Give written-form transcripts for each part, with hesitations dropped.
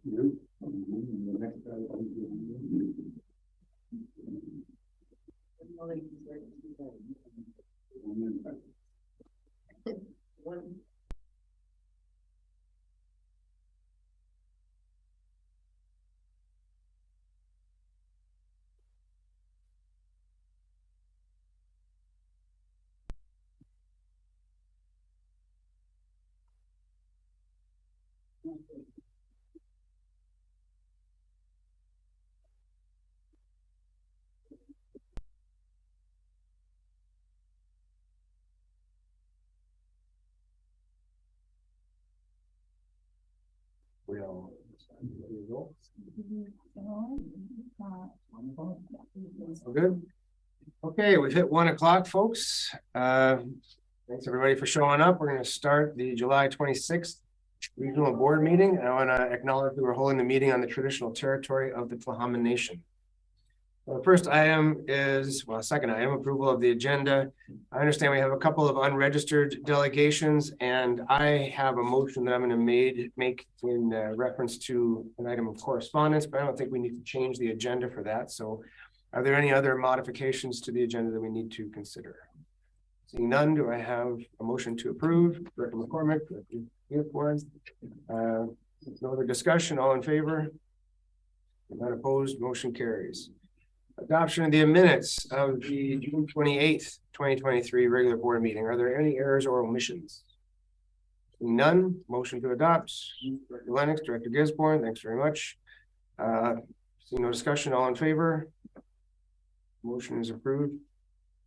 Good. Okay, we've hit 1 o'clock, folks. Thanks everybody for showing up. We're going to start the July 26th regional board meeting. I want to acknowledge that we're holding the meeting on the traditional territory of the Tla'amin Nation. The first item is, well, second item, approval of the agenda. I understand we have a couple of unregistered delegations, and I have a motion that I'm going to make in reference to an item of correspondence, but I don't think we need to change the agenda for that. So are there any other modifications to the agenda that we need to consider? Seeing none, do I have a motion to approve? Director McCormick, no other discussion, all in favor? None opposed, motion carries. Adoption of the minutes of the June 28th, 2023 regular board meeting. Are there any errors or omissions? None. Motion to adopt. Director Lennox, Director Gisborne, thanks very much. Seeing no discussion, all in favor? Motion is approved.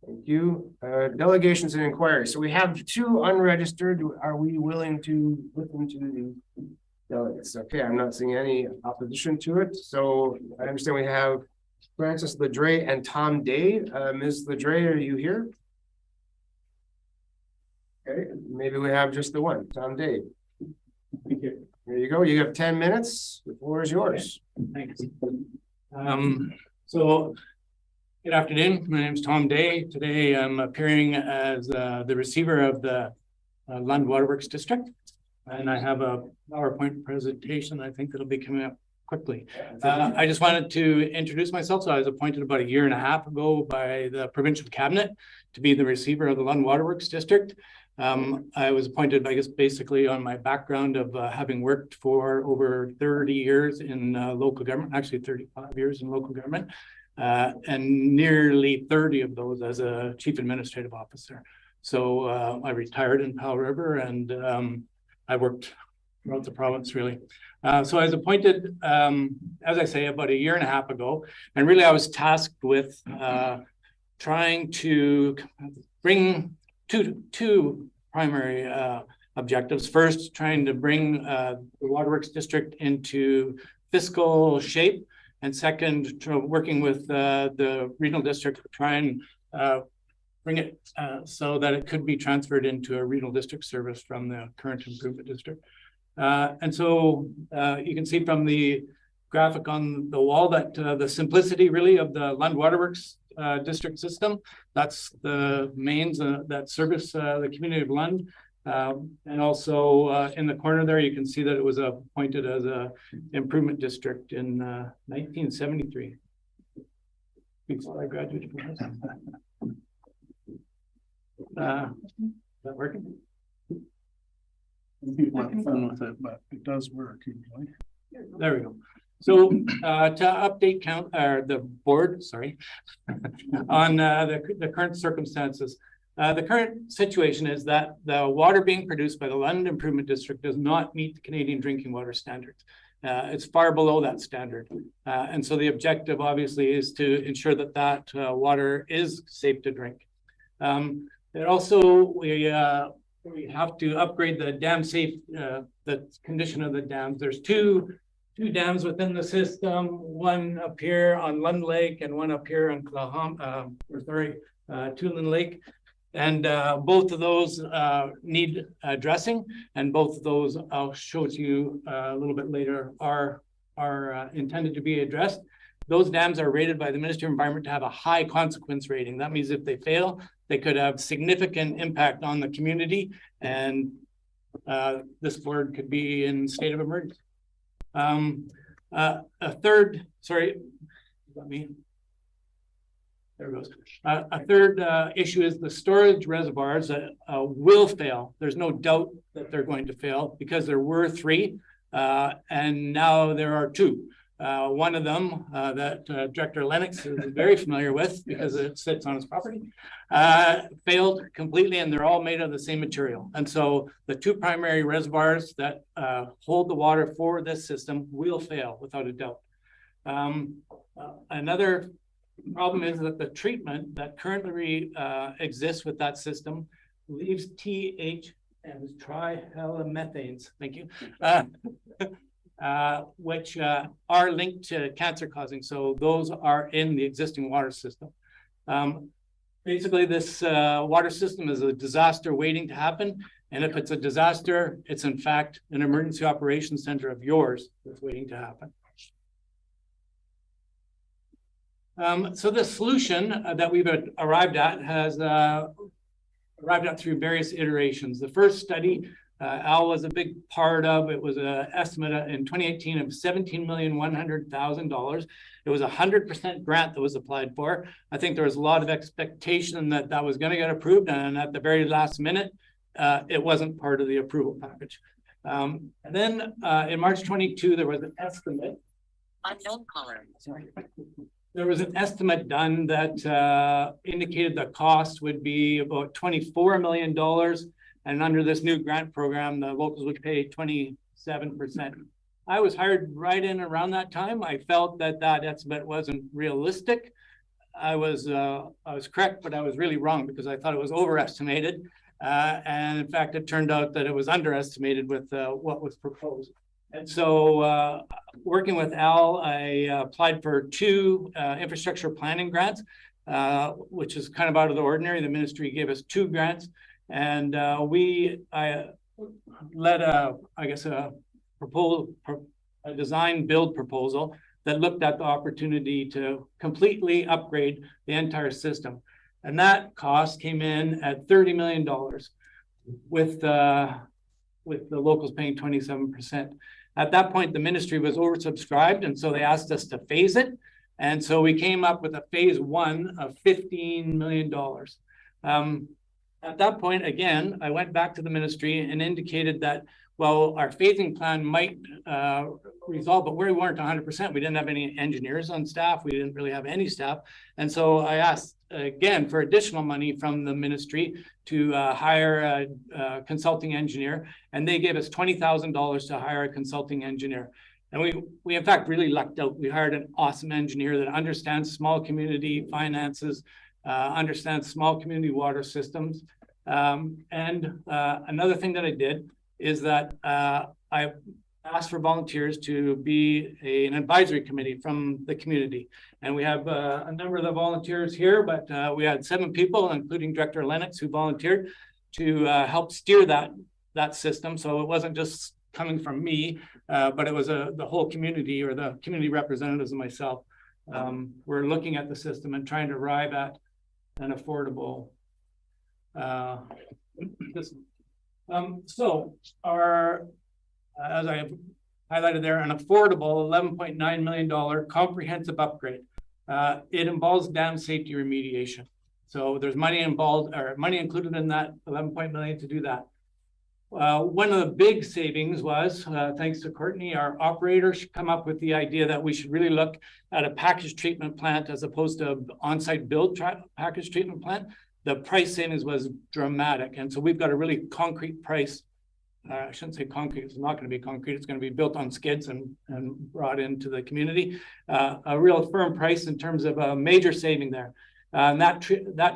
Thank you. Delegations and inquiries. So we have 2 unregistered. Are we willing to listen to the delegates? Okay, I'm not seeing any opposition to it. So I understand we have Francis Ledre and Tom Day. Ms. Ledre, are you here? Okay, maybe we have just the one, Tom Day. Thank you. There you go. You have 10 minutes. The floor is yours. Okay. Thanks. So good afternoon. My name is Tom Day. Today I'm appearing as the receiver of the Lund Waterworks district, and I have a PowerPoint presentation. I think that'll be coming up quickly. I just wanted to introduce myself. So I was appointed about 1.5 years ago by the provincial cabinet to be the receiver of the Lund Waterworks district. I was appointed, I guess, basically on my background of having worked for over 30 years in local government, actually 35 years in local government, and nearly 30 of those as a chief administrative officer. So I retired in Powell River, and I worked throughout the province, really. So I was appointed, as I say, about 1.5 years ago, and really I was tasked with trying to bring two primary objectives. First, trying to bring the Waterworks district into fiscal shape, and second, working with the regional district to try and bring it so that it could be transferred into a regional district service from the current improvement district. And so you can see from the graphic on the wall that the simplicity really of the Lund Waterworks district system, that's the mains that service the community of Lund. And also in the corner there, you can see that it was appointed as a improvement district in 1973. Before I graduated from high school. Is that working? People have fun with it, but it does work usually. There we go. So to update the board, sorry, on the current circumstances. The current situation is that the water being produced by the Lund Improvement District does not meet the Canadian drinking water standards. It's far below that standard. And so the objective obviously is to ensure that that water is safe to drink. And also we have to upgrade the dam safe, the condition of the dams. There's two dams within the system, one up here on Lund Lake and one up here on Tulin Lake. And both of those need addressing, and both of those I'll show to you a little bit later are intended to be addressed. Those dams are rated by the Ministry of Environment to have a high consequence rating. That means if they fail, they could have significant impact on the community, and this board could be in state of emergency. A third, sorry, let me. There it goes. A third issue is the storage reservoirs that will fail. There's no doubt that they're going to fail because there were 3 and now there are 2. One of them that Director Lennox is very familiar with because it sits on his property, failed completely, and they're all made of the same material. And so the 2 primary reservoirs that hold the water for this system will fail without a doubt. Another problem is that the treatment that currently exists with that system leaves TH and trihalomethanes, thank you, which are linked to cancer causing. So those are in the existing water system. Basically, this water system is a disaster waiting to happen. And if it's a disaster, it's in fact an emergency operations center of yours that's waiting to happen. So the solution that we've arrived at has arrived at through various iterations. The first study Al was a big part of. It was an estimate in 2018 of $17,100,000. It was a 100% grant that was applied for. I think there was a lot of expectation that that was going to get approved, and at the very last minute, it wasn't part of the approval package. And then in March 22, there was an estimate. Unknown caller. Sorry. There was an estimate done that indicated the cost would be about $24 million. And under this new grant program, the locals would pay 27%. I was hired right in around that time. I felt that that estimate wasn't realistic. I was correct, but I was really wrong because I thought it was overestimated. And in fact, it turned out that it was underestimated with what was proposed. And so working with Al, I applied for 2 infrastructure planning grants, which is kind of out of the ordinary. The ministry gave us 2 grants. And I led a design build proposal that looked at the opportunity to completely upgrade the entire system. And that cost came in at $30 million with the locals paying 27%. At that point, the ministry was oversubscribed, and so they asked us to phase it. And so we came up with a phase 1 of $15 million. At that point, again, I went back to the ministry and indicated that, well, our phasing plan might resolve, but we weren't 100%. We didn't have any engineers on staff. We didn't really have any staff. And so I asked again for additional money from the ministry to hire a consulting engineer. And they gave us $20,000 to hire a consulting engineer. And we in fact really lucked out. We hired an awesome engineer that understands small community finances, understands small community water systems. Another thing that I did is that I asked for volunteers to be an advisory committee from the community. And we have a number of the volunteers here, but we had 7 people, including Director Lennox, who volunteered to help steer that system. So it wasn't just coming from me, but it was the whole community, or the community representatives and myself. We're looking at the system and trying to arrive at an affordable system. So as I have highlighted there, an affordable $11.9 million comprehensive upgrade. It involves dam safety remediation. So there's money involved, or money included in that $11.9 million to do that. One of the big savings was, thanks to Courtney, our operator should come up with the idea that we should really look at a package treatment plant as opposed to an on-site build package treatment plant. The price savings was dramatic. And so we've got a really concrete price. I shouldn't say concrete, it's not going to be concrete. It's going to be built on skids and brought into the community. A real firm price in terms of a major saving there. And that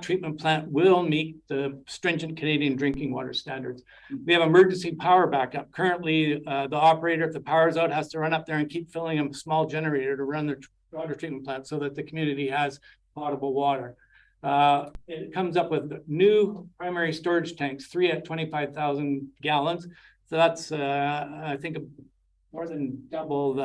treatment plant will meet the stringent Canadian drinking water standards. We have emergency power backup. Currently, the operator, if the power's out, has to run up there and keep filling a small generator to run their water treatment plant so that the community has potable water. It comes up with new primary storage tanks, 3 at 25,000 gallons. So that's, I think, more than double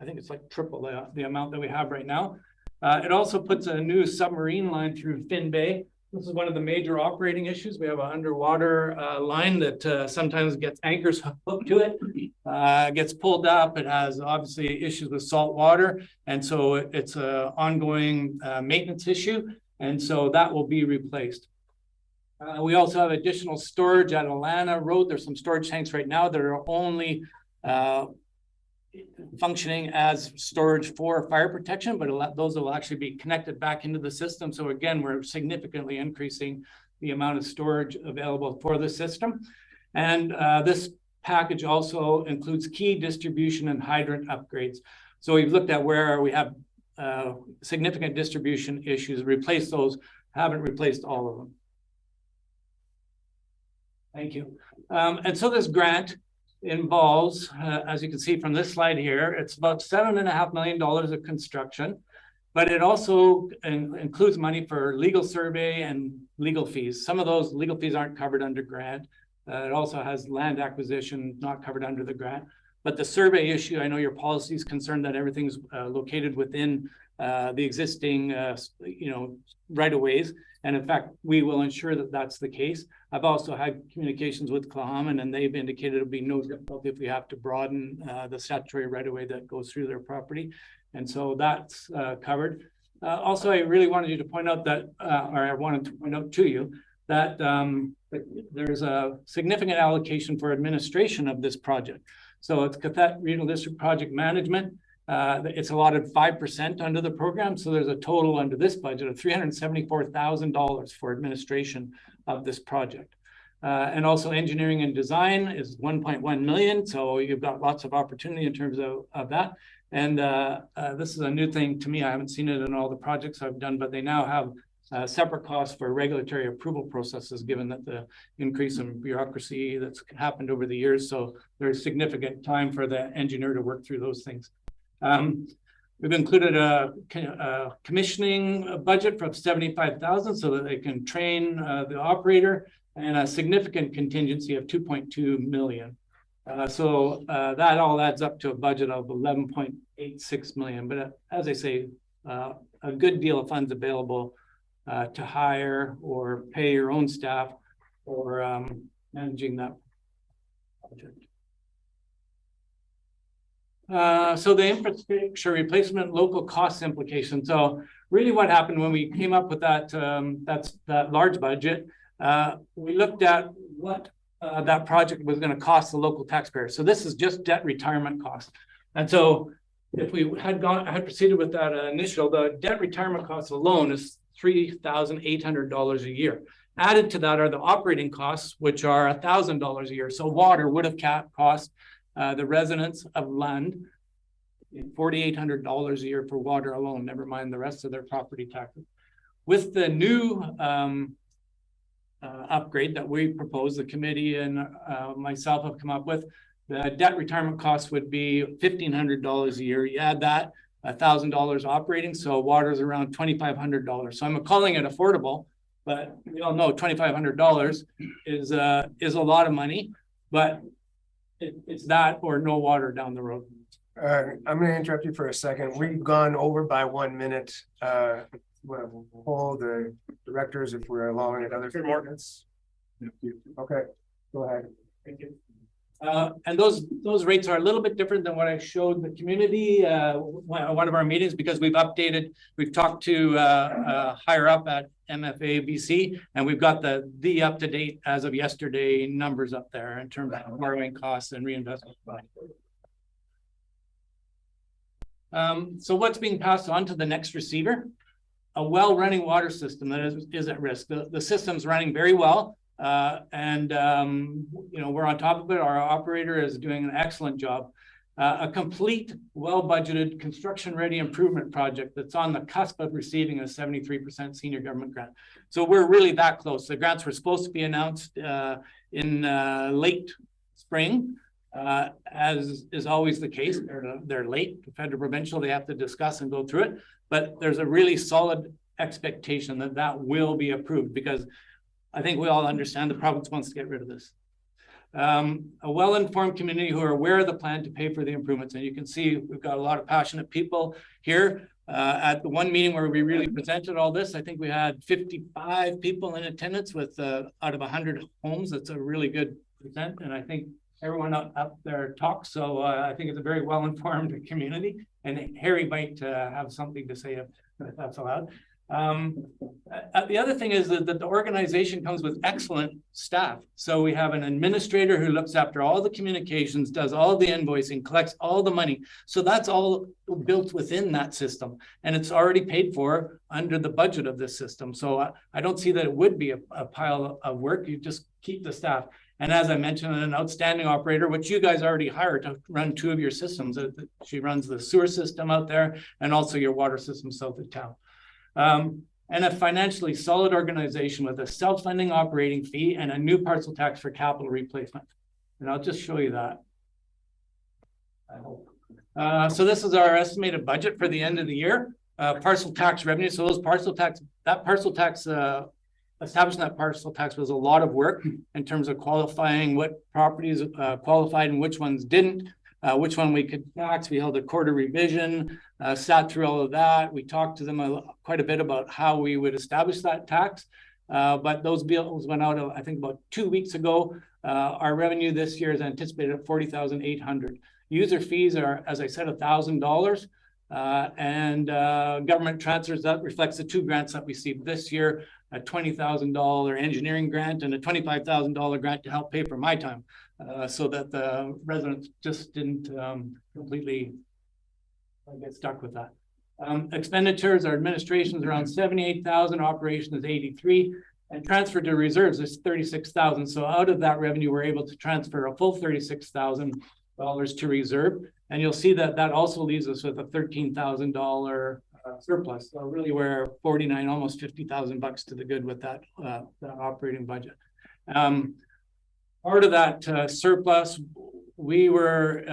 I think it's like triple the amount that we have right now. It also puts a new submarine line through Finn Bay. This is one of the major operating issues. We have an underwater line that sometimes gets anchors hooked to it, gets pulled up. It has obviously issues with salt water. And so it's an ongoing maintenance issue. And so that will be replaced. We also have additional storage at Alana Road. There's some storage tanks right now that are only functioning as storage for fire protection, but those will actually be connected back into the system. So again, we're significantly increasing the amount of storage available for the system. And this package also includes key distribution and hydrant upgrades. So we've looked at where we have significant distribution issues, replace those, haven't replaced all of them. Thank you. And so this grant involves, as you can see from this slide here, it's about $7.5 million of construction, but it also includes money for legal survey and legal fees. Some of those legal fees aren't covered under grant. It also has land acquisition not covered under the grant. But the survey issue, I know your policy is concerned that everything's located within the existing, right-of-ways. And in fact, we will ensure that that's the case. I've also had communications with Tla'amin, and they've indicated it'll be no difficulty if we have to broaden the statutory right-of-way that goes through their property. And so that's covered. Also, I really wanted you to point out that, or I wanted to point out to you that there's a significant allocation for administration of this project. So it's Kellett Regional District Project Management. It's allotted 5% under the program. So there's a total under this budget of $374,000 for administration of this project. And also engineering and design is 1.1 million. So you've got lots of opportunity in terms of that. And this is a new thing to me. I haven't seen it in all the projects I've done, but they now have separate costs for regulatory approval processes, given that the increase in bureaucracy that's happened over the years. So there's significant time for the engineer to work through those things. We've included a commissioning budget for $75,000 so that they can train the operator, and a significant contingency of $2.2 million. So that all adds up to a budget of $11.86 million. But as I say, a good deal of funds available to hire or pay your own staff or managing that project. So the infrastructure replacement local cost implication. So really what happened when we came up with that, that large budget, we looked at what that project was going to cost the local taxpayer. So this is just debt retirement cost. And so if we had proceeded with that initial, the debt retirement cost alone is $3,800 a year. Added to that are the operating costs, which are $1,000 a year. So water would have cost the residents of Lund $4,800 a year for water alone, never mind the rest of their property taxes. With the new upgrade that we propose, the committee and myself have come up with, the debt retirement cost would be $1,500 a year. You add that, $1,000 operating, so water is around $2,500. So I'm calling it affordable, but we all know $2,500 is a lot of money, but it's that or no water down the road. I'm going to interrupt you for a second. We've gone over by 1 minute. We'll poll the directors if we're allowing it other 3 more minutes. Okay, go ahead. Thank you. And those rates are a little bit different than what I showed the community one of our meetings, because we've talked to higher up at MFA BC, and we've got the up to date as of yesterday numbers up there in terms of borrowing costs and reinvestment. So what's being passed on to the next receiver? A well-running water system that is at risk. The system's running very well. And we're on top of it. Our operator is doing an excellent job. A complete, well-budgeted, construction-ready improvement project that's on the cusp of receiving a 73% senior government grant. So we're really that close. The grants were supposed to be announced in late spring, as is always the case. They're late. The federal provincial, they have to discuss and go through it. But there's a really solid expectation that that will be approved, because I think we all understand the province wants to get rid of this. A well-informed community who are aware of the plan to pay for the improvements. And you can see we've got a lot of passionate people here. At the one meeting where we really presented all this, I think we had 55 people in attendance with out of 100 homes. That's a really good percent. And I think everyone up there talks. So I think it's a very well-informed community. And Harry might have something to say if that's allowed. The other thing is that the organization comes with excellent staff. So we have an administrator who looks after all the communications, does all the invoicing, collects all the money. So that's all built within that system. And it's already paid for under the budget of this system. So I don't see that it would be a pile of work. You just keep the staff. And as I mentioned, an outstanding operator, which you guys already hired to run 2 of your systems. She runs the sewer system out there and also your water system south of town. And a financially solid organization with a self-funding operating fee and a new parcel tax for capital replacement. And I'll just show you that. I hope. So this is our estimated budget for the end of the year. Parcel tax revenue. So those parcel tax, establishing that parcel tax was a lot of work in terms of qualifying what properties qualified and which ones didn't. Which one we could tax. We held a quarter revision, sat through all of that. We talked to them quite a bit about how we would establish that tax. But those bills went out, I think, about 2 weeks ago. Our revenue this year is anticipated at $40,800. User fees are, as I said, $1,000. And government transfers, that reflects the 2 grants that we received this year, a $20,000 engineering grant and a $25,000 grant to help pay for my time. So that the residents just didn't completely get stuck with that. Expenditures, our administration is around 78,000, operation is 83, and transfer to reserves is 36,000. So out of that revenue, we're able to transfer a full $36,000 to reserve. And you'll see that that also leaves us with a $13,000 surplus. So really we're 49, almost 50,000 bucks to the good with that, that operating budget. Part of that surplus, we were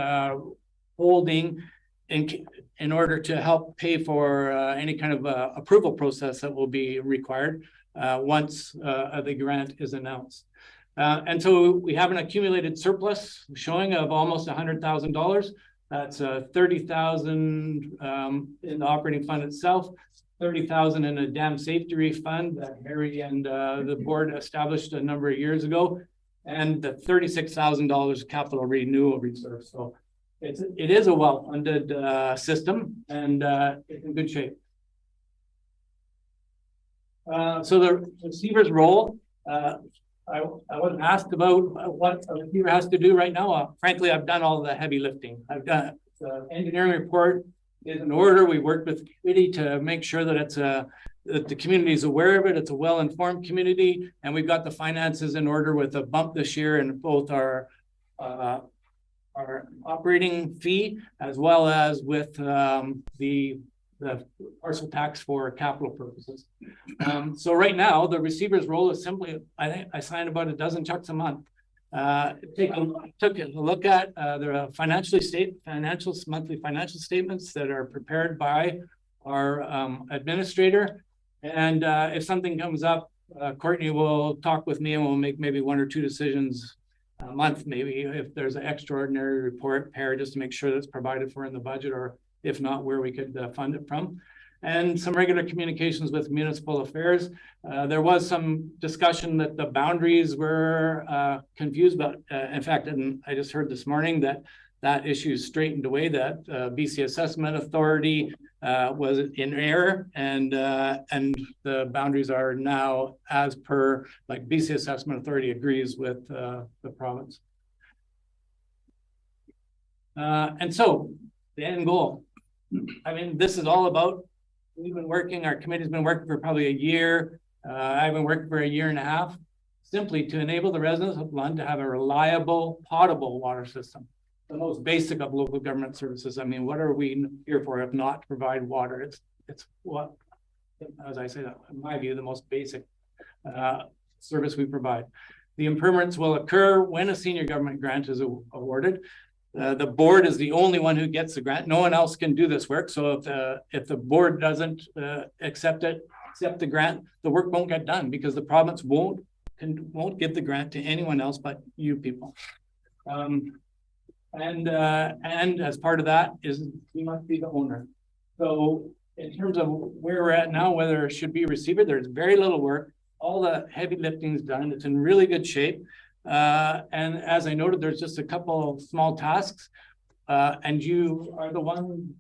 holding in order to help pay for any kind of approval process that will be required once the grant is announced. And so we have an accumulated surplus showing of almost $100,000. That's 30,000 in the operating fund itself, 30,000 in a dam safety refund that Harry and the board established a number of years ago, and the $36,000 capital renewal reserve. So it is a well-funded system, and it's in good shape. So the receiver's role, I wasn't asked about what a receiver has to do right now. Frankly, I've done all the heavy lifting. I've done the engineering report is in order. We worked with the committee to make sure that it's that the community is aware of it. It's a well-informed community, and we've got the finances in order with a bump this year in both our operating fee as well as with the parcel tax for capital purposes. So right now, the receiver's role is simply, I think I sign about a dozen checks a month. Took a look at the monthly financial statements that are prepared by our administrator. And if something comes up, Courtney will talk with me and we'll make maybe 1 or 2 decisions a month, maybe if there's an extraordinary report pair, just to make sure that's provided for in the budget, or if not, where we could fund it from. And some regular communications with municipal affairs. There was some discussion that the boundaries were confused, but in fact, and I just heard this morning that that issue is straightened away, that BC Assessment Authority was in error, and the boundaries are now as per, like, BC Assessment Authority agrees with the province. And so the end goal, I mean, this is all about, we've been working, our committee's been working for probably a year. I've been working for a year and a half, simply to enable the residents of Lund to have a reliable, potable water system. The most basic of local government services. I mean, what are we here for if not to provide water? It's what, as I say that, in my view, the most basic service we provide. The improvements will occur when a senior government grant is awarded. The board is the only one who gets the grant. No one else can do this work. So if the board doesn't accept the grant, the work won't get done, because the province won't give the grant to anyone else but you people. And as part of that is we must be the owner. So in terms of where we're at now, whether it should be a receiver, there's very little work. All the heavy lifting is done. It's in really good shape. And as I noted, there's just a couple of small tasks. And you are the one,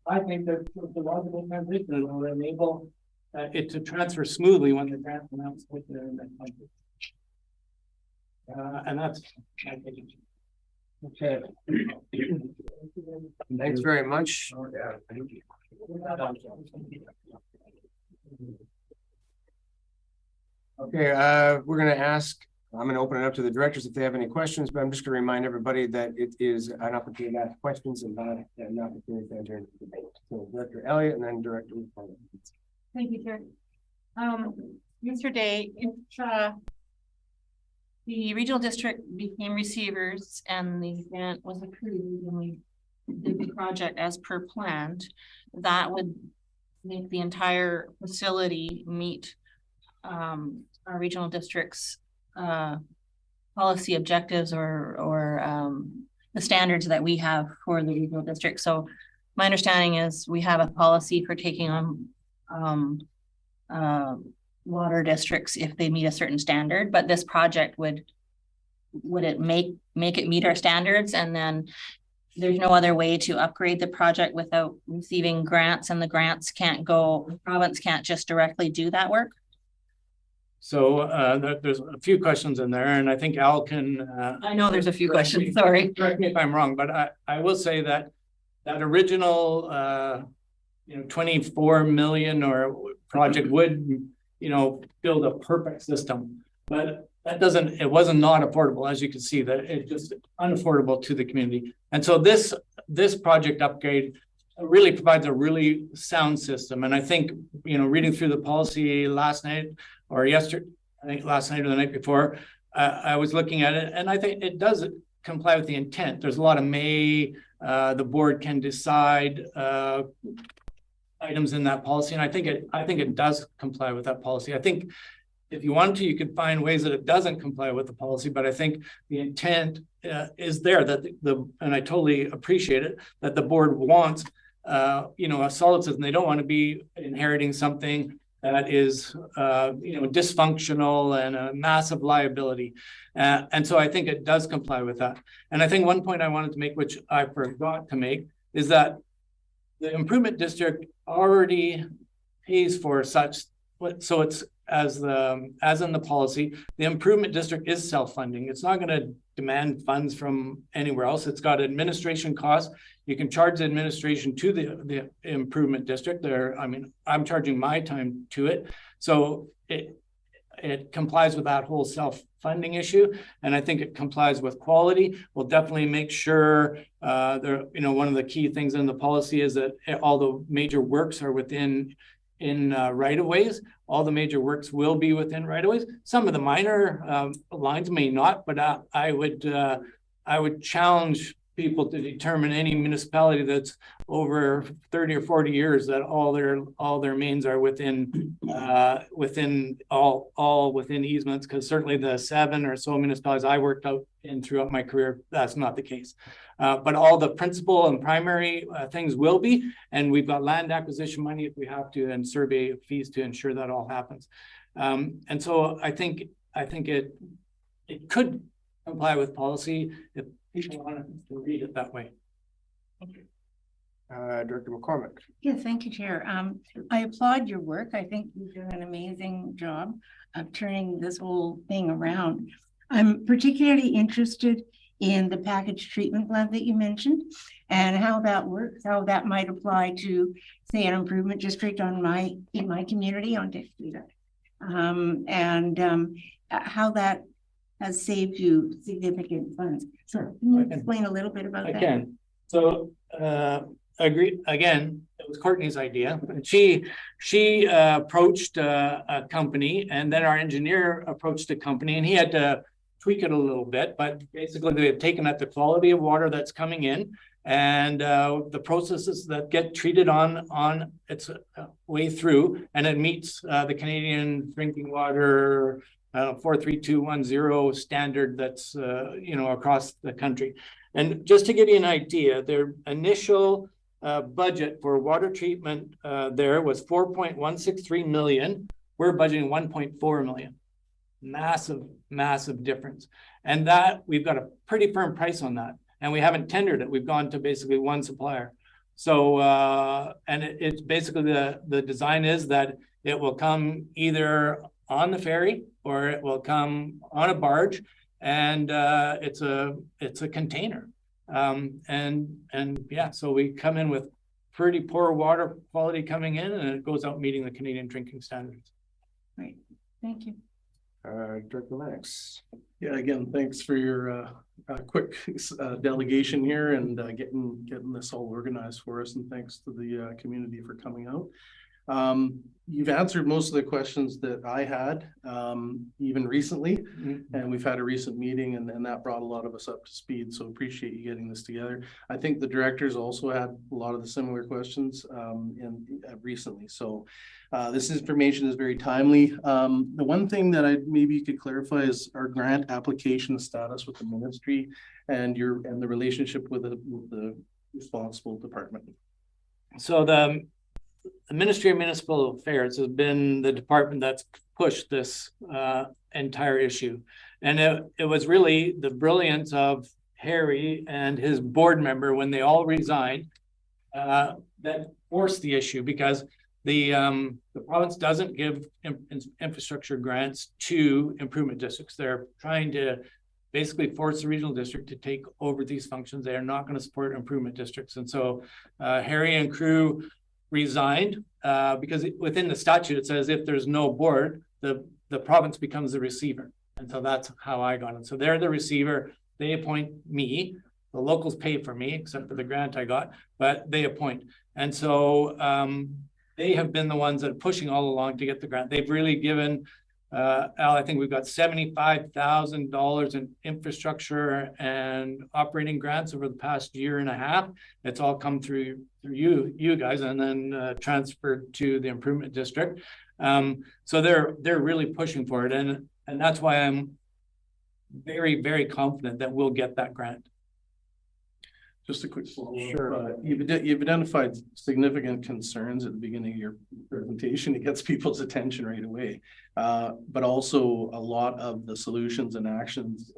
I think that the logical transition will enable it to transfer smoothly when the grant announced with the country. And that's my opinion. Okay. Thanks very much. Thank you. Okay, we're going to ask, I'm going to open it up to the directors if they have any questions, but I'm just going to remind everybody that it is an opportunity to ask questions and not an opportunity to enter into the debate. So Director Elliott and then Director. Thank you, Chair. Yesterday, the regional district became receivers and the grant was approved and we did the project as per planned, that would make the entire facility meet our regional district's policy objectives or the standards that we have for the regional district. So my understanding is we have a policy for taking on water districts if they meet a certain standard, but this project would it make it meet our standards? And then there's no other way to upgrade the project without receiving grants, and the grants can't go, the province can't just directly do that work. So there's a few questions in there, and I think Al can. I know there's a few questions. Sorry. Correct me if I'm wrong, but I will say that original 24 million or project would build a perfect system, but it wasn't not affordable, as you can see, that it's just unaffordable to the community. And so this project upgrade really provides a really sound system. And I think, reading through the policy last night or yesterday, I think last night or the night before, I was looking at it, and I think it does comply with the intent. There's a lot of the board can decide items in that policy, and I think it does comply with that policy. I think if you want to, you could find ways that it doesn't comply with the policy, but I think the intent is there, that and I totally appreciate it, that the board wants a solid system. They don't want to be inheriting something that is dysfunctional and a massive liability. And so I think it does comply with that. And I think one point I wanted to make, which I forgot to make, is that the improvement district already pays for such, so it's as in the policy, the improvement district is self-funding. It's not going to demand funds from anywhere else. It's got administration costs. You can charge the administration to the improvement district. I'm charging my time to it. So it complies with that whole self-funding issue. And I think it complies with quality. We'll definitely make sure one of the key things in the policy is that all the major works are within right-of-ways. All the major works will be within right-of-ways. Some of the minor lines may not, but I would challenge people to determine any municipality that's over 30 or 40 years that all their mains are within within easements, because certainly the 7 or so municipalities I worked out in throughout my career, that's not the case. But all the principal and primary things will be, and we've got land acquisition money if we have to, and survey fees to ensure that all happens. And so I think it could comply with policy if people want to read it that way. Director McCormick. Yes, thank you, Chair. I applaud your work. I think you do an amazing job of turning this whole thing around. I'm particularly interested in the package treatment plant that you mentioned and how that works, how that might apply to, say, an improvement district in my community on Tiskwat, and how that has saved you significant funds. So can you explain a little bit about that? I can. So agree. Again, it was Courtney's idea. She approached a company, and then our engineer approached a company, and he had to tweak it a little bit. But basically, they had taken at the quality of water that's coming in, and the processes that get treated on its way through, and it meets the Canadian drinking water 43210 standard that's across the country. And just to give you an idea, their initial budget for water treatment there was 4.163 million. We're budgeting 1.4 million. Massive difference. And that we've got a pretty firm price on that. And we haven't tendered it. We've gone to basically one supplier. So and it's basically the design is that it will come either on the ferry or it will come on a barge, and it's a container. And yeah, so we come in with pretty poor water quality coming in, and it goes out meeting the Canadian drinking standards. Great, thank you. Director Lennox. Yeah, again, thanks for your quick delegation here and getting this all organized for us, and thanks to the community for coming out. You've answered most of the questions that I had, even recently, and we've had a recent meeting, and that brought a lot of us up to speed. So appreciate you getting this together. I think the directors also had a lot of the similar questions recently. So this information is very timely. The one thing that maybe you could clarify is our grant application status with the ministry and the relationship with the responsible department. So the Ministry of Municipal Affairs has been the department that's pushed this entire issue. And it was really the brilliance of Harry and his board member when they all resigned that forced the issue, because the province doesn't give infrastructure grants to improvement districts. They're trying to basically force the regional district to take over these functions. They are not going to support improvement districts. And so Harry and crew resigned because within the statute it says if there's no board, the province becomes the receiver. And so that's how I got it. So they're the receiver. They appoint me. The locals pay for me, except for the grant I got, but they appoint. And so they have been the ones that are pushing all along to get the grant. They've really given Al, I think we've got $75,000 in infrastructure and operating grants over the past year and a half. It's all come through you guys, and then transferred to the improvement district. So they're really pushing for it, and that's why I'm very confident that we'll get that grant. Just a quick follow-up. Sure. You've identified significant concerns at the beginning of your presentation. It gets people's attention right away. But also a lot of the solutions and actions,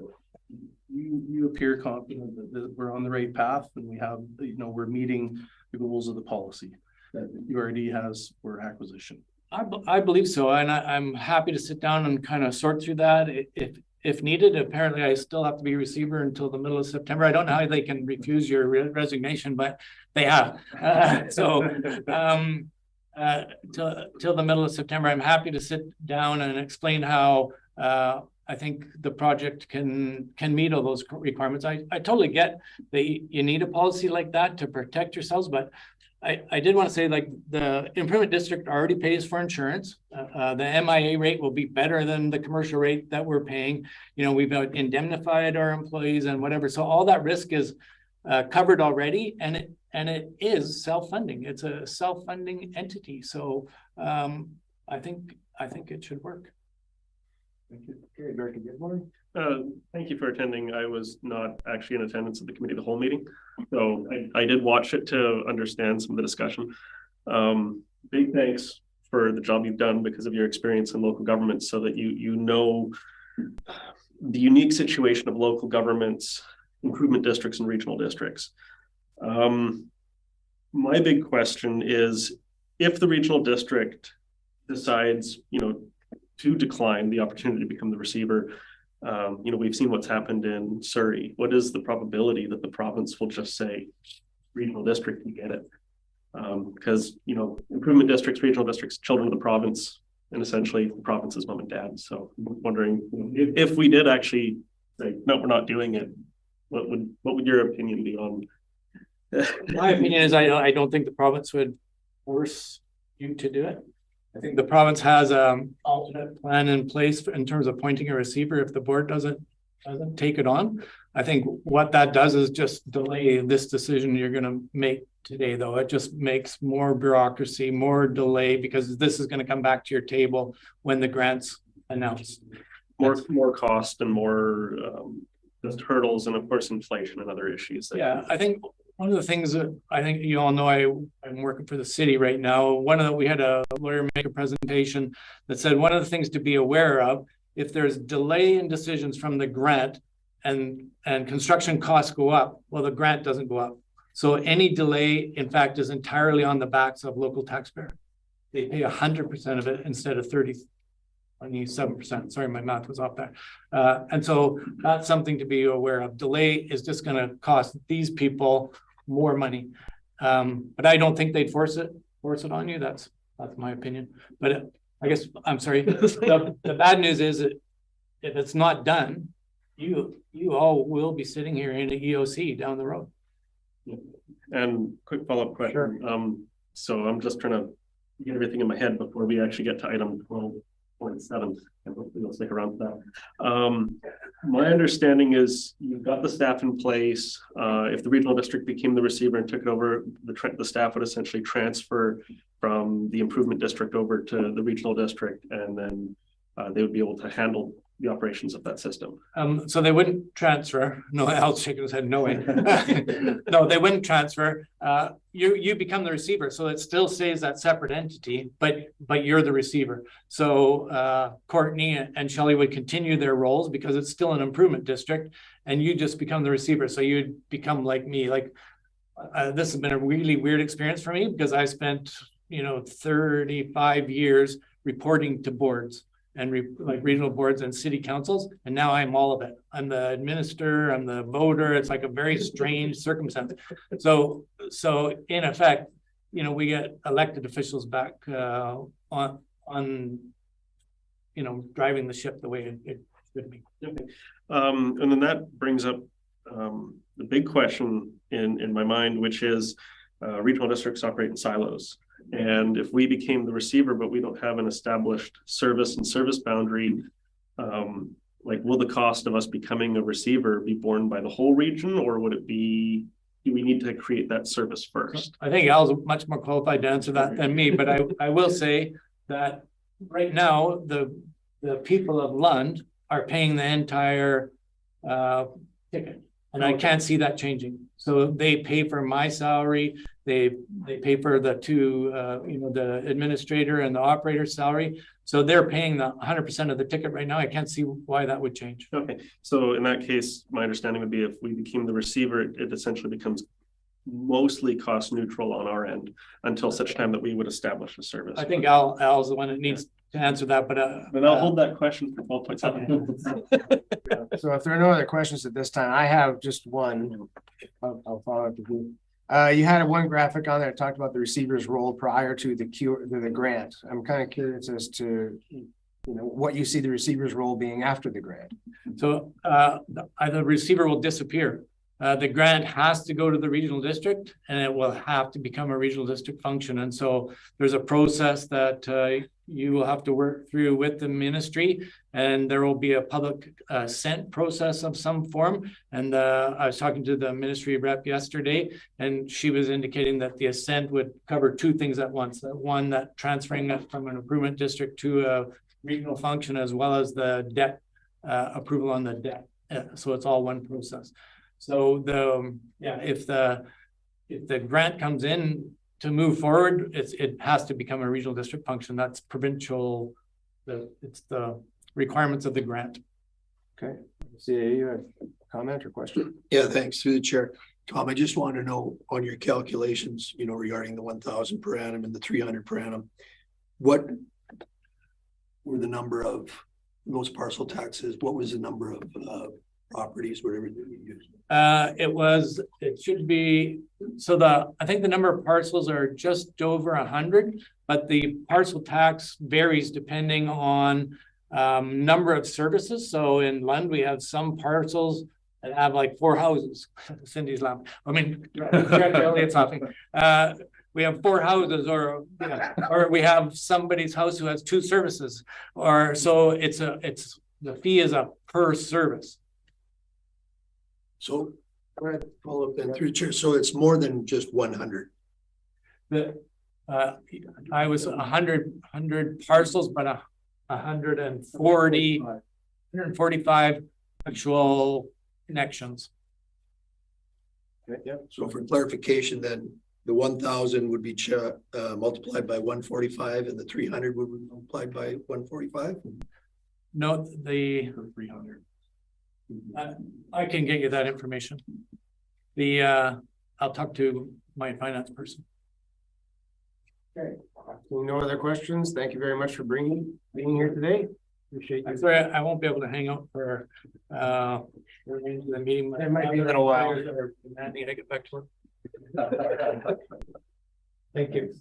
you appear confident that we're on the right path, and we have, we're meeting the goals of the policy that URD has for acquisition. I believe so, and I'm happy to sit down and kind of sort through that if needed. Apparently, I still have to be receiver until the middle of September. I don't know how they can refuse your resignation, but they have. Till the middle of September, I'm happy to sit down and explain how I think the project can meet all those requirements. I totally get that you need a policy like that to protect yourselves, but I did want to say, like, the improvement district already pays for insurance. The MIA rate will be better than the commercial rate that we're paying. We've indemnified our employees and whatever. So all that risk is covered already, and it is self-funding. It's a self-funding entity. So I think it should work. Thank you. Okay, Director Gilmore. Thank you for attending. I was not actually in attendance at the committee of the whole meeting, so I did watch it to understand some of the discussion. Big thanks for the job you've done because of your experience in local government, so that you know the unique situation of local governments, improvement districts, and regional districts. My big question is, if the regional district decides, to decline the opportunity to become the receiver, we've seen what's happened in Surrey. What is the probability that the province will just say, regional district, you get it? Because, improvement districts, regional districts, children of the province, and essentially the province's mom and dad. So I'm wondering, if we did actually say, no, we're not doing it, what would your opinion be on? My opinion is I don't think the province would force you to do it. I think the province has an alternate plan in place in terms of appointing a receiver if the board doesn't take it on. I think what that does is just delay this decision you're going to make today, though. It just makes more bureaucracy, more delay, because this is going to come back to your table when the grant's announced. More cost and more just hurdles, and of course inflation and other issues. Yeah, I think one of the things that I think you all know, I'm working for the city right now. We had a lawyer make a presentation that said one of the things to be aware of, if there's delay in decisions from the grant and construction costs go up, well, the grant doesn't go up. So any delay, in fact, is entirely on the backs of local taxpayer. They pay 100% of it instead of 27%. Sorry, my math was off there. And so that's something to be aware of. Delay is just going to cost these people more money. But I don't think they'd force it on you. That's my opinion. But I guess, I'm sorry. The bad news is that if it's not done, you all will be sitting here in an EOC down the road. And quick follow-up question. Sure. So I'm just trying to get everything in my head before we actually get to item 12.7, and hopefully you'll stick around for that. My understanding is you've got the staff in place. If the regional district became the receiver and took it over, the staff would essentially transfer from the improvement district over to the regional district, and then they would be able to handle the operations of that system. So they wouldn't transfer. No, Al's shaking his head, no way. No, they wouldn't transfer. You become the receiver, so it still stays that separate entity, but you're the receiver. So Courtney and Shelley would continue their roles because it's still an improvement district, and you just become the receiver. So you'd become like me. Like this has been a really weird experience for me because I spent 35 years reporting to boards and like regional boards and city councils. And now I'm all of it. I'm the administrator, I'm the voter. It's like a very strange circumstance. So in effect, we get elected officials back on driving the ship the way it should be. Okay. And then that brings up the big question in my mind, which is regional districts operate in silos. And if we became the receiver, but we don't have an established service and service boundary, will the cost of us becoming a receiver be borne by the whole region, or would it be, do we need to create that service first? I think Al's much more qualified to answer that than me, but I will say that right now, the people of Lund are paying the entire ticket. And I can't see that changing. So they pay for my salary. They pay for the two, the administrator and the operator's salary. So they're paying the 100% of the ticket right now. I can't see why that would change. Okay. So in that case, my understanding would be if we became the receiver, it essentially becomes mostly cost neutral on our end until such time that we would establish a service. I think Al's the one that needs to answer that, but then I'll hold that question for 12.7. So if there are no other questions at this time, I have just one. I'll follow up with you. You had one graphic on there that talked about the receiver's role prior to the grant. I'm kind of curious as to what you see the receiver's role being after the grant. So the receiver will disappear. The grant has to go to the regional district, and it will have to become a regional district function. And so there's a process that you will have to work through with the ministry, and there will be a public assent process of some form. And I was talking to the ministry rep yesterday, and she was indicating that the assent would cover two things at once. One, that transferring it from an improvement district to a regional function, as well as the debt approval on the debt. So it's all one process. So if the grant comes in to move forward, it has to become a regional district function. That's provincial. It's the requirements of the grant. Okay. CA, you have a comment or question? Yeah, thanks through the chair. Tom, I just want to know on your calculations, regarding the 1,000 per annum and the 300 per annum, what were the number of those parcel taxes? What was the number of properties, whatever you used? It should be, so I think the number of parcels are just over 100, but the parcel tax varies depending on number of services. So in Lund, we have some parcels that have like 4 houses. Cindy's laughing. I mean, it's laughing. We have 4 houses, or we have somebody's house who has 2 services, or so the fee is a per service. So follow up then through the chair. So it's more than just 100. I was 100 parcels, but 145 actual connections. Yep. So for clarification, then the 1,000 would be multiplied by 145 and the 300 would be multiplied by 145? No, the, 300. I can get you that information. I'll talk to my finance person. Okay. No other questions? Thank you very much for being here today. Appreciate you. I'm sorry, I won't be able to hang out for the meeting. It might be a little while. I need to get back to work. Thank you.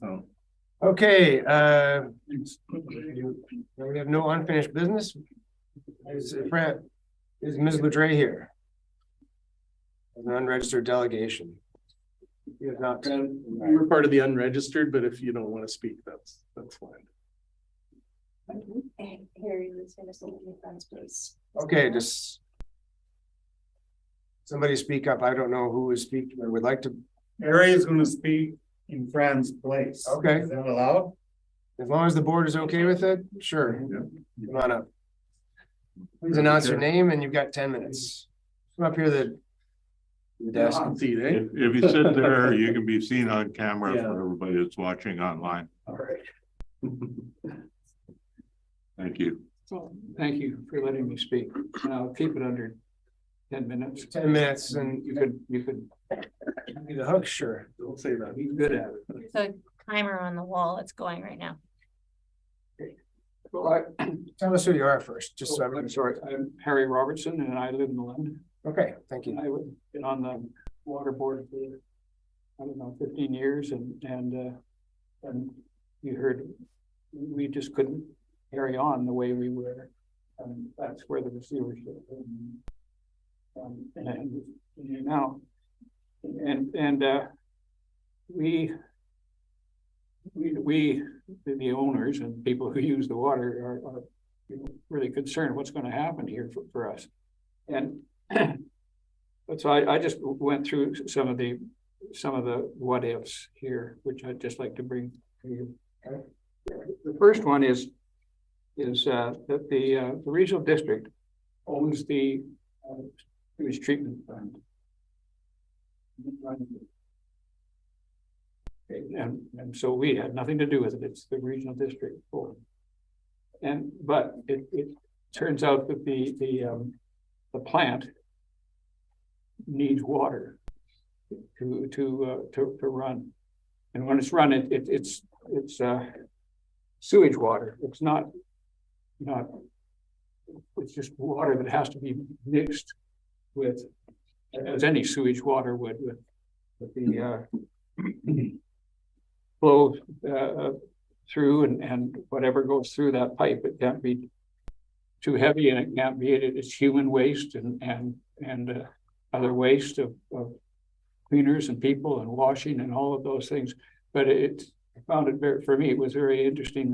Okay, we have no unfinished business. Is Ms. Ledre here? An unregistered delegation. You have not. We're part of the unregistered, but if you don't want to speak, that's fine. Harry was gonna say your friends, please. Okay, just somebody speak up. I don't know who is speaking or would like to. Harry is going to speak in Fran's place. Okay. Is that allowed? As long as the board is okay with it, sure. Come on up. Please announce your name and you've got 10 minutes. Come up here to the desk. See, eh? If you sit there, you can be seen on camera Yeah. for everybody that's watching online. All right. Thank you. So, thank you for letting me speak. And I'll keep it under 10 minutes. 10 minutes and You could be the hook, sure. Don't say that. be good at it. There's a timer on the wall. It's going right now. Well, Tell us who you are first, just so I'm everyone. sorry, I'm Harry Robertson and I live in Lund. Okay, thank you. I have been on the water board for, I don't know, 15 years and you heard, we just couldn't carry on the way we were. That's where the receivership and now, we, the owners and people who use the water are really concerned what's going to happen here for us. And but so I just went through some of the what ifs here, which I'd just like to bring to you. The first one is that the regional district owns the sewage treatment plant. And so we had nothing to do with it. It's the regional district board. But it turns out that the plant needs water to run. And when it's run, it's sewage water. It's not it's just water that has to be mixed with, as any sewage water would, with the flow through and whatever goes through that pipe. It can't be too heavy and it can't be, it's human waste and other waste of cleaners and people and washing and all of those things. But I found it for me, it was very interesting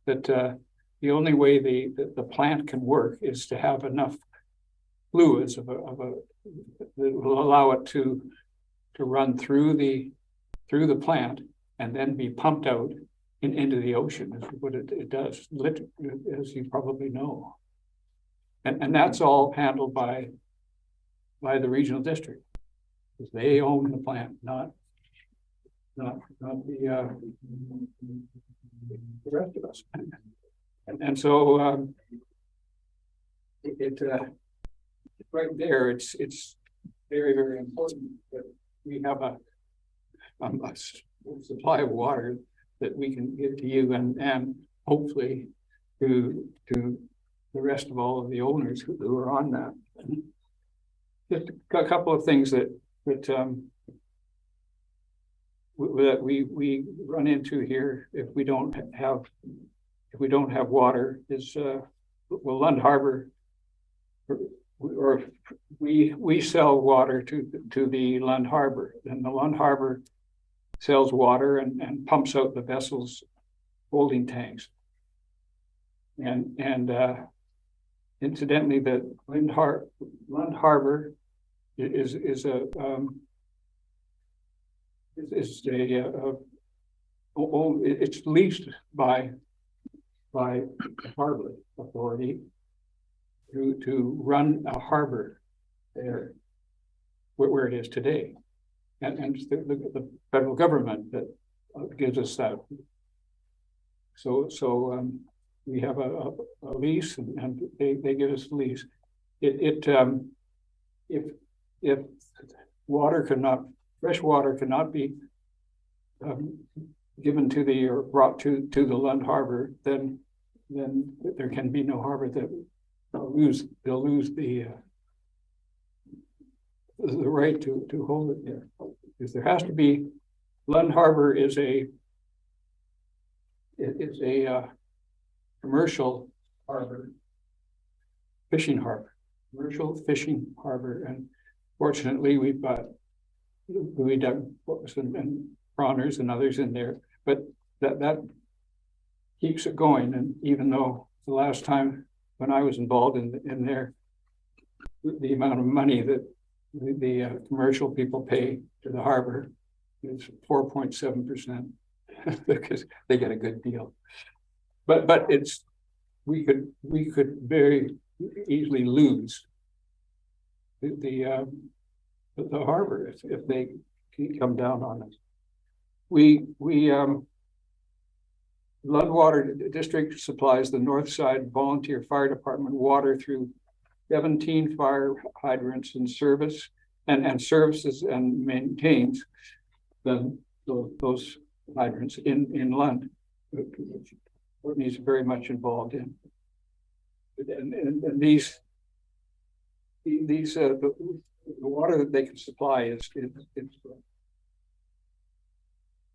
that the only way the plant can work is to have enough fluids that will allow it to run through the plant and then be pumped out into the ocean, is what it does, as you probably know. And that's all handled by the regional district, because they own the plant, not the rest of us. And so right there, it's very, very important that we have a supply of water that we can give to you and hopefully to the rest of all of the owners who are on that. Just a couple of things that we run into here if we don't have water is well, Lund Harbor, or we sell water to the Lund Harbor, and the Lund Harbor sells water and pumps out the vessel's holding tanks. And incidentally, the Lund Harbor is it's leased by the Harbor Authority to run a harbor there. where it is today. And the federal government that gives us that. So we have a lease, and they give us a lease. If fresh water cannot be given to or brought to the Lund Harbor, then there can be no harbor. That they'll lose the right to hold it there. Because there has to be, Lund Harbor is a commercial harbor, commercial fishing harbor, and fortunately we've got Louis Doug and prawners and others in there, but that keeps it going. And even though the last time when I was involved in there, the amount of money that the commercial people pay to the harbor is 4.7% because they get a good deal. But it's we could very easily lose the harbor if they come down on us. Lund Water District supplies the North Side Volunteer Fire Department water through 17 fire hydrants and services and maintains those hydrants in Lund. Courtney's very much involved in. And the water that they can supply is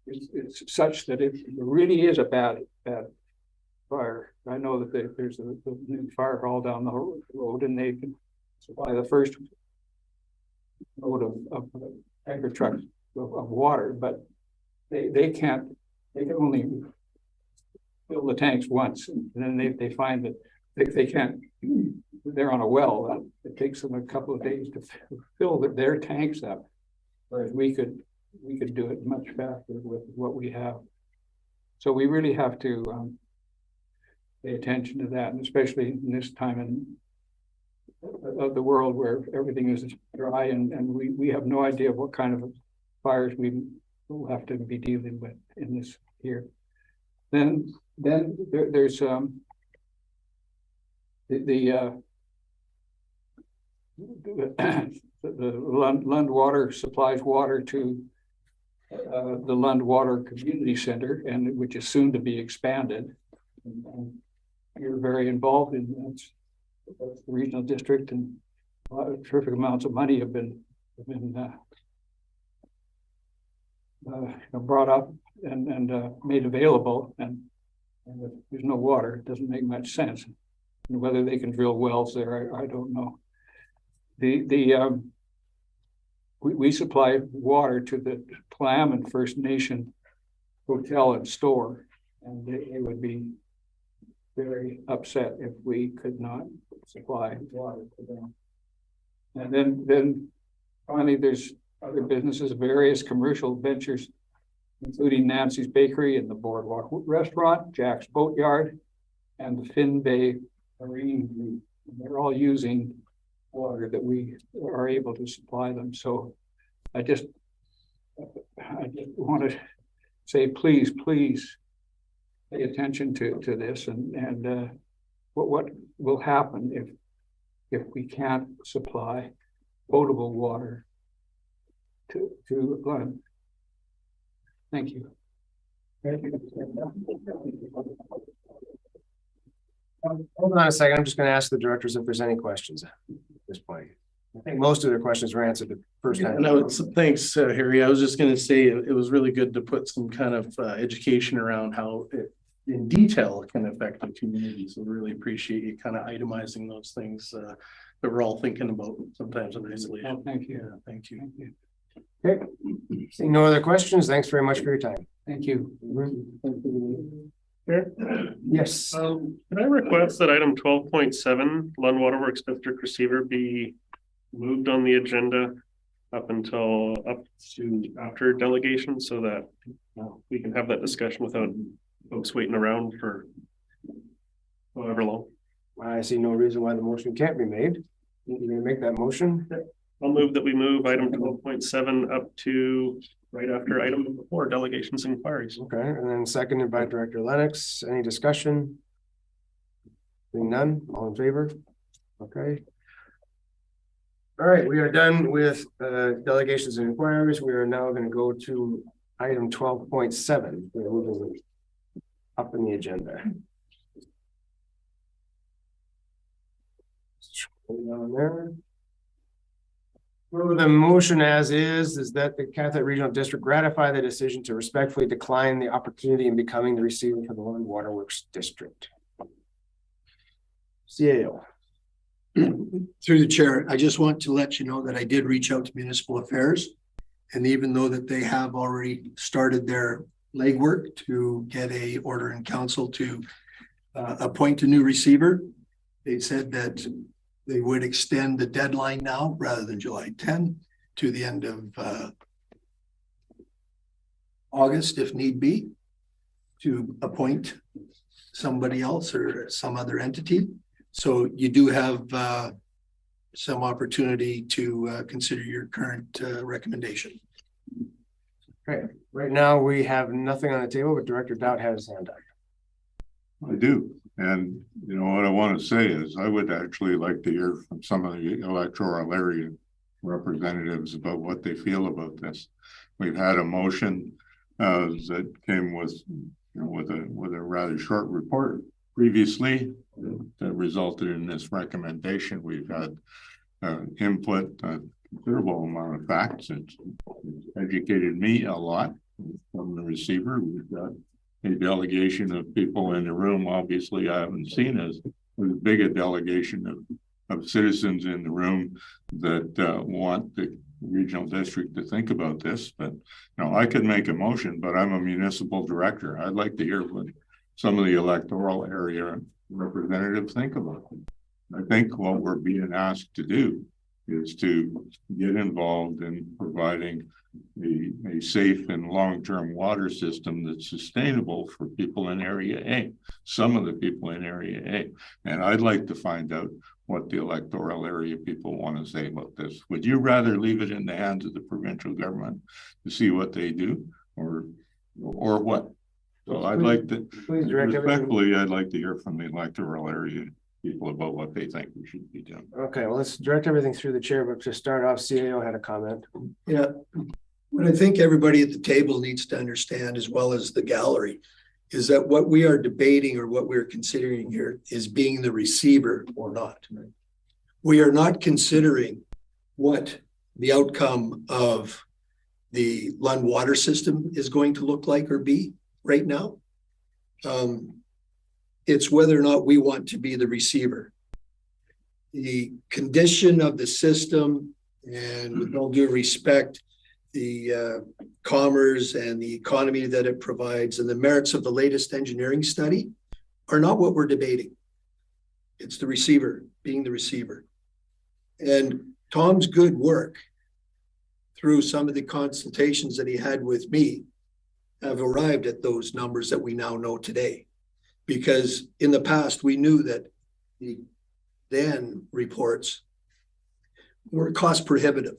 it's such that it really is a bad fire. I know that there's a new fire hall down the road, and they can supply the first load of tanker trucks of water, but they can only fill the tanks once, and then they find that they can't. They're on a well. It takes them a couple of days to fill their tanks up, whereas we could do it much faster with what we have. So we really have to pay attention to that, and especially in this time of the world where everything is dry, and we have no idea what kind of fires we will have to be dealing with in this here. Then there's the Lund Water supplies water to the Lund Water Community Center, and which is soon to be expanded. And you're very involved in that. The regional district, and a lot of terrific amounts of money have been brought up and made available. And if there's no water, it doesn't make much sense. And whether they can drill wells there, I don't know. We supply water to the Tla'amin First Nation hotel and store, and they would be very upset if we could not supply water to them. And then finally, there's other businesses, various commercial ventures, including Nancy's Bakery and the Boardwalk Restaurant, Jack's Boatyard, and the Finn Bay Marine Group. They're all using water that we are able to supply them. So I just want to say, please pay attention to this, and what will happen if we can't supply potable water to Lund. Thank you. Hold on a second. I'm just going to ask the directors if there's any questions at this point. I think most of their questions were answered the first time. No, thanks, Harry. I was just going to say it was really good to put some kind of education around how it in detail can affect the community. So really appreciate you kind of itemizing those things that we're all thinking about sometimes in isolation. Oh, thank you. Yeah, thank you. Okay. Seeing no other questions, thanks very much for your time. Thank you. Yes. Can I request that item 12.7, Lund Waterworks District Receiver, be moved on the agenda up to after delegation, so that we can have that discussion without folks waiting around for however long? I see no reason why the motion can't be made. You can make that motion. I'll move that we move item 12.7 up to right after item number 4, delegations and inquiries. Okay, and then seconded by Director Lennox. Any discussion? Being none, all in favor? Okay. All right, we are done with delegations and inquiries. We are now going to go to item 12.7. We're moving up in the agenda. Down there. Well, the motion as is that the Catholic Regional District ratify the decision to respectfully decline the opportunity in becoming the receiver for the Lund Waterworks District. CAO. Through the chair, I just want to let you know that I did reach out to Municipal Affairs. And even though that they have already started their legwork to get a order in council to appoint a new receiver, they said that they would extend the deadline now rather than July 10 to the end of August, if need be, to appoint somebody else or some other entity. So you do have some opportunity to consider your current recommendation. Okay, right now we have nothing on the table, but Director Dowd has his hand up. I do. And you know what I want to say is I would actually like to hear from some of the electoral area representatives about what they feel about this. We've had a motion that came with, you know, with a rather short report previously that resulted in this recommendation. We've had input, a considerable amount of facts. It's educated me a lot from the receiver. We've got a delegation of people in the room. Obviously, I haven't seen as big a delegation of citizens in the room that want the regional district to think about this. But you know, I could make a motion, but I'm a municipal director. I'd like to hear what some of the electoral area representatives think about it. I think what we're being asked to do is to get involved in providing a safe and long-term water system that's sustainable for people in Area A, some of the people in Area A. And I'd like to find out what the electoral area people want to say about this. Would you rather leave it in the hands of the provincial government to see what they do, or what? So I'd like to, respectfully, I'd like to hear from the electoral area people about what they think we should be doing. Okay, well, let's direct everything through the chair, but to start off, CAO had a comment. Yeah, what I think everybody at the table needs to understand, as well as the gallery, is that what we are debating or what we're considering here is being the receiver or not. We are not considering what the outcome of the Lund water system is going to look like or be right now. It's whether or not we want to be the receiver. The condition of the system, and with all due respect, the commerce and the economy that it provides and the merits of the latest engineering study are not what we're debating. It's the receiver, being the receiver. And Tom's good work through some of the consultations that he had with me have arrived at those numbers that we now know today. Because in the past, we knew that the then reports were cost prohibitive.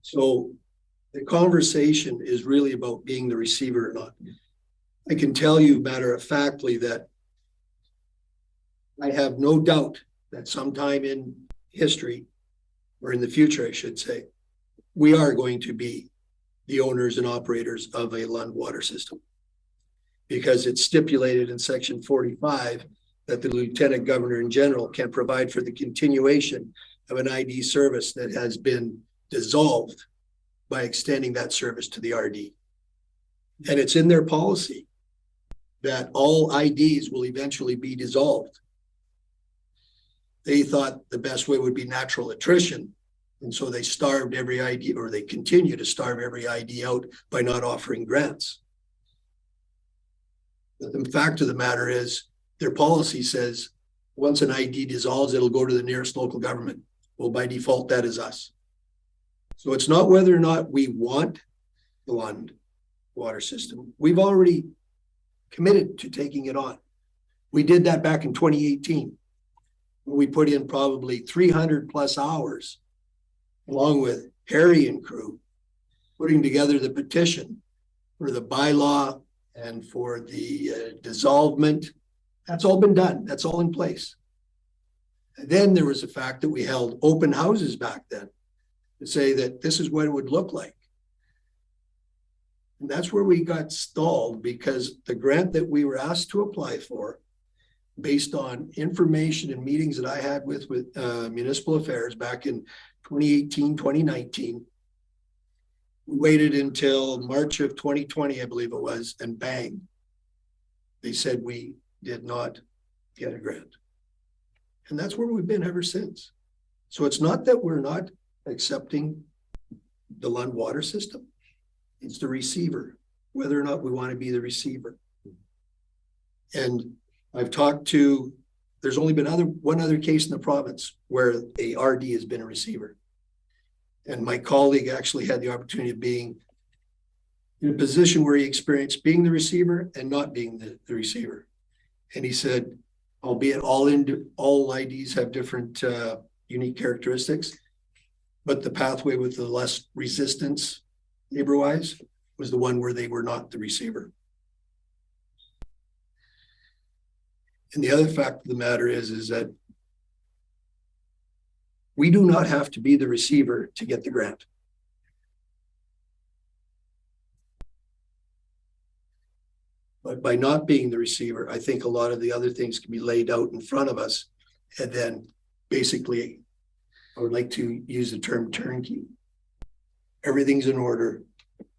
So the conversation is really about being the receiver or not. I can tell you matter of factly that I have no doubt that sometime in history, or in the future, I should say, we are going to be the owners and operators of a Lund water system, because it's stipulated in section 45 that the Lieutenant Governor in General can provide for the continuation of an ID service that has been dissolved by extending that service to the RD. And it's in their policy that all IDs will eventually be dissolved. They thought the best way would be natural attrition. And so they starved every ID, or they continue to starve every ID out by not offering grants. But the fact of the matter is, their policy says once an ID dissolves, it'll go to the nearest local government. Well, by default, that is us. So it's not whether or not we want the Lund water system. We've already committed to taking it on. We did that back in 2018. We put in probably 300+ hours, along with Harry and crew, putting together the petition for the bylaw and for the dissolvement. That's all been done. That's all in place. And then there was the fact that we held open houses back then to say that this is what it would look like. And that's where we got stalled, because the grant that we were asked to apply for, based on information and meetings that I had with municipal affairs back in 2018, 2019, we waited until March of 2020, I believe it was, and bang, they said we did not get a grant. And that's where we've been ever since. So it's not that we're not accepting the Lund water system. It's the receiver, whether or not we want to be the receiver. And I've talked to, there's only been one other case in the province where a RD has been a receiver. And my colleague actually had the opportunity of being in a position where he experienced being the receiver and not being the receiver. And he said, albeit all IDs have different unique characteristics, but the pathway with the less resistance neighbor-wise was the one where they were not the receiver. And the other fact of the matter is that we do not have to be the receiver to get the grant. But by not being the receiver, I think a lot of the other things can be laid out in front of us. And then basically, I would like to use the term turnkey. Everything's in order.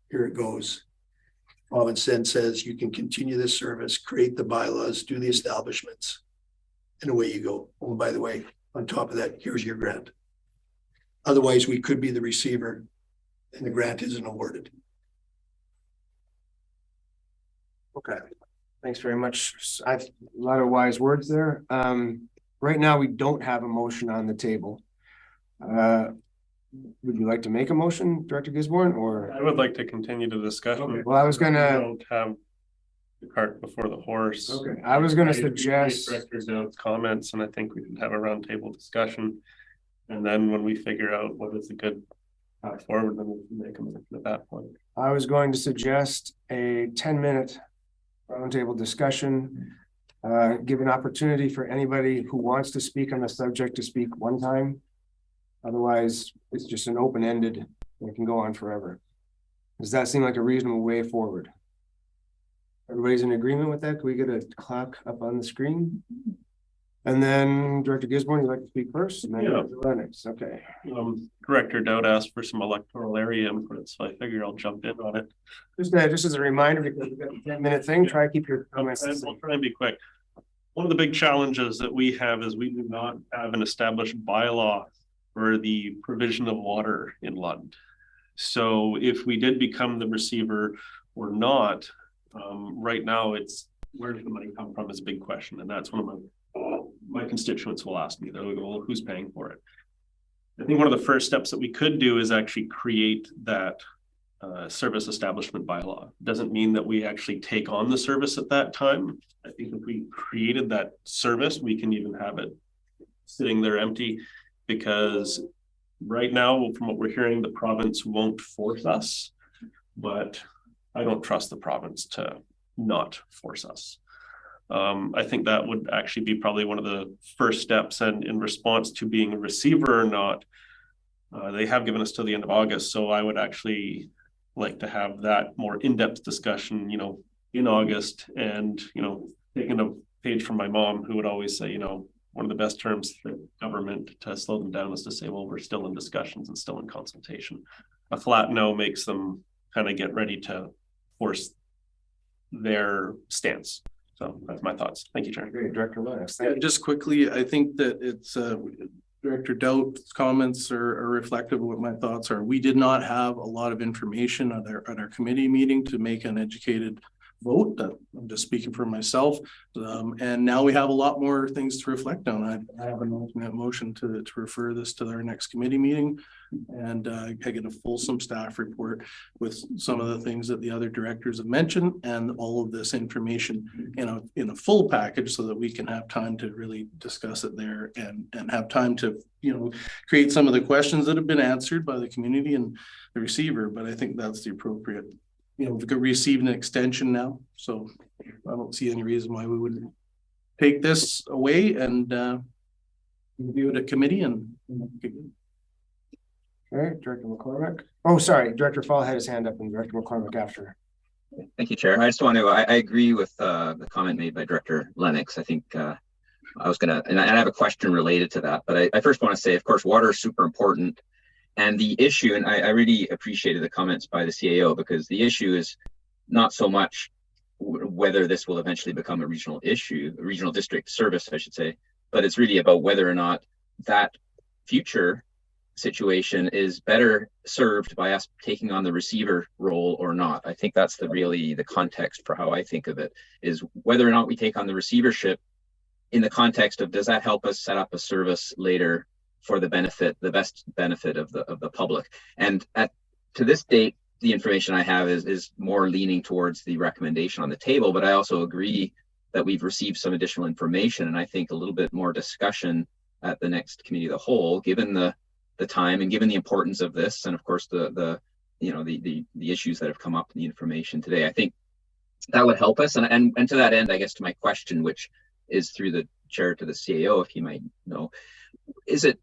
Here it goes. Province then says you can continue this service, create the bylaws, do the establishments, and away you go. Oh, by the way, on top of that, here's your grant. Otherwise, we could be the receiver and the grant isn't awarded. Okay, thanks very much. A lot of wise words there. Right now, we don't have a motion on the table. Would you like to make a motion, Director Gisborne, or? I would like to continue the discussion. Okay. Well, I was gonna. We don't have the cart before the horse. Okay, I was gonna suggest. Director's notes, comments, and I think we can have a roundtable discussion. And then when we figure out what is a good path forward, then we can make a motion at that point. I was going to suggest a 10-minute roundtable discussion. Give an opportunity for anybody who wants to speak on the subject to speak one time. Otherwise, it's just an open-ended, it can go on forever. Does that seem like a reasonable way forward? Everybody's in agreement with that? Can we get a clock up on the screen? And then Director Gisborne, you'd like to speak first? And then Lennox. Okay. Director Dowd asked for some electoral area input, so I figure I'll jump in on it. Just as a reminder, because we've got a 10-minute thing, try to keep your comments. We'll try and be quick. One of the big challenges that we have is we do not have an established bylaw for the provision of water in Lund. So if we did become the receiver or not, right now it's where does the money come from is a big question. And that's one of my constituents will ask me, they'll go, well, who's paying for it? I think one of the first steps that we could do is actually create that service establishment bylaw. Doesn't mean that we actually take on the service at that time. I think if we created that service, we can even have it sitting there empty, because right now, from what we're hearing, the province won't force us, but I don't trust the province to not force us. I think that would actually be probably one of the first steps, and in response to being a receiver or not, they have given us till the end of August. So I would actually like to have that more in-depth discussion, in August, and, taking a page from my mom, who would always say, one of the best terms for government to slow them down is to say, well, we're still in discussions and still in consultation. A flat no makes them kind of get ready to force their stance. So that's my thoughts. Thank you, Chair. Great, Director Lennox. Yeah, just quickly, I think that it's Director Dowd's comments are reflective of what my thoughts are. We did not have a lot of information at our committee meeting to make an educated vote. I'm just speaking for myself. And now we have a lot more things to reflect on. I have an alternate motion to refer this to our next committee meeting and get a fulsome staff report with some of the things that the other directors have mentioned and all of this information in a full package so that we can have time to really discuss it there and have time to, create some of the questions that have been answered by the community and the receiver. But I think that's the appropriate, we've received an extension now, so I don't see any reason why we wouldn't take this away and review it at committee and. Okay, Director McCormick. Oh, sorry, Director Fall had his hand up and Director McCormick after. Thank you, Chair. I just want to, I agree with the comment made by Director Lennox. I think I was gonna, and I have a question related to that, but I first want to say, of course, water is super important. And the issue, and I really appreciated the comments by the CAO, because the issue is not so much whether this will eventually become a regional issue, a regional district service, I should say, but it's really about whether or not that future situation is better served by us taking on the receiver role or not. I think that's really the context for how I think of it, is whether or not we take on the receivership in the context of, does that help us set up a service later for the best benefit of the public. And to this date, the information I have is more leaning towards the recommendation on the table, but I also agree that we've received some additional information, and I think a little bit more discussion at the next committee of the whole, given the time and given the importance of this, and of course the issues that have come up in the information today. I think that would help us. And to that end, I guess, to my question, which is through the chair to the CAO, if he might know, is it,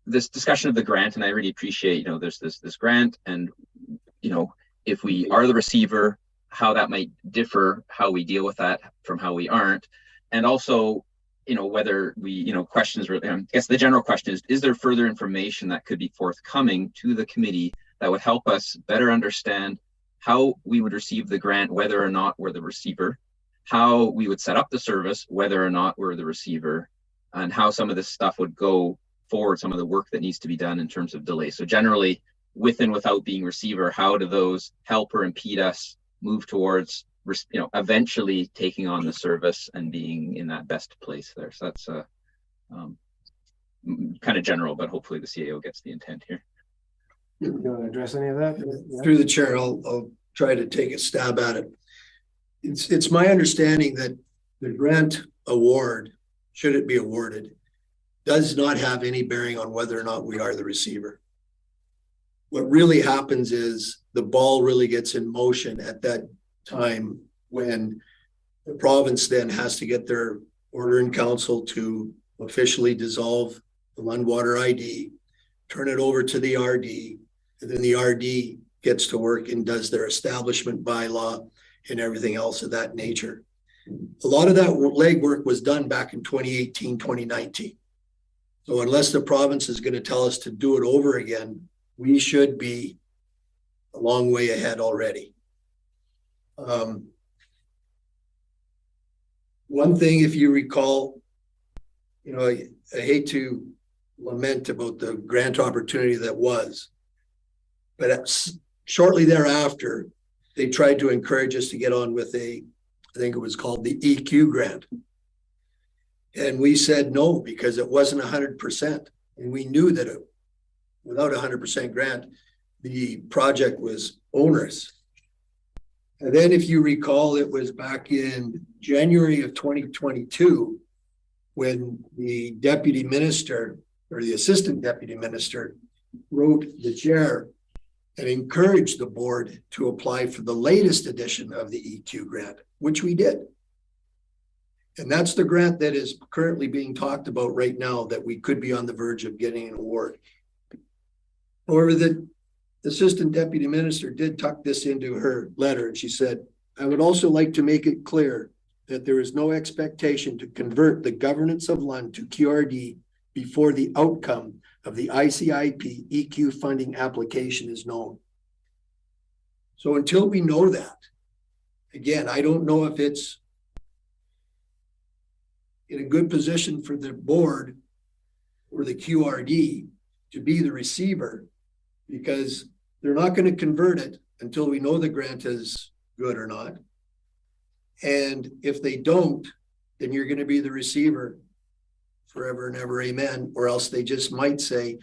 this discussion of the grant, and I really appreciate, there's this grant, and if we are the receiver, how that might differ, how we deal with that from how we aren't, and also whether we, questions, I guess the general question is there further information that could be forthcoming to the committee that would help us better understand how we would receive the grant, whether or not we're the receiver, how we would set up the service, whether or not we're the receiver, and how some of this stuff would go forward, some of the work that needs to be done in terms of delay. So generally, with and without being receiver, how do those help or impede us move towards eventually taking on the service and being in that best place there? So that's kind of general, but hopefully the CAO gets the intent here. You want to address any of that? Through the chair, I'll try to take a stab at it. It's my understanding that the grant award, should it be awarded, does not have any bearing on whether or not we are the receiver. What really happens is the ball really gets in motion at that time when the province then has to get their order in council to officially dissolve the Lund Water ID, turn it over to the RD, and then the RD gets to work and does their establishment bylaw and everything else of that nature. A lot of that legwork was done back in 2018, 2019. So unless the province is going to tell us to do it over again, we should be a long way ahead already. One thing, if you recall, I hate to lament about the grant opportunity that was, but shortly thereafter, they tried to encourage us to get on with I think it was called the EQ grant. And we said no, because it wasn't 100%. And we knew that without 100% grant, the project was onerous. And then if you recall, it was back in January of 2022, when the deputy minister or the assistant deputy minister wrote the chair and encouraged the board to apply for the latest edition of the EQ grant, which we did. And that's the grant that is currently being talked about right now, that we could be on the verge of getting an award. However, the assistant deputy minister did tuck this into her letter, and she said, I would also like to make it clear that there is no expectation to convert the governance of Lund to QRD before the outcome of the ICIP EQ funding application is known. So until we know that, again, I don't know if it's in a good position for the board or the QRD to be the receiver, because they're not going to convert it until we know the grant is good or not. And if they don't, then you're gonna be the receiver forever and ever, amen, or else they just might say,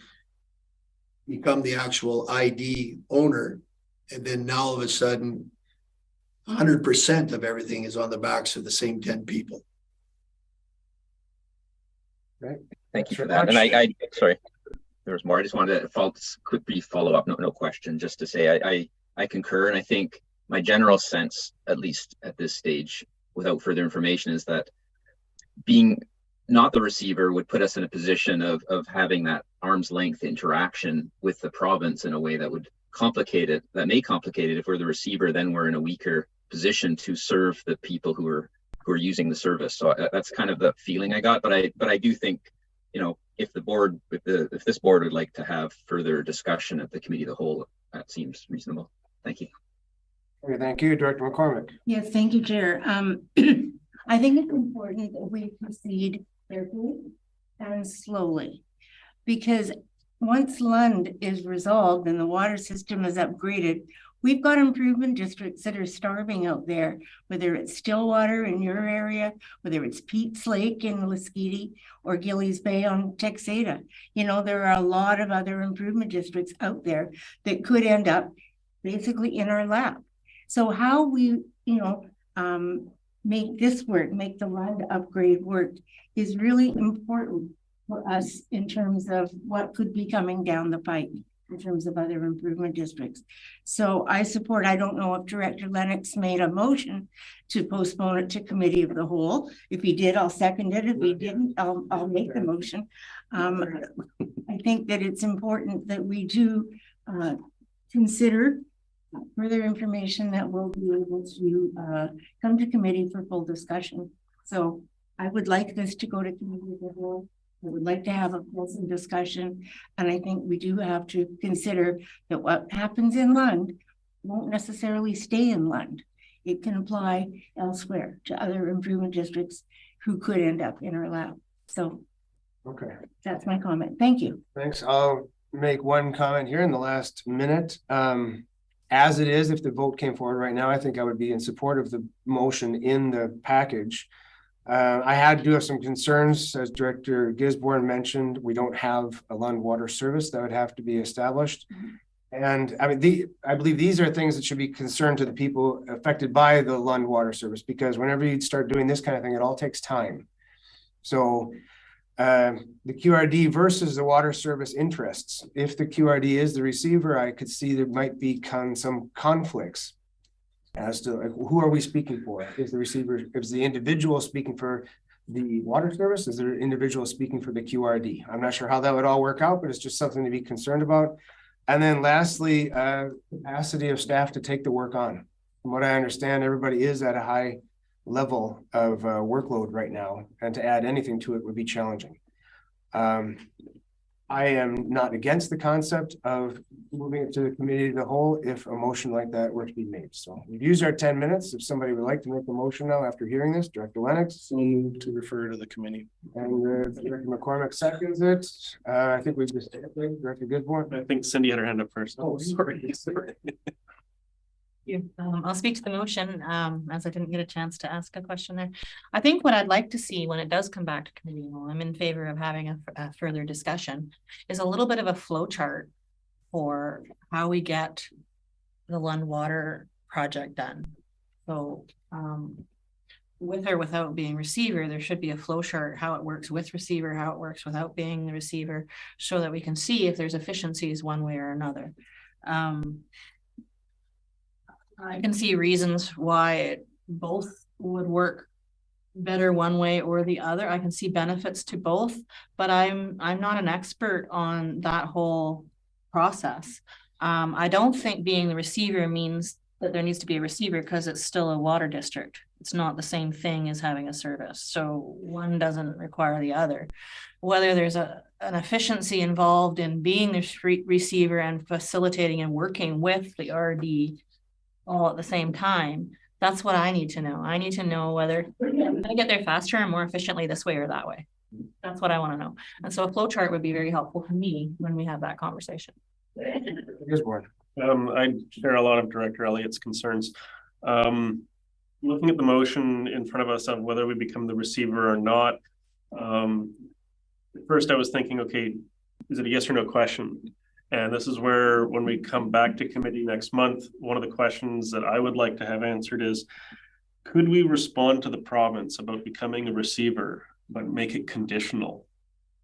become the actual ID owner, and then now all of a sudden, 100% of everything is on the backs of the same 10 people. Right. Thank you for that. And I sorry, there was more. I just wanted to quick brief follow up, no question, just to say I concur, and I think my general sense, at least at this stage, without further information, is that being not the receiver would put us in a position of having that arm's length interaction with the province in a way that would complicate it, that may complicate it. If we're the receiver, then we're in a weaker position to serve the people who are using the service. So that's kind of the feeling I got. But I do think, you know, if the board, if this board would like to have further discussion at the committee of the whole, that seems reasonable. Thank you. Okay, thank you, Director McCormick. Yes, thank you, Chair. I think it's important that we proceed carefully and slowly, because once Lund is resolved and the water system is upgraded, we've got improvement districts that are starving out there, whether it's Stillwater in your area, whether it's Pete's Lake in Lasqueti or Gillies Bay on Texada. You know, there are a lot of other improvement districts out there that could end up basically in our lap. So how we, make this work, make the Lund upgrade work is really important for us in terms of what could be coming down the pipe in terms of other improvement districts. So I support, I don't know if Director Lennox made a motion to postpone it to committee of the whole. If he did, I'll second it. If he didn't, I'll make the motion. I think that it's important that we do consider further information that will be able to come to committee for full discussion. So I would like this to go to committee of the whole. I would like to have a full discussion, and I think we do have to consider that what happens in Lund won't necessarily stay in Lund. It can apply elsewhere to other improvement districts who could end up in our lap. So okay, that's my comment. Thank you. Thanks. I'll make one comment here in the last minute. As it is, if the vote came forward right now, I think I would be in support of the motion in the package. I do have some concerns, as Director Gisborne mentioned. We don't have a Lund water service that would have to be established. And I mean, I believe these are things that should be concerned to the people affected by the Lund water service, because whenever you start doing this kind of thing, it all takes time. So the QRD versus the water service interests. If the QRD is the receiver, I could see there might be some conflicts as to who are we speaking for? Is the receiver, is the individual speaking for the water service? Is there an individual speaking for the QRD? I'm not sure how that would all work out, but it's just something to be concerned about. And then lastly, capacity of staff to take the work on. From what I understand, everybody is at a high level of workload right now, and to add anything to it would be challenging. I am not against the concept of moving it to the committee of the whole if a motion like that were to be made. So we've used our 10 minutes. If somebody would like to make a motion now after hearing this, Director Lennox. So move to refer to the committee. And Director McCormick seconds it. I think we've just Director Gisborne. I think Cindy had her hand up first. Oh, sorry. I'll speak to the motion as I didn't get a chance to ask a question there. I think what I'd like to see when it does come back to committee, well, I'm in favor of having a further discussion, is a little bit of a flow chart for how we get the Lund water project done. So with or without being receiver, there should be a flow chart, how it works with receiver, how it works without being the receiver, so that we can see if there's efficiencies one way or another. I can see reasons why it both would work better one way or the other. I can see benefits to both, but I'm not an expert on that whole process. I don't think being the receiver means that there needs to be a receiver, because it's still a water district. It's not the same thing as having a service. So one doesn't require the other. Whether there's an efficiency involved in being the receiver and facilitating and working with the RD all at the same time, that's what I need to know. I need to know whether I'm going to get there faster and more efficiently this way or that way. That's what I want to know. And so a flow chart would be very helpful to me when we have that conversation. Gisborne. I share a lot of Director Elliott's concerns. looking at the motion in front of us of whether we become the receiver or not. First I was thinking, okay, is it a yes or no question? And this is where, when we come back to committee next month, one of the questions that I would like to have answered is, could we respond to the province about becoming a receiver, but make it conditional?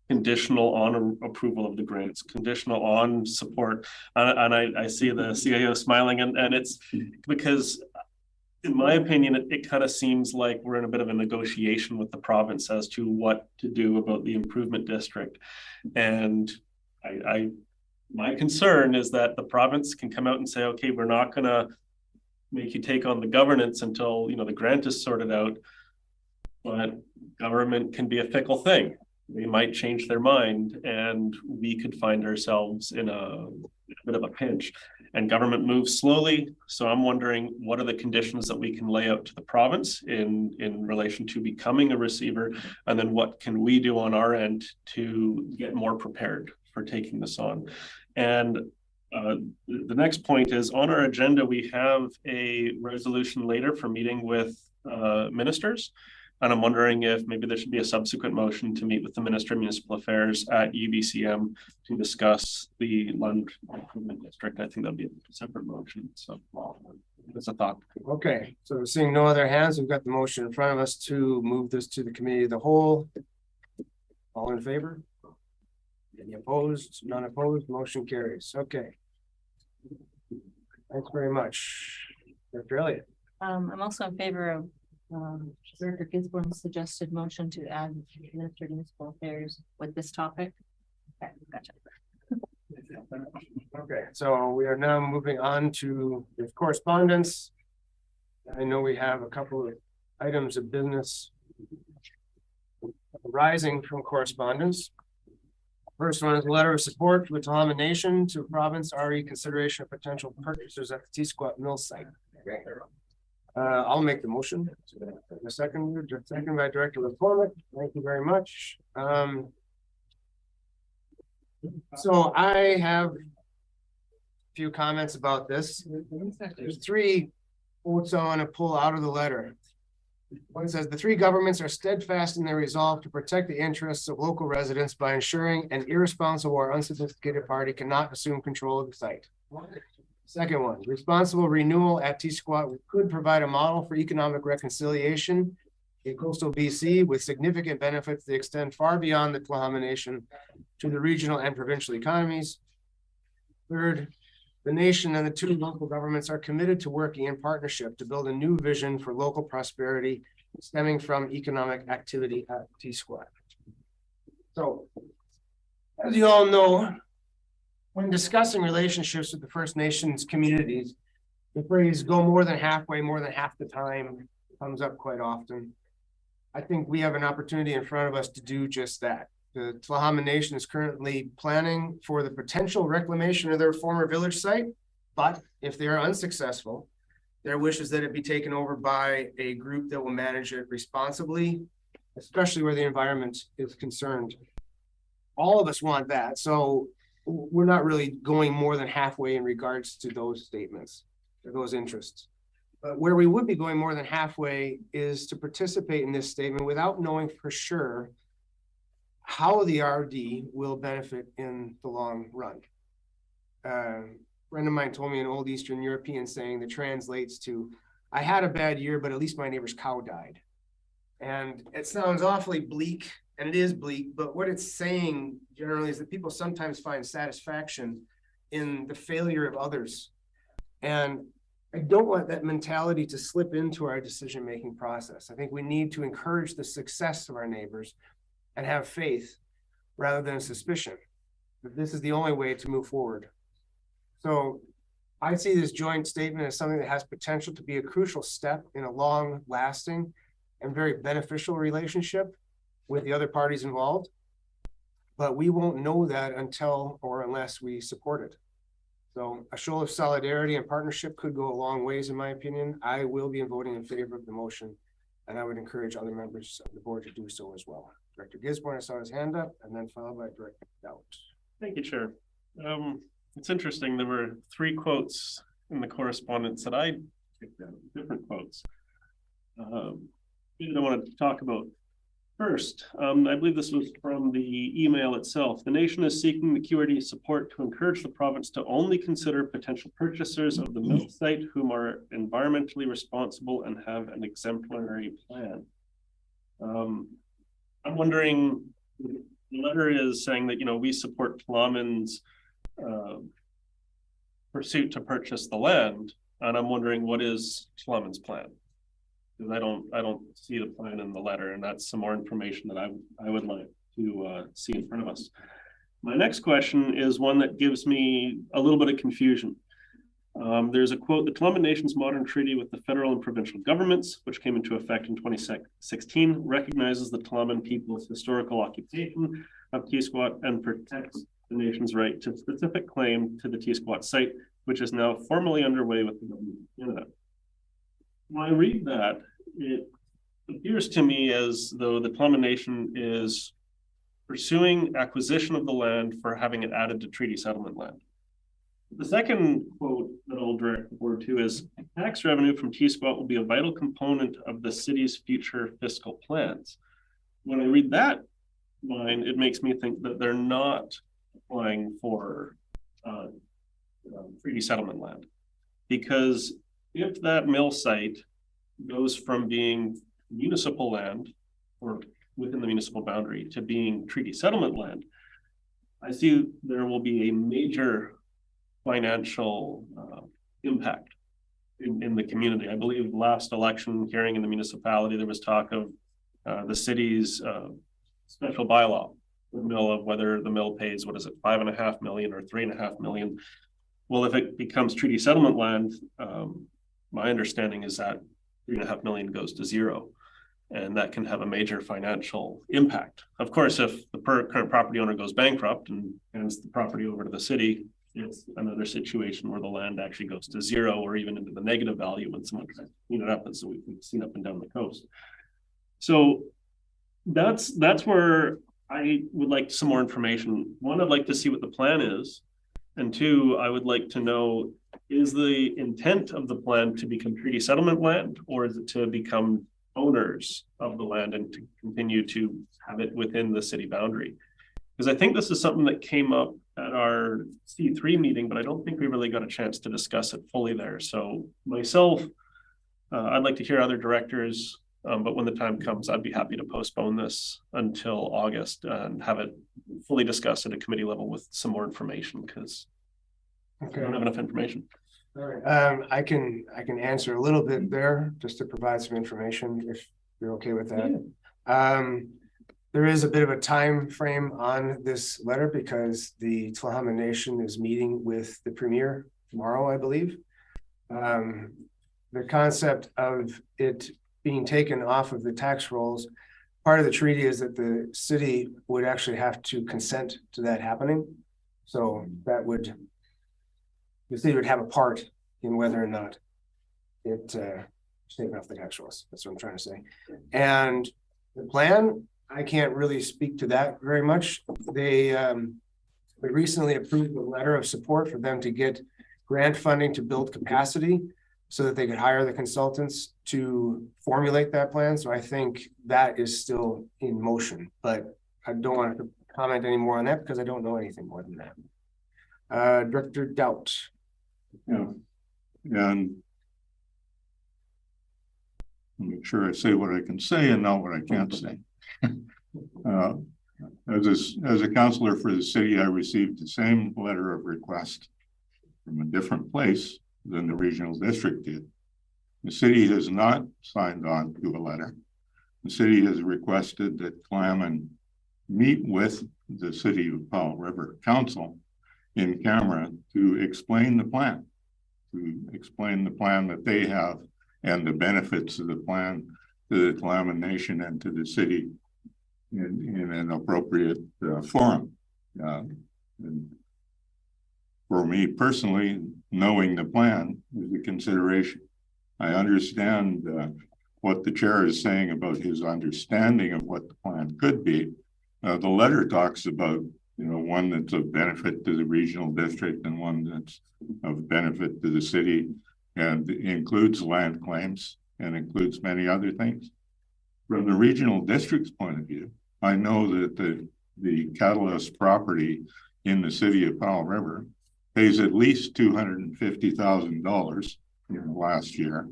Conditional on approval of the grants, conditional on support. And I see the CIO smiling, and it's because, in my opinion, it kind of seems like we're in a bit of a negotiation with the province as to what to do about the improvement district. And my concern is that the province can come out and say, okay, we're not going to make you take on the governance until, you know, the grant is sorted out. But government can be a fickle thing. They might change their mind, and we could find ourselves in a bit of a pinch. And government moves slowly. So I'm wondering, what are the conditions that we can lay out to the province in relation to becoming a receiver? And then what can we do on our end to get more prepared for taking this on? And the next point is, on our agenda, we have a resolution later for meeting with ministers. And I'm wondering if maybe there should be a subsequent motion to meet with the Minister of Municipal Affairs at UBCM to discuss the Lund Improvement District. I think that'll be a separate motion. So that's a thought. Okay, so seeing no other hands, we've got the motion in front of us to move this to the committee of the whole. All in favor? Any opposed? None opposed? Motion carries. Okay. Thanks very much. Dr. Elliott. I'm also in favor of Director Gisborne's suggested motion to add Minister of Municipal Affairs with this topic. Okay, gotcha. Okay, so we are now moving on to the correspondence. I know we have a couple of items of business arising from correspondence. First one is a letter of support for the Tla'amin Nation to province RE consideration of potential purchasers at the tiskwat mill site. Okay. I'll make the motion. The second by Director McCormick. Thank you very much. So I have a few comments about this. There's 3 quotes I want to pull out of the letter. One says, the 3 governments are steadfast in their resolve to protect the interests of local residents by ensuring an irresponsible or unsophisticated party cannot assume control of the site. Second one, responsible renewal at tiskwat could provide a model for economic reconciliation in coastal BC with significant benefits that extend far beyond the Tla'amin Nation to the regional and provincial economies. Third, the nation and the 2 local governments are committed to working in partnership to build a new vision for local prosperity stemming from economic activity at tiskwat. So, as you all know, when discussing relationships with the First Nations communities, the phrase "go more than halfway, more than half the time" comes up quite often. I think we have an opportunity in front of us to do just that. The Tla'amin Nation is currently planning for the potential reclamation of their former village site, but if they are unsuccessful, their wish is that it be taken over by a group that will manage it responsibly, especially where the environment is concerned. All of us want that, so we're not really going more than halfway in regards to those statements or those interests. But where we would be going more than halfway is to participate in this statement without knowing for sure how the RD will benefit in the long run. A friend of mine told me an old Eastern European saying that translates to, I had a bad year, but at least my neighbor's cow died. And it sounds awfully bleak, and it is bleak, but what it's saying generally is that people sometimes find satisfaction in the failure of others. And I don't want that mentality to slip into our decision-making process. I think we need to encourage the success of our neighbors and have faith rather than suspicion that this is the only way to move forward. So I see this joint statement as something that has potential to be a crucial step in a long-lasting and very beneficial relationship with the other parties involved. But we won't know that until or unless we support it. So a show of solidarity and partnership could go a long ways, in my opinion. I will be voting in favor of the motion, and I would encourage other members of the board to do so as well. Director Gisborne, I saw his hand up, and then followed by Director Dowd. Thank you, Chair. It's interesting. There were 3 quotes in the correspondence that I picked out, different quotes. that I want to talk about first. I believe this was from the email itself. The nation is seeking the QRD support to encourage the province to only consider potential purchasers of the mill site whom are environmentally responsible and have an exemplary plan. I'm wondering, the letter is saying that, you know, we support Tla'amin's pursuit to purchase the land, and I'm wondering what is Tla'amin's plan? Because I don't see the plan in the letter, and that's some more information that I would like to see in front of us. My next question is one that gives me a little bit of confusion. There's a quote: the Tla'amin Nation's modern treaty with the federal and provincial governments, which came into effect in 2016, recognizes the Tla'amin people's historical occupation of tiskwat and protects the nation's right to specific claim to the tiskwat site, which is now formally underway with the government of Canada. When I read that, it appears to me as though the Tla'amin Nation is pursuing acquisition of the land for having it added to treaty settlement land. The second quote that I'll direct the board to is, tax revenue from tiskwat will be a vital component of the city's future fiscal plans. When I read that line, it makes me think that they're not applying for treaty settlement land. Because if that mill site goes from being municipal land or within the municipal boundary to being treaty settlement land, I see there will be a major financial impact in the community. I believe last election hearing in the municipality, there was talk of the city's special bylaw, the mill, of whether the mill pays, what is it, 5.5 million or 3.5 million. Well, if it becomes treaty settlement land, my understanding is that 3.5 million goes to zero, and that can have a major financial impact. Of course, if the current property owner goes bankrupt and hands the property over to the city, it's another situation where the land actually goes to zero or even into the negative value when someone tries to clean it up, as we've seen up and down the coast. So that's where I would like some more information. One, I'd like to see what the plan is. And two, I would like to know, is the intent of the plan to become treaty settlement land, or is it to become owners of the land and to continue to have it within the city boundary? Because I think this is something that came up at our C3 meeting, but I don't think we really got a chance to discuss it fully there. So myself, I'd like to hear other directors, but when the time comes, I'd be happy to postpone this until August and have it fully discussed at a committee level with some more information, because I don't have enough information. All right. I can answer a little bit there just to provide some information if you're okay with that. Yeah. There is a bit of a time frame on this letter because the Tla'amin Nation is meeting with the Premier tomorrow, I believe. The concept of it being taken off of the tax rolls, part of the treaty is that the city would actually have to consent to that happening. So that would, the city would have a part in whether or not it's taken off the tax rolls. That's what I'm trying to say. And the plan, I can't really speak to that very much. They recently approved a letter of support for them to get grant funding to build capacity so that they could hire the consultants to formulate that plan. So I think that is still in motion, but I don't want to comment any more on that because I don't know anything more than that. Director Doubt. Yeah, and make sure I say what I can say and not what I can't say. As a counselor for the city, I received the same letter of request from a different place than the regional district did. The city has not signed on to a letter. The city has requested that Tla'amin meet with the City of Powell River Council in camera to explain the plan, that they have and the benefits of the plan to the Tla'amin Nation and to the city in an appropriate forum. And for me personally, knowing the plan is a consideration. I understand what the chair is saying about his understanding of what the plan could be. The letter talks about, one that's of benefit to the regional district and one that's of benefit to the city, and includes land claims and includes many other things. From the regional district's point of view, I know that the Catalyst property in the city of Powell River pays at least $250,000 last year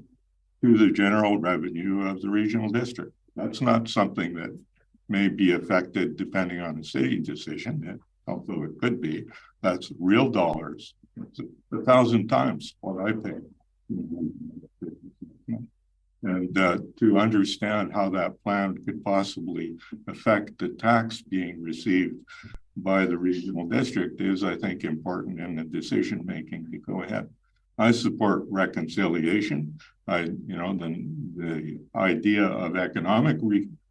to the general revenue of the regional district. That's not something that may be affected depending on the city decision, although it could be. That's real dollars. It's 1,000 times what I pay. And to understand how that plan could possibly affect the tax being received by the regional district is, I think, important in the decision making to go ahead. I support reconciliation. The idea of economic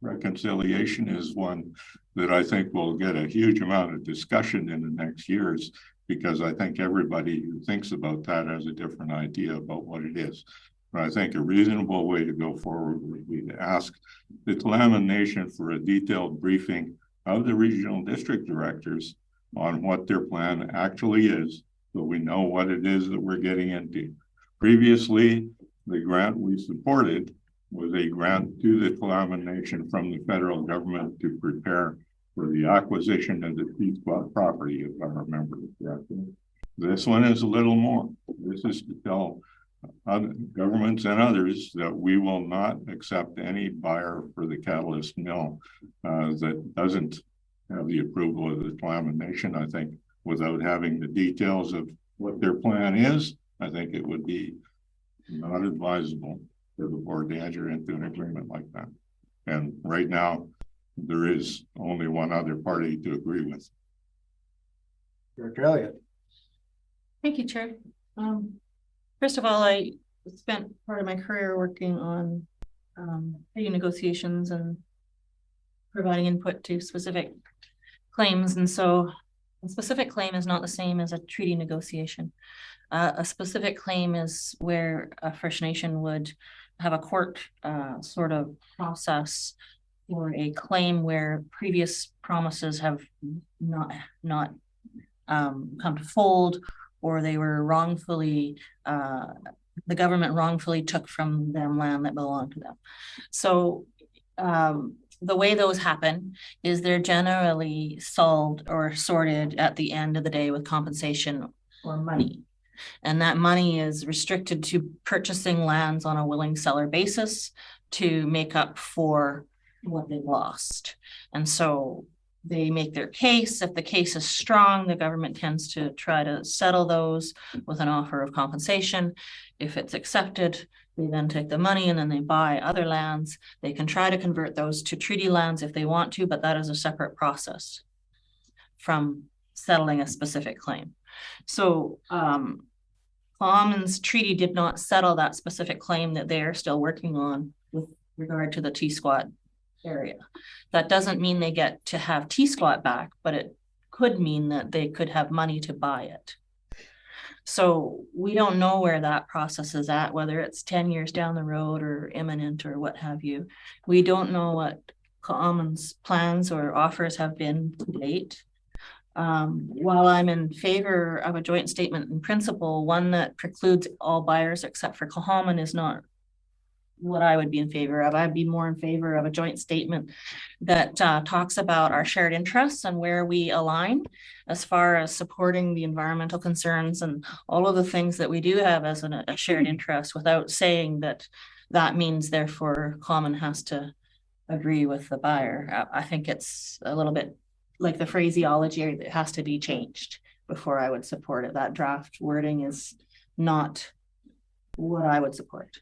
reconciliation is one that I think will get a huge amount of discussion in the next years, because I think everybody who thinks about that has a different idea about what it is. But I think a reasonable way to go forward would be to ask the Tla'amin Nation for a detailed briefing of the regional district directors on what their plan actually is, so we know what it is that we're getting into. Previously, the grant we supported was a grant to the Tla'amin Nation from the federal government to prepare for the acquisition of the tiskwat property, if I remember correctly. This one is a little more. This is to tell other governments and others that we will not accept any buyer for the Catalyst mill that doesn't have the approval of the Tla'amin Nation. I think without having the details of what their plan is, I think it would be not advisable for the board to enter into an agreement like that. And right now, there is only one other party to agree with. Director Elliott. Thank you, Chair. First of all, I spent part of my career working on treaty negotiations and providing input to specific claims. And so a specific claim is not the same as a treaty negotiation. A specific claim is where a First Nation would have a court sort of process for a claim where previous promises have not come to fold, or they were wrongfully, the government wrongfully took from them land that belonged to them. So the way those happen is they're generally solved or sorted at the end of the day with compensation or money. And that money is restricted to purchasing lands on a willing seller basis to make up for what they've lost. And so they make their case. If the case is strong, the government tends to try to settle those with an offer of compensation. If it's accepted, they then take the money and then they buy other lands. They can try to convert those to treaty lands if they want to, but that is a separate process from settling a specific claim. So Tla'amin's treaty did not settle that specific claim that they are still working on with regard to the tiskwat area. That doesn't mean they get to have tiskwat back, but it could mean that they could have money to buy it. So we don't know where that process is at, whether it's 10 years down the road or imminent or what have you. We don't know what Tla'amin's plans or offers have been to date. While I'm in favor of a joint statement in principle, one that precludes all buyers except for Tla'amin is not what I would be in favor of. I'd be more in favor of a joint statement that talks about our shared interests and where we align as far as supporting the environmental concerns and all of the things that we do have as a shared interest, without saying that that means therefore Tla'amin has to agree with the buyer. I think it's a little bit like the phraseology that has to be changed before I would support it. That draft wording is not what I would support.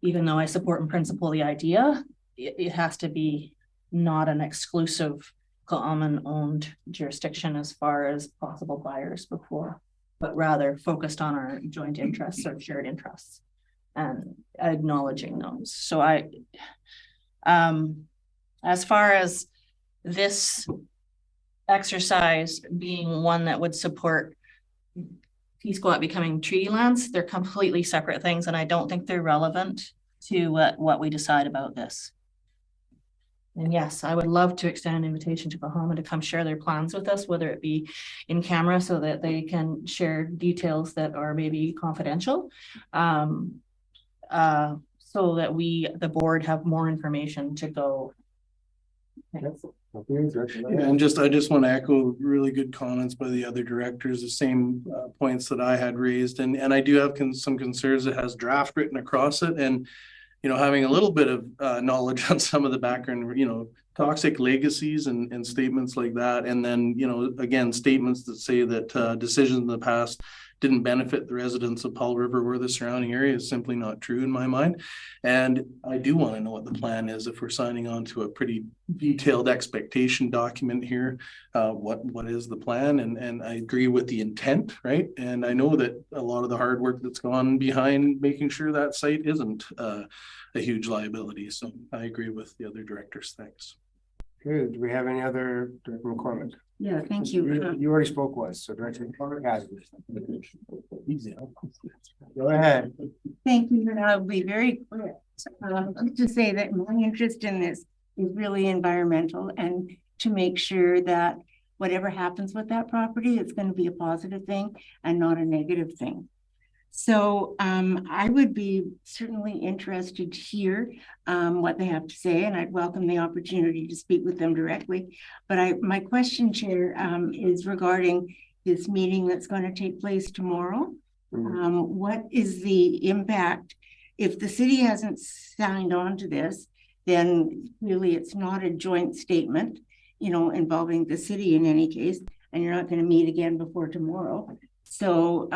Even though I support in principle the idea, it has to be not an exclusive Tla'amin owned jurisdiction as far as possible buyers before, but rather focused on our joint interests or shared interests and acknowledging those. So as far as this exercise being one that would support tiskwat becoming treaty lands, they're completely separate things, and I don't think they're relevant to what we decide about this. And yes, I would love to extend an invitation to Tla'amin to come share their plans with us, whether it be in camera so that they can share details that are maybe confidential. so that the board have more information to go. Yeah, and I just want to echo really good comments by the other directors, the same points that I had raised. And I do have some concerns that has draft written across it. And, you know, having a little bit of knowledge on some of the background, you know, toxic legacies and statements like that. And then, you know, again, statements that say that decisions in the past didn't benefit the residents of Powell River or the surrounding area is simply not true in my mind. And I do want to know what the plan is if we're signing on to a pretty detailed expectation document here. What is the plan? And I agree with the intent, right? And I know that a lot of the hard work that's gone behind making sure that site isn't a huge liability. So I agree with the other directors. Thanks. Good. Do we have any other, Director McCormick? Yeah, thank you. You already spoke once, so Director McCormick has it. Easy. Go ahead. Thank you, and I'll be very quick. To say that my interest in this is really environmental and to make sure that whatever happens with that property, it's going to be a positive thing and not a negative thing. So I would be certainly interested to hear what they have to say, and I'd welcome the opportunity to speak with them directly. But my question, Chair, is regarding this meeting that's going to take place tomorrow. What is the impact? If the city hasn't signed on to this, then really it's not a joint statement, you know, involving the city in any case, and you're not going to meet again before tomorrow. So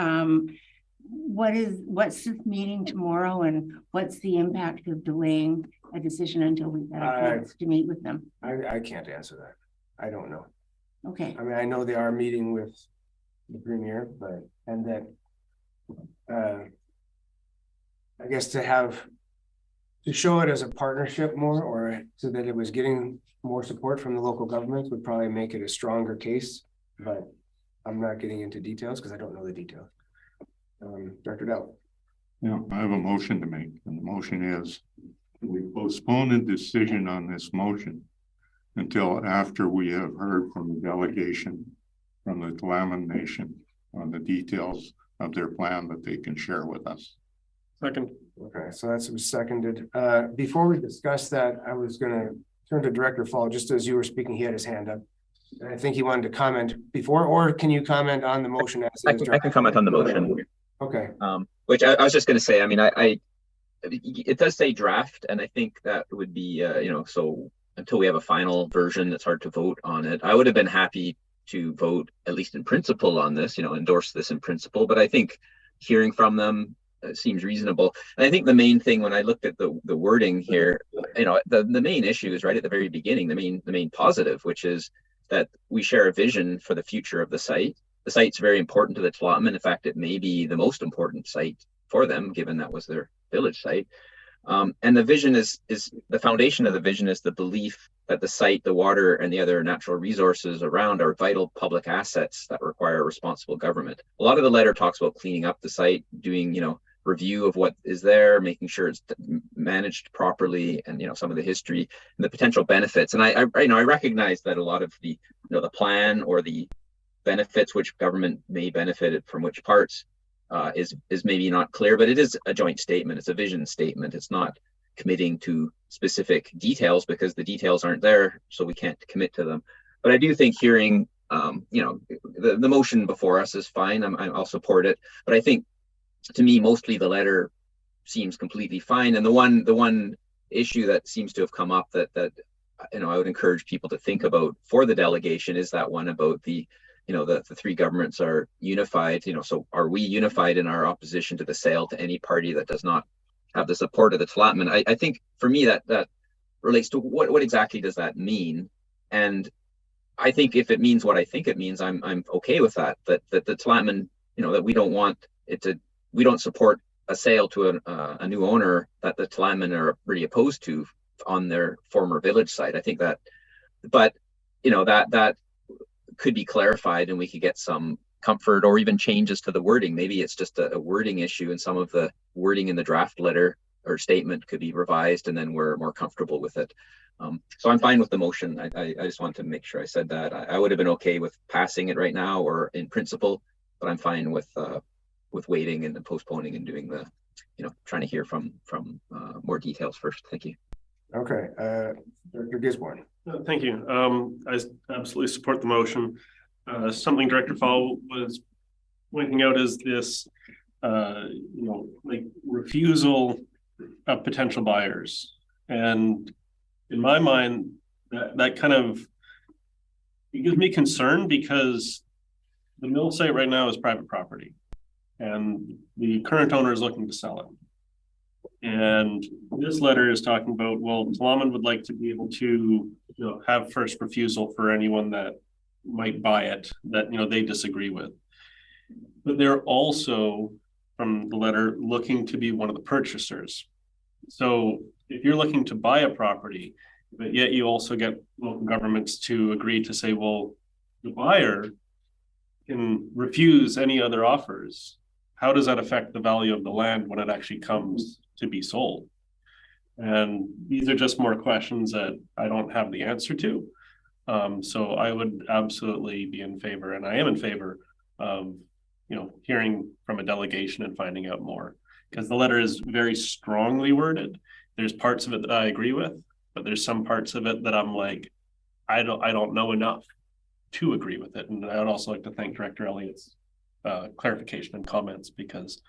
what's this meeting tomorrow, and what's the impact of delaying a decision until we've had a chance to meet with them? I can't answer that. I don't know. Okay. I mean, I know they are meeting with the premier, but, and that I guess to show it as a partnership more, or so that it was getting more support from the local governments would probably make it a stronger case, but I'm not getting into details because I don't know the details. Director Dillon. Yeah, I have a motion to make, and the motion is we postpone a decision on this motion until after we have heard from the delegation from the Tla'amin Nation on the details of their plan that they can share with us. Second. Okay, so that's seconded. Before we discuss that, I was going to turn to Director Fall. Just as you were speaking, he had his hand up. And I think he wanted to comment before, or can you comment on the motion? I can comment on the motion. Okay. Which I was just going to say, I mean, it does say draft, and I think that would be, you know, so until we have a final version, it's hard to vote on it. I would have been happy to vote, at least in principle, on this, you know, endorse this in principle, but I think hearing from them seems reasonable. And I think the main thing when I looked at the wording here, you know, the main issue is right at the very beginning, the main positive, which is that we share a vision for the future of the site. The site's very important to the Tla'amin. In fact, it may be the most important site for them, given that was their village site. And the vision is the foundation of the vision is the belief that the site, the water, and the other natural resources around are vital public assets that require responsible government. A lot of the letter talks about cleaning up the site, doing, you know, review of what is there, making sure it's managed properly, and, you know, some of the history and the potential benefits. And I recognize that a lot of the, you know, the plan or the benefits which government may benefit from which parts is maybe not clear, but it is a joint statement. It's a vision statement. It's not committing to specific details because the details aren't there, so we can't commit to them. But I do think hearing, you know, the motion before us is fine. I'll support it. But I think, to me, mostly the letter seems completely fine. And the one issue that seems to have come up that you know I would encourage people to think about for the delegation is that one about the, you know, the three governments are unified, you know, so are we unified in our opposition to the sale to any party that does not have the support of the Tla'amin? I think for me that relates to what exactly does that mean? And I think if it means what I think it means, I'm okay with that the Tla'amin, you know, that we don't want it to, we don't support a sale to a new owner that the Tla'amin are really opposed to on their former village site. I think that, but you know, that could be clarified and we could get some comfort or even changes to the wording. Maybe it's just a wording issue, and some of the wording in the draft letter or statement could be revised, and then we're more comfortable with it. So I'm fine with the motion. I just want to make sure I said that. I would have been okay with passing it right now or in principle, but I'm fine with waiting and postponing and doing trying to hear from more details first. Thank you. Okay, Director Gisborne. Thank you. I absolutely support the motion. Something Director Fall was pointing out is this, like refusal of potential buyers. And in my mind, that kind of, it gives me concern because the mill site right now is private property and the current owner is looking to sell it. And this letter is talking about, well, Tla'amin would like to be able to, have first refusal for anyone that might buy it that, they disagree with. But they're also, from the letter, looking to be one of the purchasers. So if you're looking to buy a property, but yet you also get local governments to agree to say, well, the buyer can refuse any other offers. How does that affect the value of the land when it actually comes to be sold? And these are just more questions that I don't have the answer to. So I would absolutely be in favor, and I am in favor of, hearing from a delegation and finding out more, because the letter is very strongly worded. There's parts of it that I agree with, but there's some parts of it that I'm like, I don't know enough to agree with it. And I would also like to thank Director Elliott's clarification and comments, because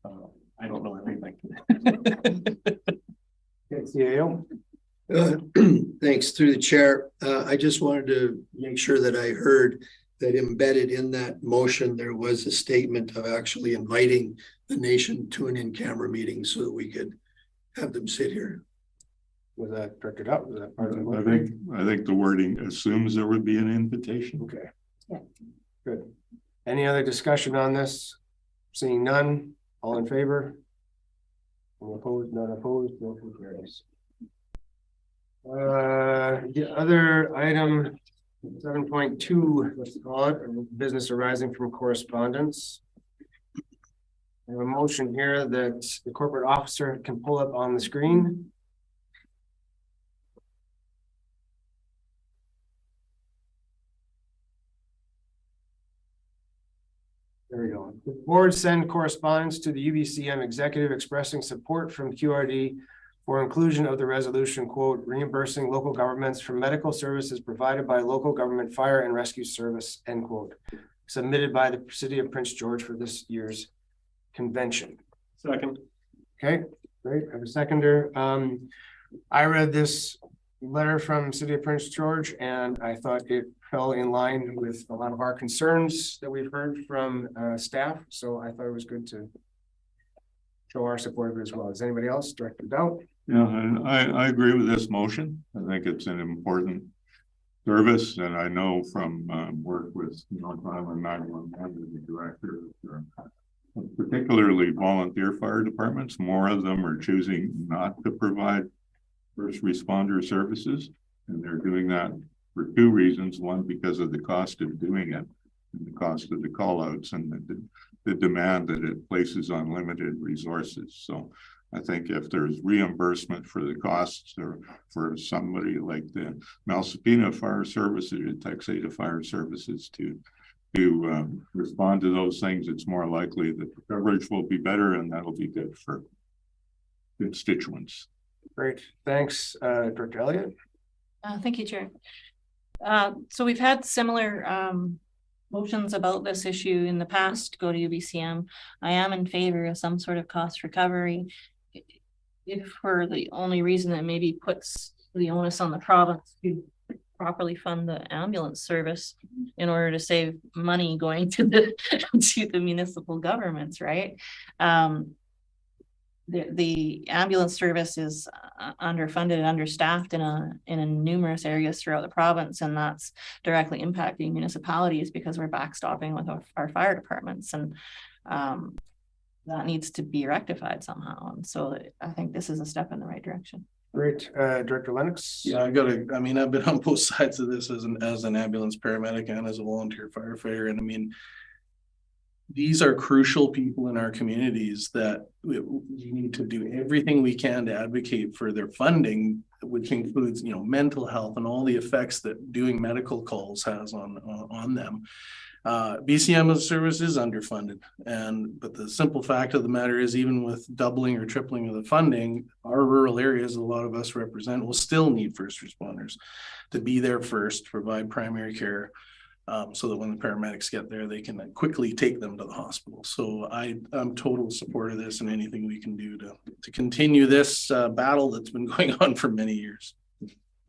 I don't know everything. CAO. Thanks, through the chair. I just wanted to make sure that I heard that embedded in that motion, there was a statement of actually inviting the nation to an in-camera meeting so that we could have them sit here. Was that directed up? Was that part of the motion? I think the wording assumes there would be an invitation. Okay. Yeah. Good. Any other discussion on this? Seeing none, all in favor? All opposed, none opposed, motion carries. The other item, 7.2, let's call it, business arising from correspondence. I have a motion here that the corporate officer can pull up on the screen. There we go. The board send correspondence to the UBCM executive expressing support from QRD for inclusion of the resolution, quote, reimbursing local governments for medical services provided by local government fire and rescue service, end quote, submitted by the city of Prince George for this year's convention. Second. Okay, great. I have a seconder. I read this letter from city of Prince George and I thought it fell in line with a lot of our concerns that we've heard from staff. So I thought it was good to show our support of it as well. Is anybody else? Director Doubt? Yeah, and I agree with this motion. I think it's an important service, and I know from work with North Island 911, the director, particularly volunteer fire departments, more of them are choosing not to provide first responder services, and they're doing that for two reasons. One, because of the cost of doing it, and the cost of the call outs, and the demand that it places on limited resources. So I think if there's reimbursement for the costs, or for somebody like the Malsapina Fire Services or Texada Fire Services to respond to those things, it's more likely that the coverage will be better, and that'll be good for constituents. Great, thanks, Director Elliott. Thank you, Chair. So we've had similar motions about this issue in the past, go to UBCM. I am in favor of some sort of cost recovery, if for the only reason that maybe puts the onus on the province to properly fund the ambulance service in order to save money going to the to the municipal governments, right? The ambulance service is underfunded and understaffed in numerous areas throughout the province, and that's directly impacting municipalities because we're backstopping with our fire departments, and that needs to be rectified somehow. And so I think this is a step in the right direction. Great, Director Lennox. Yeah, I've been on both sides of this as an ambulance paramedic and as a volunteer firefighter, and I mean, these are crucial people in our communities that we need to do everything we can to advocate for their funding, which includes, mental health and all the effects that doing medical calls has on them. BCM as a service is underfunded, but the simple fact of the matter is, even with doubling or tripling of the funding, our rural areas, a lot of us represent, will still need first responders to be there first, to provide primary care, so that when the paramedics get there, they can quickly take them to the hospital. So I'm total support of this, and anything we can do to continue this battle that's been going on for many years.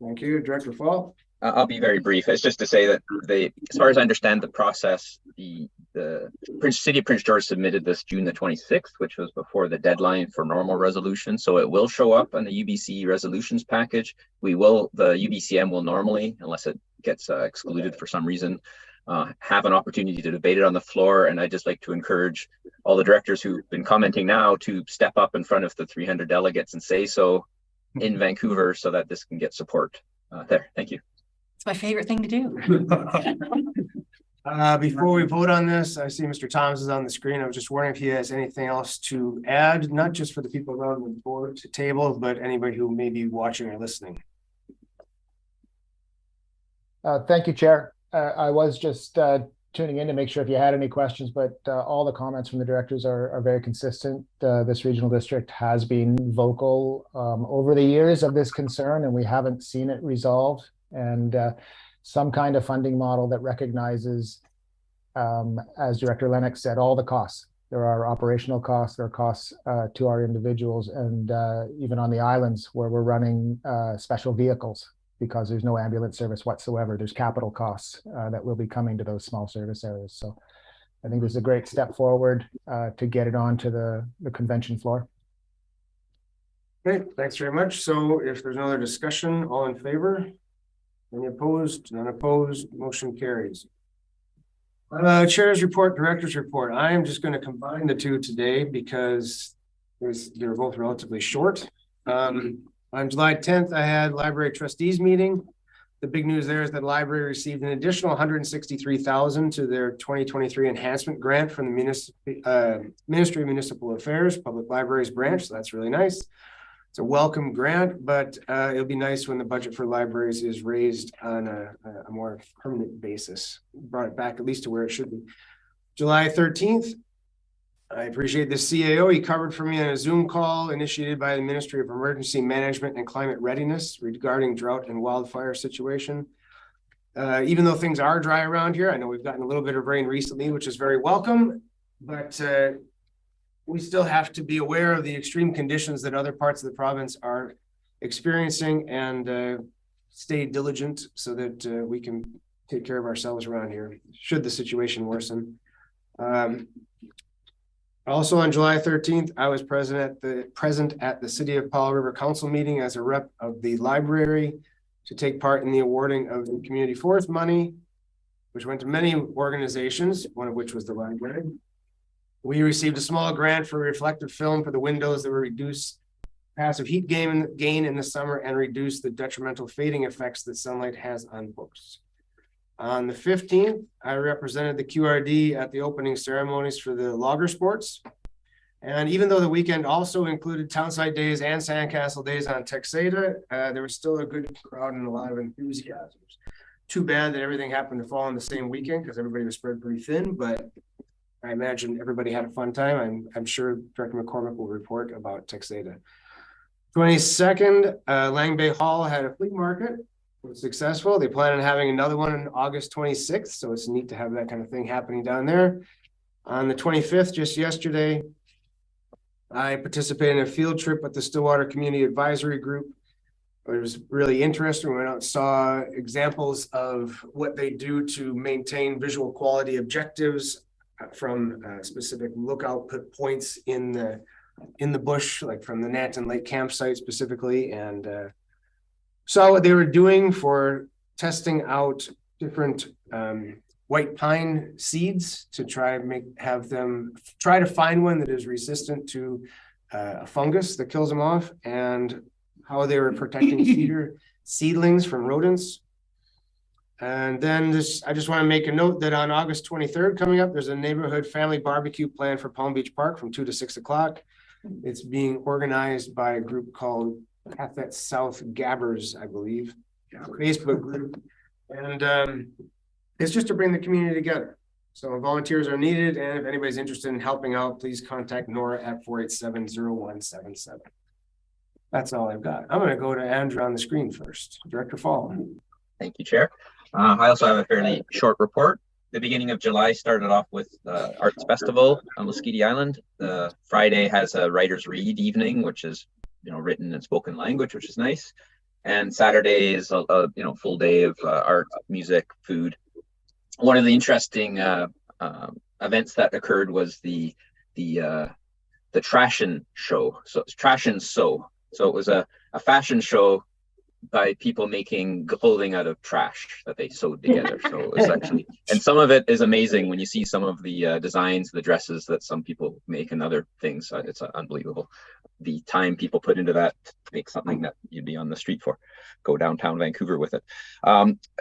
Thank you, Director Fall. I'll be very brief. It's just to say that as far as I understand the process, the City of Prince George submitted this June the 26th, which was before the deadline for normal resolution. So it will show up on the UBC resolutions package. The UBCM will normally, unless it gets excluded for some reason, have an opportunity to debate it on the floor. And I'd just like to encourage all the directors who've been commenting now to step up in front of the 300 delegates and say so in Vancouver, so that this can get support there. Thank you. It's my favorite thing to do. Before we vote on this, I see Mr. Thomas is on the screen. I was just wondering if he has anything else to add, not just for the people around the board table, but anybody who may be watching or listening. Thank you, Chair. I was just tuning in to make sure if you had any questions, but all the comments from the directors are very consistent. This regional district has been vocal over the years of this concern, and we haven't seen it resolved. And some kind of funding model that recognizes, as Director Lennox said, all the costs. There are operational costs, there are costs to our individuals, and even on the islands where we're running special vehicles because there's no ambulance service whatsoever. There's capital costs that will be coming to those small service areas. So I think this is a great step forward to get it onto the convention floor. Okay, thanks very much. So if there's no other discussion, all in favor? Any opposed? None opposed. Motion carries. Chair's report, director's report. I am just going to combine the two today because they're both relatively short. On July 10th, I had library trustees meeting. The big news there is that the library received an additional $163,000 to their 2023 enhancement grant from the Ministry of Municipal Affairs, Public Libraries branch. So that's really nice. It's a welcome grant, but it'll be nice when the budget for libraries is raised on a more permanent basis. Brought it back at least to where it should be. July 13th, I appreciate the CAO. He covered for me on a Zoom call initiated by the Ministry of Emergency Management and Climate Readiness regarding drought and wildfire situation. Even though things are dry around here, I know we've gotten a little bit of rain recently, which is very welcome, but we still have to be aware of the extreme conditions that other parts of the province are experiencing and stay diligent so that we can take care of ourselves around here should the situation worsen. Also on July 13th, I was present at the City of Powell River Council meeting as a rep of the library to take part in the awarding of the community forest money, which went to many organizations, one of which was the library. We received a small grant for reflective film for the windows that will reduce passive heat gain in the summer and reduce the detrimental fading effects that sunlight has on books. On the 15th, I represented the QRD at the opening ceremonies for the logger sports. And even though the weekend also included townside days and sandcastle days on Texada, there was still a good crowd and a lot of enthusiasm. Too bad that everything happened to fall on the same weekend because everybody was spread pretty thin, but I imagine everybody had a fun time. I'm sure Director McCormick will report about Texada. 22nd, Lang Bay Hall had a flea market. It was successful. They plan on having another one on August 26th. So it's neat to have that kind of thing happening down there. On the 25th, just yesterday, I participated in a field trip with the Stillwater Community Advisory Group. It was really interesting. We went out and saw examples of what they do to maintain visual quality objectives from specific lookout points in the bush, like from the Nanton Lake campsite specifically, and saw what they were doing for testing out different white pine seeds to try to find one that is resistant to a fungus that kills them off, and how they were protecting cedar seedlings from rodents. And then I just want to make a note that on August 23rd coming up, there's a neighborhood family barbecue planned for Palm Beach Park from 2 to 6 o'clock. It's being organized by a group called Cathet South Gabbers, I believe, Facebook group. And it's just to bring the community together. So volunteers are needed, and if anybody's interested in helping out, please contact Nora at 487-0177. That's all I've got. I'm going to go to Andrew on the screen first. Director Fall. Thank you, Chair. I also have a fairly short report. The beginning of July started off with Arts Festival on Muskegon Island. Friday has a writer's read evening, which is written and spoken language, which is nice. And Saturday is a full day of art, music, food. One of the interesting events that occurred was the Trashin show. So it's Trash and Sew. So it was a fashion show by people making clothing out of trash that they sewed together. So it was actually, and some of it is amazing when you see some of the designs, the dresses that some people make and other things. It's unbelievable. The time people put into that to make something that you'd be on the street for. Go downtown Vancouver with it.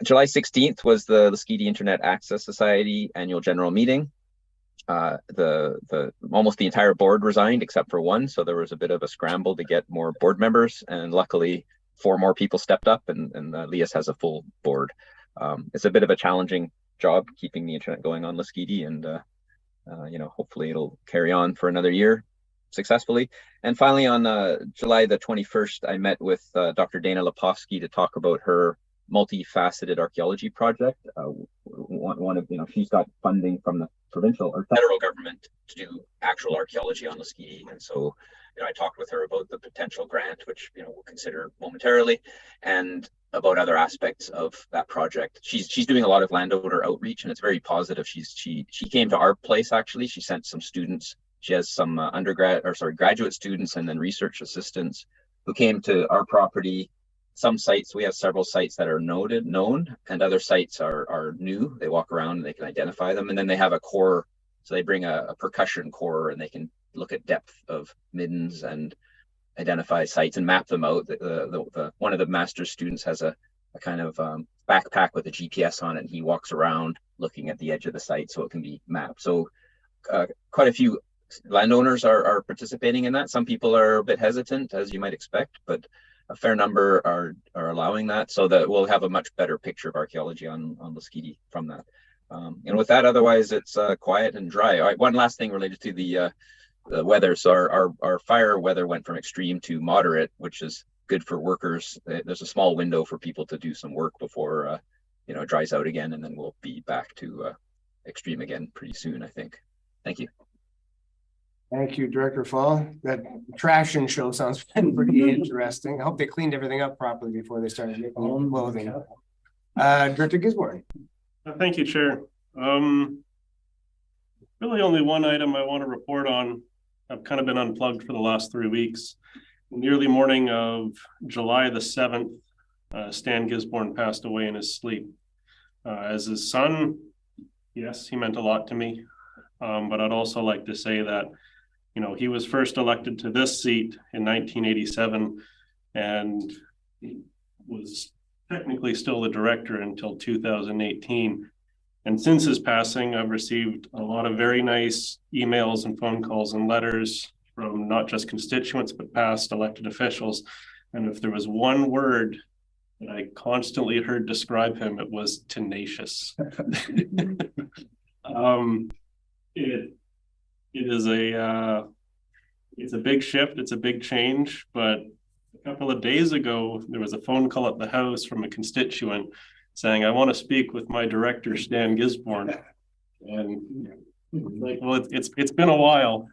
July 16th was the Laskeedy Internet Access Society annual general meeting. Almost the entire board resigned except for one. So there was a bit of a scramble to get more board members, and luckily 4 more people stepped up, and Lias has a full board. It's a bit of a challenging job keeping the internet going on Laskeedy, and hopefully it'll carry on for another year successfully. And finally, on July the 21st, I met with Dr. Dana Lepovsky to talk about her multifaceted archaeology project. One of she's got funding from the provincial or federal government to do actual archaeology on Laskeedy, and so I talked with her about the potential grant, which we'll consider momentarily, and about other aspects of that project. She's doing a lot of landowner outreach, and it's very positive. She came to our place actually. She sent some students. She has some graduate students and then research assistants who came to our property. Some sites, we have several sites that are known, and other sites are new. They walk around and they can identify them, and then they have a core. So they bring a percussion core, and they can look at depth of middens and identify sites and map them out. One of the master's students has a kind of backpack with a GPS on it, and he walks around looking at the edge of the site so it can be mapped. So quite a few landowners are participating in that. Some people are a bit hesitant, as you might expect, but a fair number are allowing that, so that we'll have a much better picture of archaeology on Laskeedy from that. And with that, otherwise it's quiet and dry. All right, one last thing related to the weather. So our fire weather went from extreme to moderate, which is good for workers. There's a small window for people to do some work before it dries out again, and then we'll be back to extreme again pretty soon, I think. Thank you. Thank you, Director Fall. That Trashin show sounds pretty interesting. I hope they cleaned everything up properly before they started making clothing. Director Gisborne. Thank you, Chair. Really only one item I want to report on. I've kind of been unplugged for the last 3 weeks. In the early morning of July the 7th, Stan Gisborne passed away in his sleep. As his son, yes, he meant a lot to me. But I'd also like to say that he was first elected to this seat in 1987, and he was technically still the director until 2018. And since his passing, I've received a lot of very nice emails and phone calls and letters from not just constituents, but past elected officials. And if there was one word that I constantly heard describe him, it was tenacious. It's a big shift. It's a big change, but a couple of days ago, there was a phone call at the house from a constituent saying, I want to speak with my director, Stan Gisborne. And like, well, it's been a while,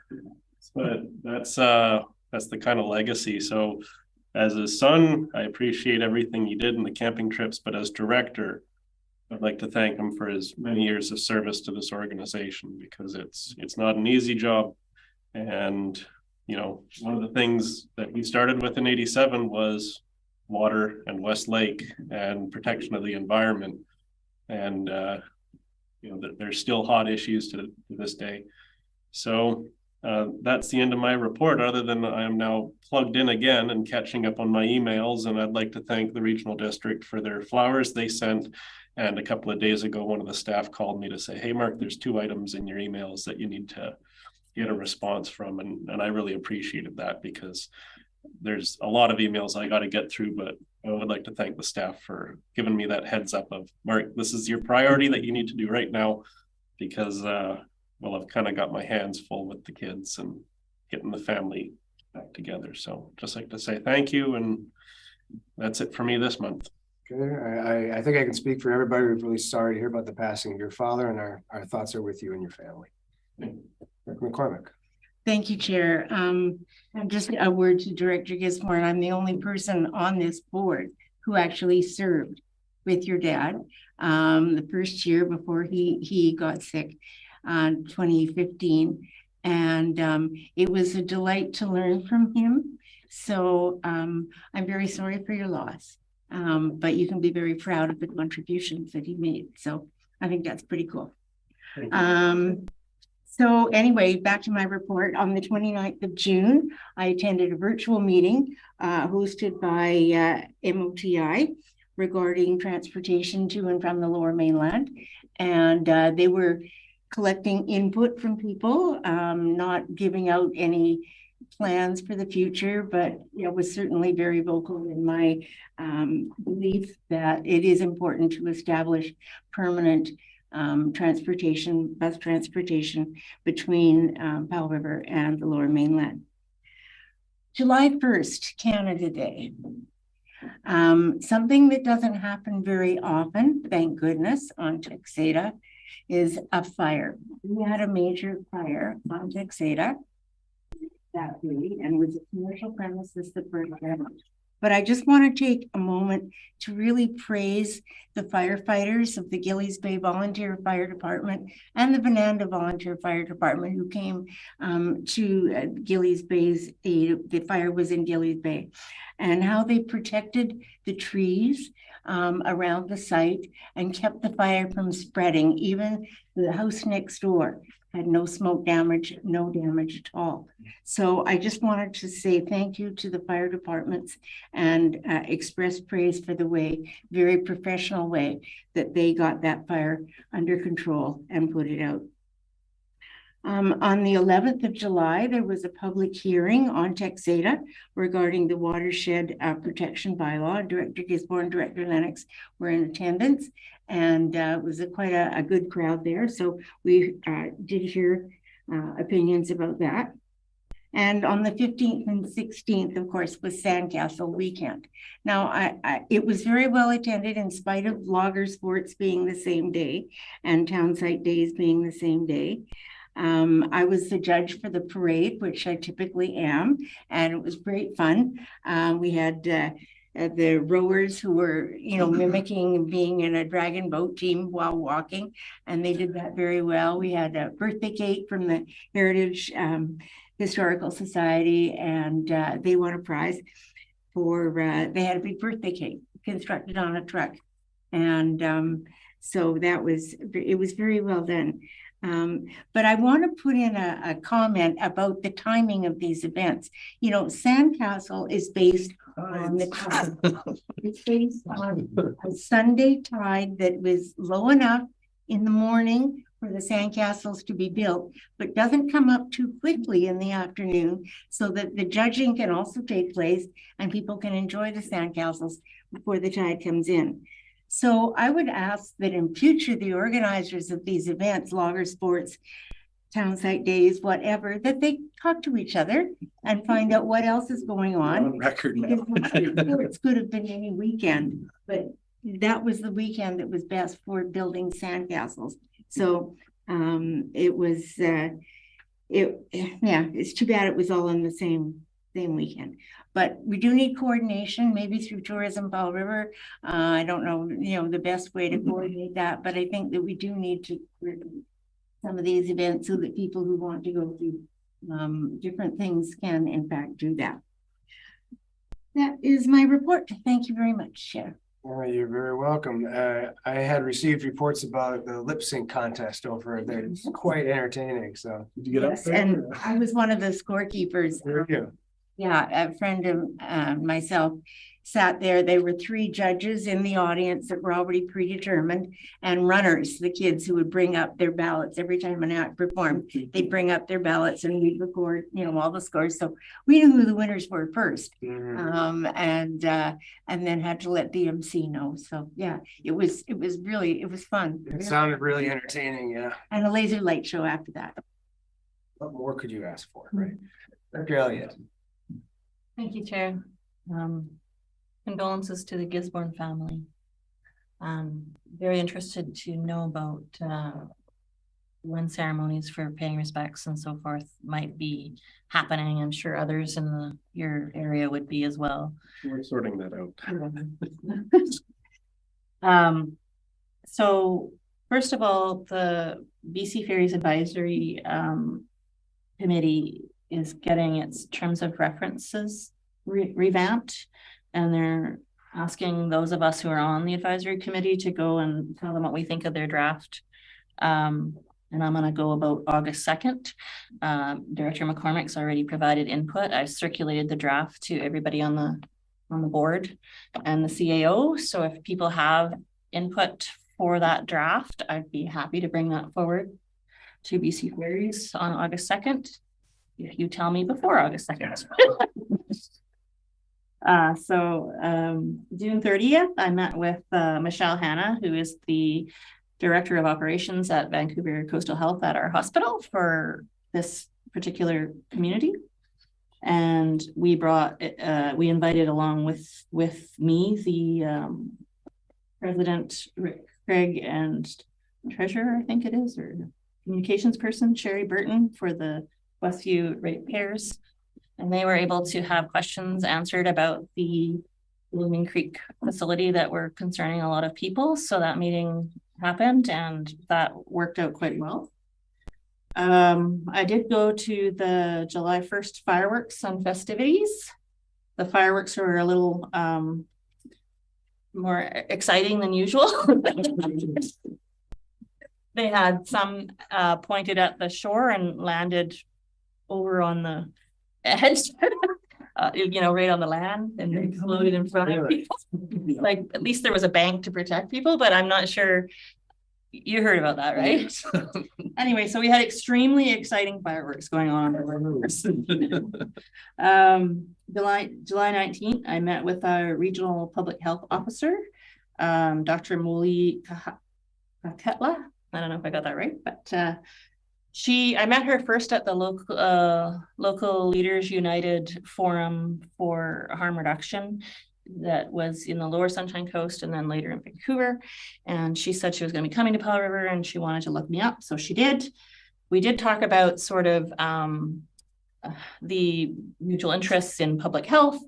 but that's the kind of legacy. So as his son, I appreciate everything he did in the camping trips, but as director, I'd like to thank him for his many years of service to this organization, because it's not an easy job. And one of the things that we started with in 87 was water and Westlake and protection of the environment. And there's still hot issues to this day. So that's the end of my report, other than I am now plugged in again and catching up on my emails. And I'd like to thank the regional district for their flowers they sent. And a couple of days ago, one of the staff called me to say, hey, Mark, there's 2 items in your emails that you need to get a response from. And I really appreciated that, because there's a lot of emails I got to get through, but I would like to thank the staff for giving me that heads up of, Mark, this is your priority that you need to do right now. because, well, I've kind of got my hands full with the kids and getting the family back together. So just like to say thank you, and that's it for me this month. Okay, I think I can speak for everybody. We're really sorry to hear about the passing of your father, and our thoughts are with you and your family. McCormick. Thank you, Chair. And just a word to Director Gisborne. I'm the only person on this board who actually served with your dad the first year before he got sick, 2015. And it was a delight to learn from him. So I'm very sorry for your loss, but you can be very proud of the contributions that he made. So I think that's pretty cool. So anyway, back to my report. On the 29th of June, I attended a virtual meeting hosted by MOTI regarding transportation to and from the Lower Mainland. And they were collecting input from people, not giving out any plans for the future, but was certainly very vocal in my belief that it is important to establish permanent bus transportation between Powell River and the Lower Mainland. July 1st, Canada Day. Something that doesn't happen very often, thank goodness, on Texada is a fire. We had a major fire on Texada that day, and it was a commercial premises that burned down. But I just want to take a moment to really praise the firefighters of the Gillies Bay Volunteer Fire Department and the Venanda Volunteer Fire Department who came to Gillies Bay's aid. The fire was in Gillies Bay, and how they protected the trees around the site and kept the fire from spreading. Even the house next door had no smoke damage, no damage at all. So I just wanted to say thank you to the fire departments and express praise for the very professional way that they got that fire under control and put it out. On the 11th of July, there was a public hearing on Texada regarding the watershed protection bylaw. Director Gisborne, Director Lennox were in attendance, and it was quite a good crowd there. So we did hear opinions about that. And on the 15th and 16th, of course, was Sandcastle weekend. Now, it was very well attended in spite of logger sports being the same day and townsite days being the same day. I was the judge for the parade, which I typically am, and it was great fun. We had the rowers who were, mimicking being in a dragon boat team while walking, and they did that very well. We had a birthday cake from the Heritage Historical Society, and they won a prize for, they had a big birthday cake constructed on a truck. And so it was very well done. But I want to put in a comment about the timing of these events. Sandcastle is based on the tide. It's based on a Sunday tide that was low enough in the morning for the sandcastles to be built, but doesn't come up too quickly in the afternoon so that the judging can also take place and people can enjoy the sandcastles before the tide comes in. So I would ask that in future, the organizers of these events, logger sports, townsite days, whatever, that they talk to each other and find out what else is going on. Record now. It could have been any weekend, but that was the weekend that was best for building sandcastles. So it's too bad it was all on the same weekend. But we do need coordination, maybe through Tourism Powell River. I don't know, the best way to coordinate that, but I think that we do need to coordinate some of these events so that people who want to go through different things can in fact do that. That is my report. Thank you very much, Chair. You're very welcome. I had received reports about the lip sync contest over there. It's quite entertaining. So did you get up there? And I was one of the scorekeepers. Very good. Yeah, a friend of myself sat there. There were 3 judges in the audience that were already predetermined, and runners, the kids who would bring up their ballots every time an act performed. They'd bring up their ballots and we'd record, all the scores. So we knew who the winners were first, and then had to let the MC know. So yeah, it was fun. It sounded really entertaining, yeah. And a laser light show after that. What more could you ask for, right? Dr. Elliott. Thank you, Chair. Condolences to the Gisborne family. Very interested to know about when ceremonies for paying respects and so forth might be happening. I'm sure others in your area would be as well. We're sorting that out. So first of all, the BC Ferries Advisory Committee is getting its terms of references revamped, and they're asking those of us who are on the advisory committee to go and tell them what we think of their draft. And I'm going to go about August 2nd. Director McCormick's already provided input. I've circulated the draft to everybody on the board and the CAO. So if people have input for that draft, I'd be happy to bring that forward to BC Ferries on August 2nd. If you tell me before August 2nd. June 30th, I met with Michelle Hanna, who is the Director of Operations at Vancouver Coastal Health at our hospital for this particular community. And we invited along with me, the President, Rick Craig, and Treasurer, I think it is, or communications person, Sherry Burton, for the Westview ratepayers. And they were able to have questions answered about the Blooming Creek facility that were concerning a lot of people. So that meeting happened and that worked out quite well. I did go to the July 1st fireworks and festivities. The fireworks were a little more exciting than usual. They had some pointed at the shore and landed over on the edge, right on the land, and they exploded in front of people. Like, at least there was a bank to protect people, but I'm not sure. You heard about that, right? Anyway, so we had extremely exciting fireworks going on. July 19th, I met with our regional public health officer, Dr. Molly Ketla. I don't know if I got that right, but I met her first at the local Leaders United Forum for Harm Reduction that was in the Lower Sunshine Coast and then later in Vancouver. And she said she was going to be coming to Powell River and she wanted to look me up. So she did. We did talk about sort of the mutual interests in public health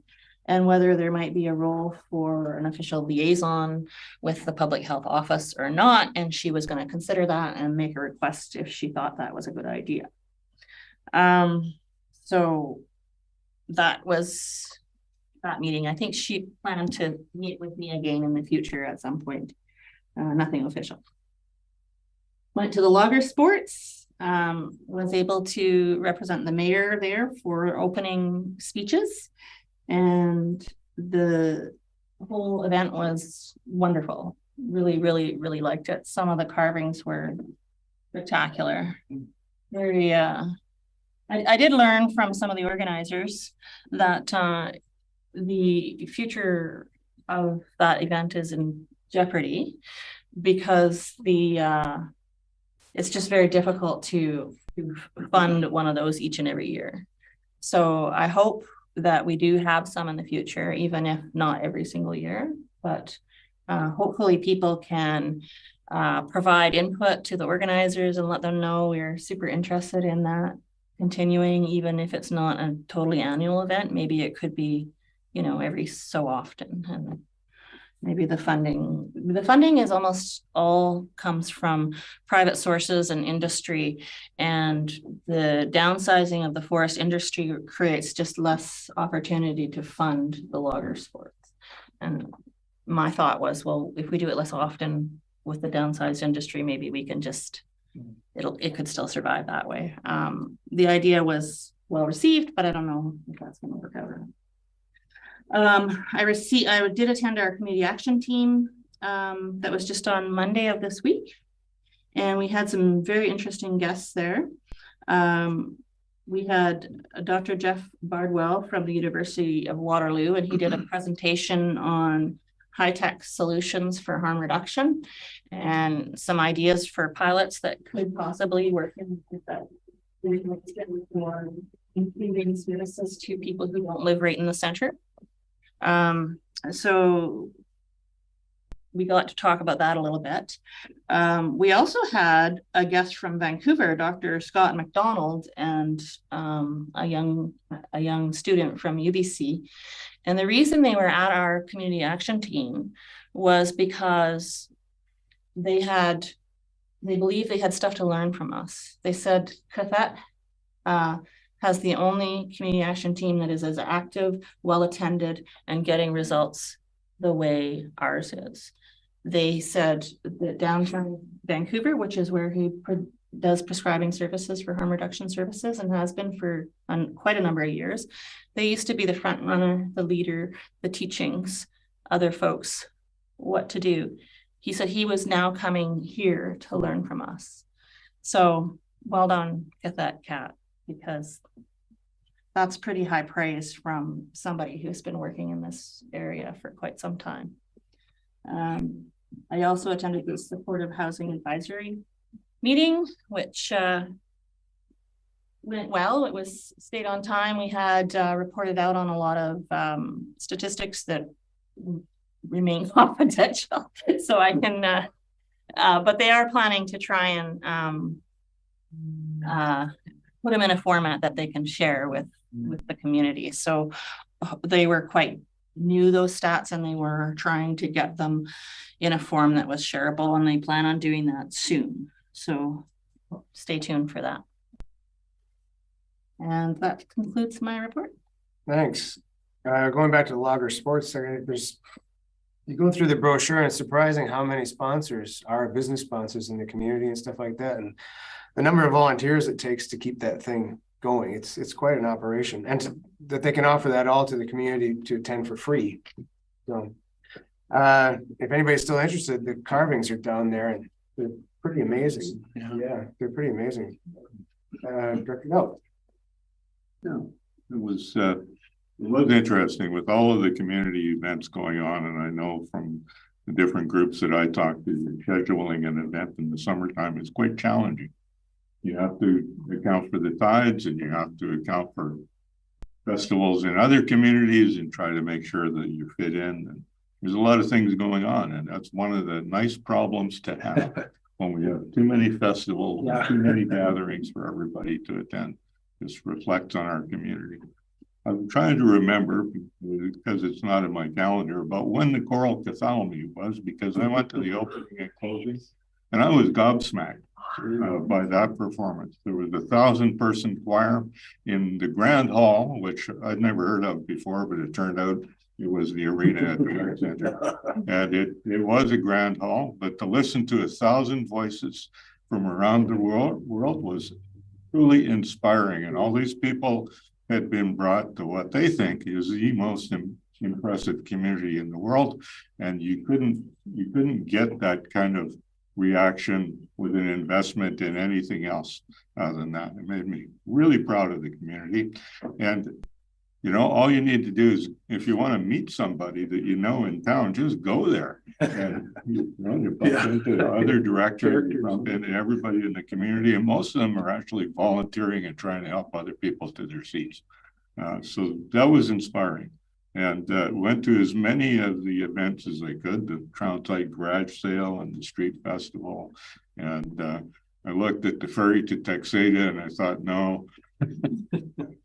and whether there might be a role for an official liaison with the public health office or not. And she was going to consider that and make a request if she thought that was a good idea. So that was that meeting. I think she planned to meet with me again in the future at some point. Nothing official. Went to the logger sports, was able to represent the mayor there for opening speeches. And the whole event was wonderful. Really, really, really liked it. Some of the carvings were spectacular. Very, I did learn from some of the organizers that the future of that event is in jeopardy because it's just very difficult to fund one of those each and every year. So I hope that we do have some in the future, even if not every single year, but hopefully people can provide input to the organizers and let them know we're super interested in that continuing, even if it's not a totally annual event. Maybe it could be, every so often. And maybe the funding is almost all comes from private sources and industry, and the downsizing of the forest industry creates just less opportunity to fund the logger sports. And my thought was, well, if we do it less often with the downsized industry, maybe we can just, it could still survive that way. The idea was well received, but I don't know if that's going to work out or not. I did attend our community action team that was just on Monday of this week. And we had some very interesting guests there. We had Dr. Jeff Bardwell from the University of Waterloo, and he did a presentation on high-tech solutions for harm reduction and some ideas for pilots that could possibly work in that. For including services to people who don't live right in the center. So we got to talk about that a little bit. We also had a guest from Vancouver, Dr. Scott McDonald, and a young student from UBC. And the reason they were at our community action team was because they believe they had stuff to learn from us. They said Kellett has the only community action team that is as active, well-attended, and getting results the way ours is. They said that downtown Vancouver, which is where he does prescribing services for harm reduction services and has been for quite a number of years, they used to be the front runner, the leader, the teachings, other folks what to do. He said he was now coming here to learn from us. So well done, get that cat, because that's pretty high praise from somebody who's been working in this area for quite some time. I also attended the Supportive Housing Advisory meeting, which went well. It was stayed on time. We had reported out on a lot of statistics that remain confidential. So I can, but they are planning to try and put them in a format that they can share with the community. So they were quite new, those stats, and they were trying to get them in a form that was shareable, and they plan on doing that soon. So stay tuned for that. And that concludes my report. Thanks. Going back to the Lager Sports, you go through the brochure and it's surprising how many sponsors are business sponsors in the community and stuff like that. And the number of volunteers it takes to keep that thing going, it's quite an operation, and that they can offer that all to the community to attend for free. So if anybody's still interested, the carvings are down there and they're pretty amazing. Yeah, they're pretty amazing. Director Kellett. Yeah, it was interesting with all of the community events going on, and I know from the different groups that I talked to, scheduling an event in the summertime is quite challenging. You have to account for the tides, and you have to account for festivals in other communities and try to make sure that you fit in. And there's a lot of things going on, and that's one of the nice problems to have when we have too many festivals, too many gatherings for everybody to attend. This reflects on our community. I'm trying to remember, because it's not in my calendar, about when the choral cathalamy was, because I went to the opening and closing, and I was gobsmacked by that performance. There was a 1,000-person choir in the Grand Hall, which I'd never heard of before, but it turned out it was the arena at the Rec Center. And it was a grand hall, but to listen to 1,000 voices from around the world was truly inspiring. And all these people had been brought to what they think is the most impressive community in the world. And you couldn't get that kind of reaction with an investment in anything else other than that. It made me really proud of the community. And you know, all you need to do is, if you want to meet somebody that you know in town, just go there. And you bump into the other directors, you bump into everybody in the community, and most of them are actually volunteering and trying to help other people to their seats. So that was inspiring. And went to as many of the events as I could, the Troutite Garage Sale and the Street Festival. And I looked at the ferry to Texada and I thought, no,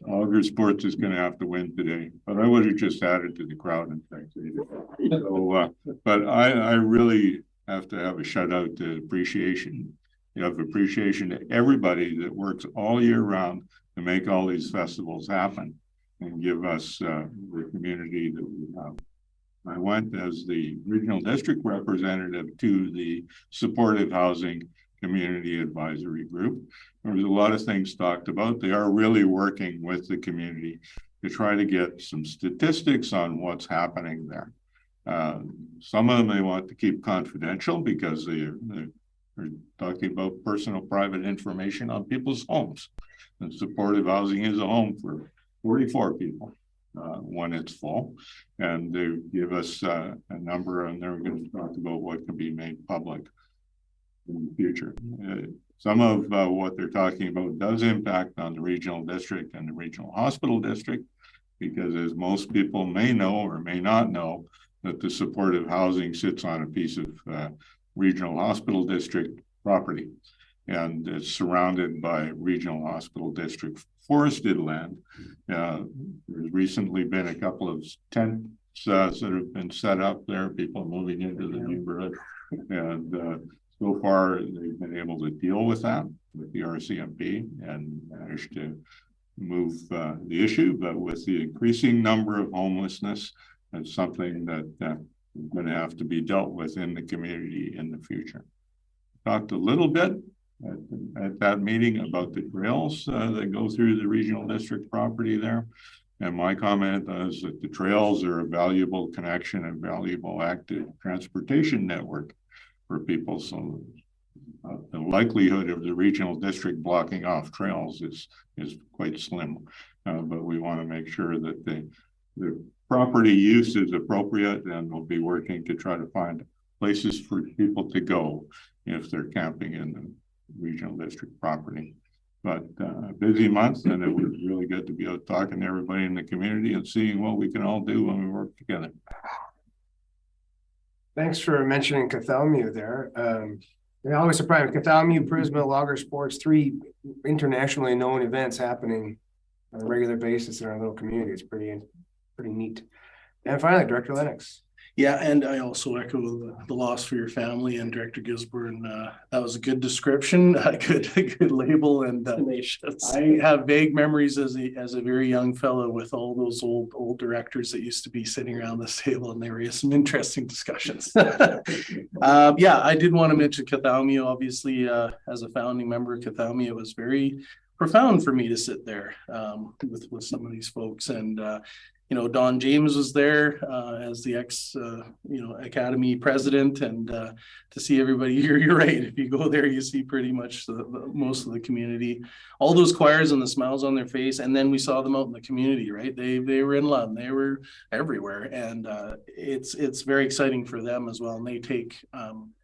Lager Sports is going to have to win today. But I would have just added to the crowd in Texada. So, but I really have to have a shout out to appreciation. You have appreciation to everybody that works all year round to make all these festivals happen and give us the community that we have. I went as the regional district representative to the Supportive Housing Community Advisory Group. There was a lot of things talked about. They are really working with the community to try to get some statistics on what's happening there. Some of them they want to keep confidential because they're talking about personal private information on people's homes. And supportive housing is a home for 44 people when it's full. And they give us a number, and they're going to talk about what can be made public in the future. Some of what they're talking about does impact on the regional district and the regional hospital district, because as most people may know or may not know, that the supportive housing sits on a piece of regional hospital district property, and it's surrounded by regional hospital district forested land. There's recently been a couple of tents that have been set up there, people moving into the neighborhood, and so far they've been able to deal with that with the RCMP and managed to move the issue. But with the increasing number of homelessness, it's something that is going to have to be dealt with in the community in the future. Talked a little bit at that meeting about the trails that go through the regional district property there. And my comment is that the trails are a valuable connection and valuable active transportation network for people. So the likelihood of the regional district blocking off trails is quite slim. But we want to make sure that the property use is appropriate, and we'll be working to try to find places for people to go if they're camping in the regional district property. But a busy month, and it was really good to be out talking to everybody in the community and seeing what we can all do when we work together. Thanks for mentioning Tla'amin there. It always surprised me. Tla'amin, Prisma, Logger Sports, 3 internationally known events happening on a regular basis in our little community. It's pretty neat. And finally, Director Lennox. Yeah, and I also echo the loss for your family and Director Gisborne. That was a good description, a good label, and I have vague memories as a very young fellow with all those old directors that used to be sitting around this table, and there were some interesting discussions. Yeah, I did want to mention Tla'amin. Obviously, as a founding member of Tla'amin, it was very profound for me to sit there with some of these folks. And you know, Don James was there as the Academy president, and to see everybody here, you're right. If you go there, you see pretty much most of the community, all those choirs and the smiles on their face. And then we saw them out in the community, right? They were in Lund, they were everywhere, and it's very exciting for them as well. And they take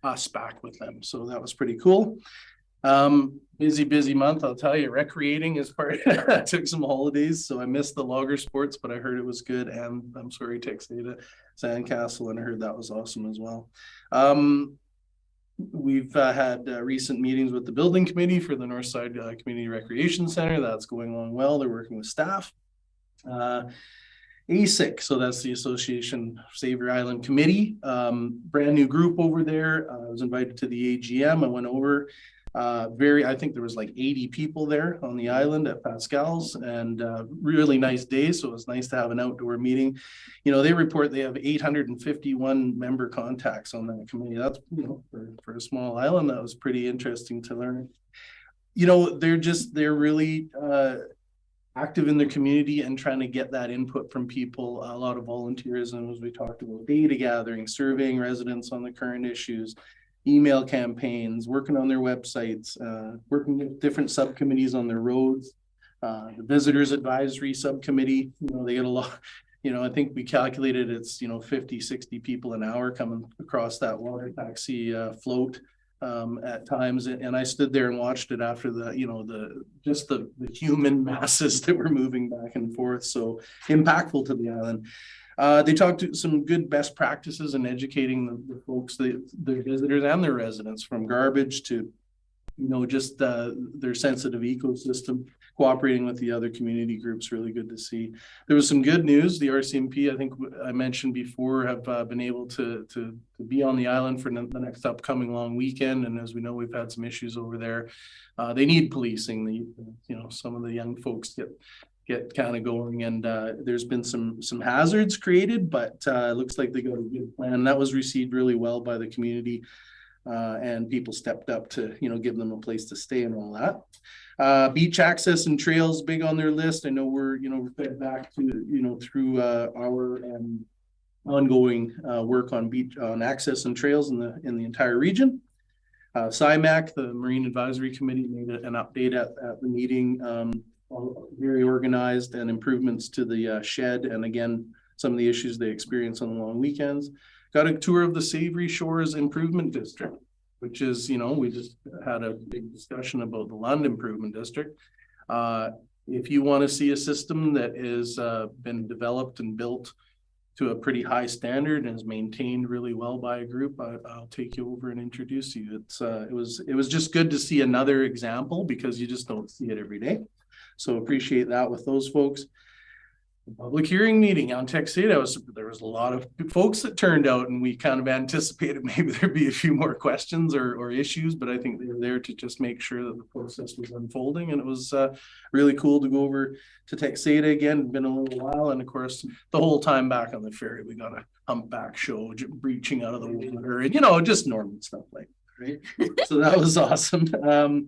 us back with them, so that was pretty cool. Busy month, I'll tell you. Recreating is part. I took some holidays, so I missed the Logger Sports, but I heard it was good. And I'm sorry, Texada Sandcastle, and I heard that was awesome as well. We've had recent meetings with the building committee for the Northside Community Recreation Center. That's going along well. They're working with staff. ASIC, so that's the Association Savior Island Committee. Brand new group over there. I was invited to the AGM. I went over. I think there was like 80 people there on the island at Pascal's, and really nice day. So it was nice to have an outdoor meeting. You know, they report they have 851 member contacts on that committee. That's, you know, for a small island, that was pretty interesting to learn. You know, they're really active in their community and trying to get that input from people. A lot of volunteerism, as we talked about, data gathering, surveying residents on the current issues, email campaigns, working on their websites, working with different subcommittees on their roads. The visitors advisory subcommittee, you know, they get a lot, you know, I think we calculated it's, you know, 50, 60 people an hour coming across that water taxi float at times. And I stood there and watched it after the, you know, the human masses that were moving back and forth. So impactful to the island. They talked to some good best practices in educating the folks, the visitors and their residents, from garbage to, you know, just their sensitive ecosystem, cooperating with the other community groups. Really good to see. There was some good news. The RCMP, I think I mentioned before, have been able to be on the island for the next upcoming long weekend. And as we know, we've had some issues over there. They need policing. You know, some of the young folks get kind of going, and there's been some hazards created, but it looks like they got a good plan. That was received really well by the community. and people stepped up to, give them a place to stay and all that. Beach access and trails, big on their list. I know we're fed back to, through our ongoing work on beach on access and trails in the entire region. CIMAC, the Marine Advisory Committee, made an update at the meeting, very organized, and improvements to the shed, and again, some of the issues they experience on the long weekends. Got a tour of the Savory Shores Improvement District, which is, we just had a big discussion about the Lund Improvement District. If you want to see a system that is been developed and built to a pretty high standard and is maintained really well by a group, I'll take you over and introduce you. It was just good to see another example, because you just don't see it every day. So appreciate that with those folks. The public hearing meeting on Texada, there was a lot of folks that turned out, and we kind of anticipated maybe there'd be a few more questions or issues, but I think they were there to just make sure that the process was unfolding. And it was really cool to go over to Texada again. It's been a little while, and of course the whole time back on the ferry we got a humpback show breaching out of the water, and just normal stuff like that, right? So that was awesome.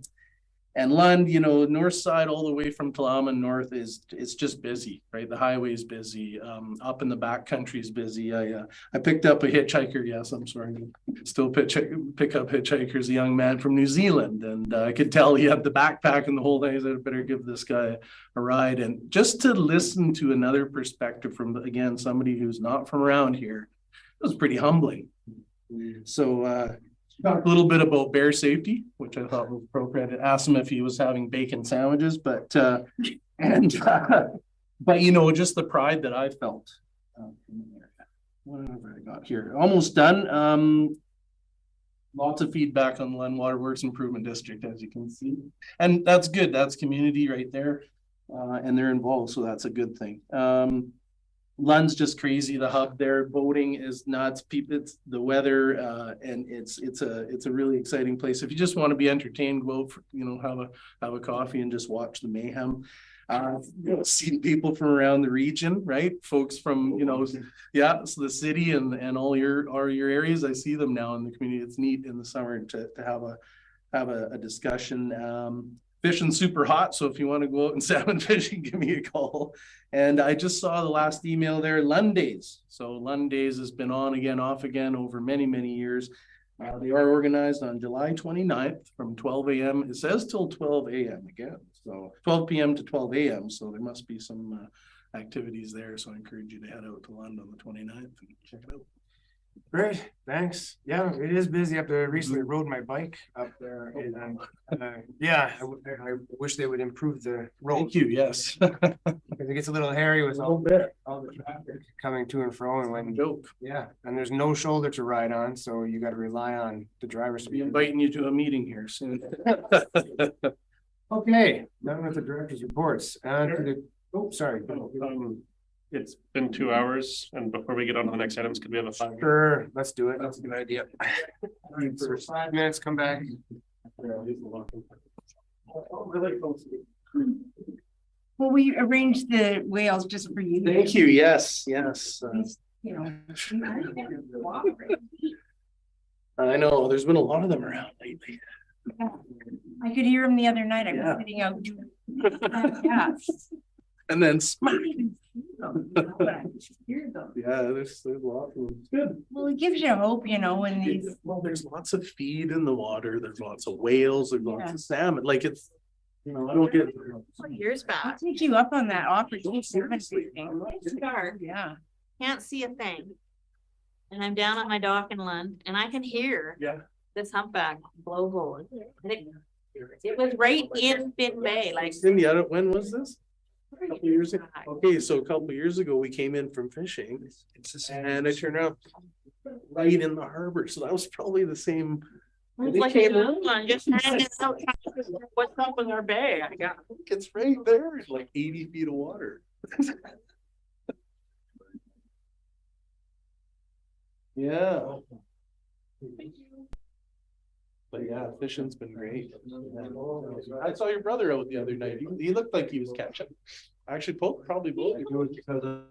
And Lund, north side all the way from Tla'amin north it's just busy, right? The highway is busy. Up in the back country is busy. I picked up a hitchhiker. Yes, I'm sorry. Still pick up hitchhikers, a young man from New Zealand. And I could tell he had the backpack and the whole thing. I said, I better give this guy a ride. And just to listen to another perspective from, again, somebody who's not from around here, it was pretty humbling. So, talked a little bit about bear safety, which I thought was appropriate. I asked him if he was having bacon sandwiches, but just the pride that I felt. Whatever I got here, almost done. Lots of feedback on the Lund Waterworks Improvement District, as you can see, and that's good. That's community right there, and they're involved, so that's a good thing. Lund's just crazy. The hub there, boating is nuts. It's the weather, and it's a really exciting place. If you just want to be entertained, go for, have a coffee and just watch the mayhem. Seeing people from around the region, right? Folks from so the city and all your areas. I see them now in the community. It's neat in the summer to have a discussion. Fishing super hot, so if you want to go out and salmon fishing, give me a call. And I just saw the last email there, Lund Days. So Lund Days has been on again, off again over many, many years. They are organized on July 29th from 12 a.m. It says till 12 a.m. again. So 12 p.m. to 12 a.m. So there must be some activities there. So I encourage you to head out to Lund on the 29th and check it out. Great, thanks. Yeah, it is busy up there. I recently rode my bike up there. And, I wish they would improve the road. Thank you, yes. Because it gets a little hairy with all the traffic coming to and fro, and when and there's no shoulder to ride on, so you got to rely on the drivers to be inviting you to a meeting here soon. Okay, done with the director's reports. Sorry. It's been 2 hours, and before we get on to the next items, could we have a 5 minute? Sure, let's do it. That's a good idea. For 5 minutes, come back. Well, we arranged the whales just for you. Thank you. Yes. I know there's been a lot of them around lately. I could hear them the other night. I was sitting out doing and then smack. There's lots of them. Good. Well, it gives you hope, when these. Well, there's lots of feed in the water. There's lots of whales. There's lots of salmon. Like it's, I don't get. Years back. I'll take you up on that offer. It's dark. Yeah. Can't see a thing. And I'm down at my dock in Lund, and I can hear this humpback blow. It was right in Finn Bay. Like Cindy, when was this? A couple years ago. Okay, so a couple years ago we came in from fishing, and I turned out right in the harbor. So that was probably the same. Like just hanging out. What's up with our bay? It's right there, like 80 feet of water. Yeah. But yeah, fishing's been great. I saw your brother out the other night. He looked like he was catching. Actually, probably both. Because of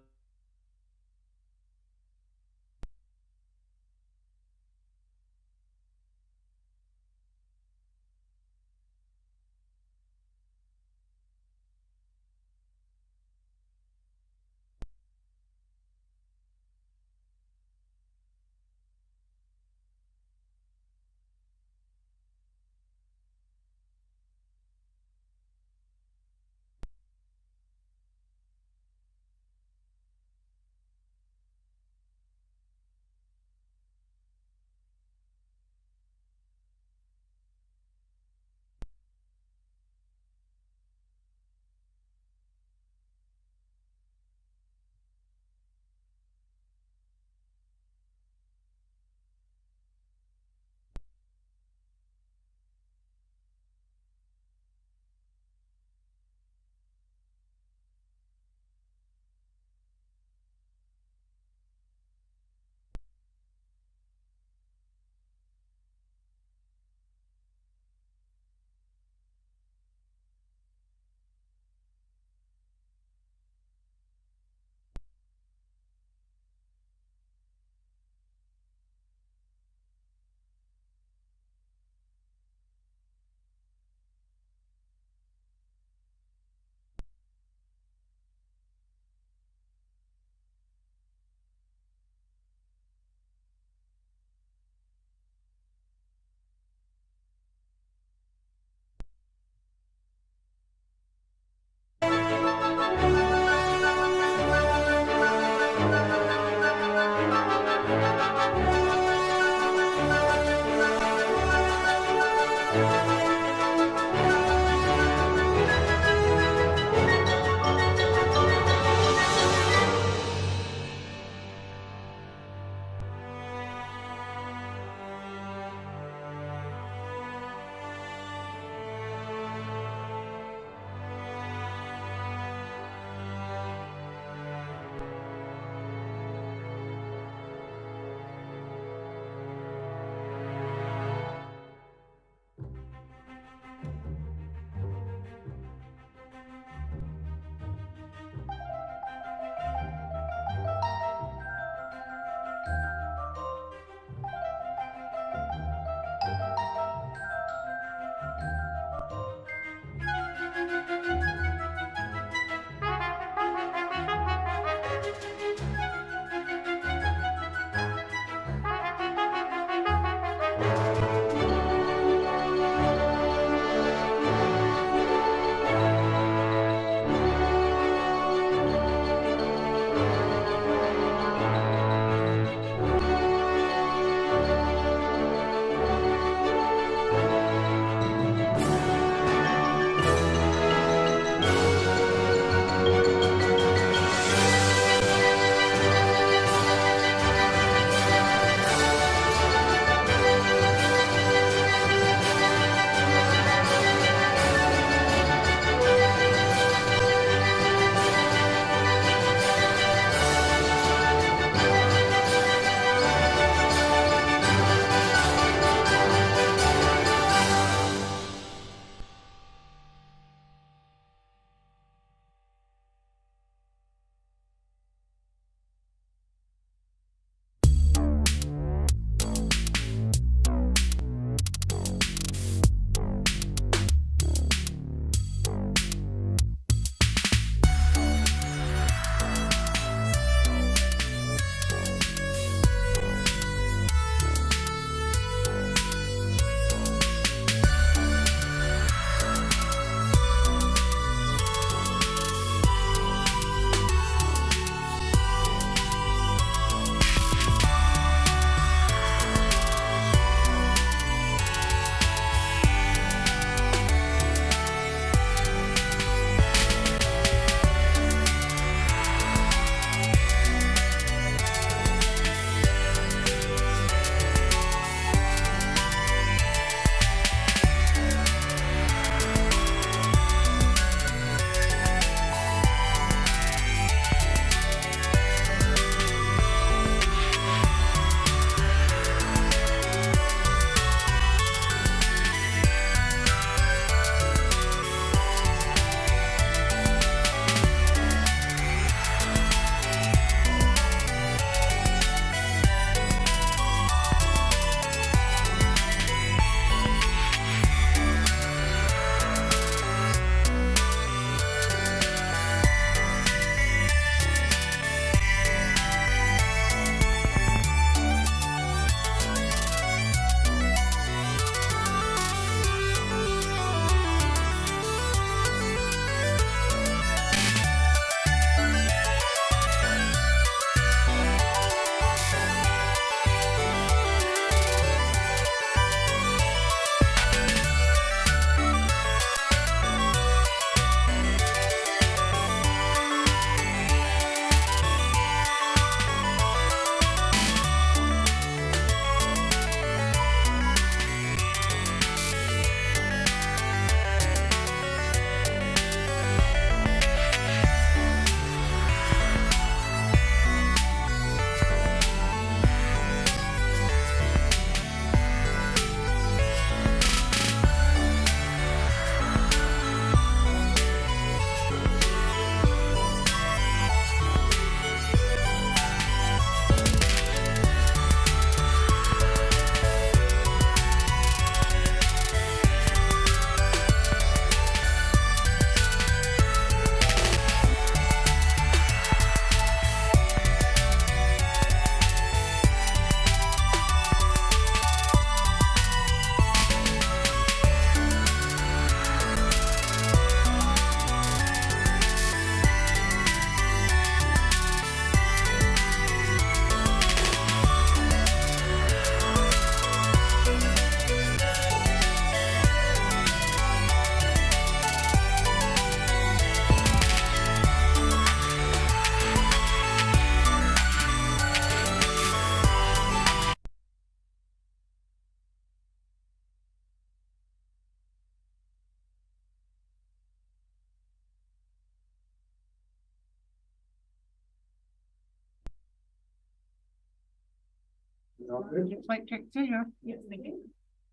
All good? Just like to figure. Yes, thank you.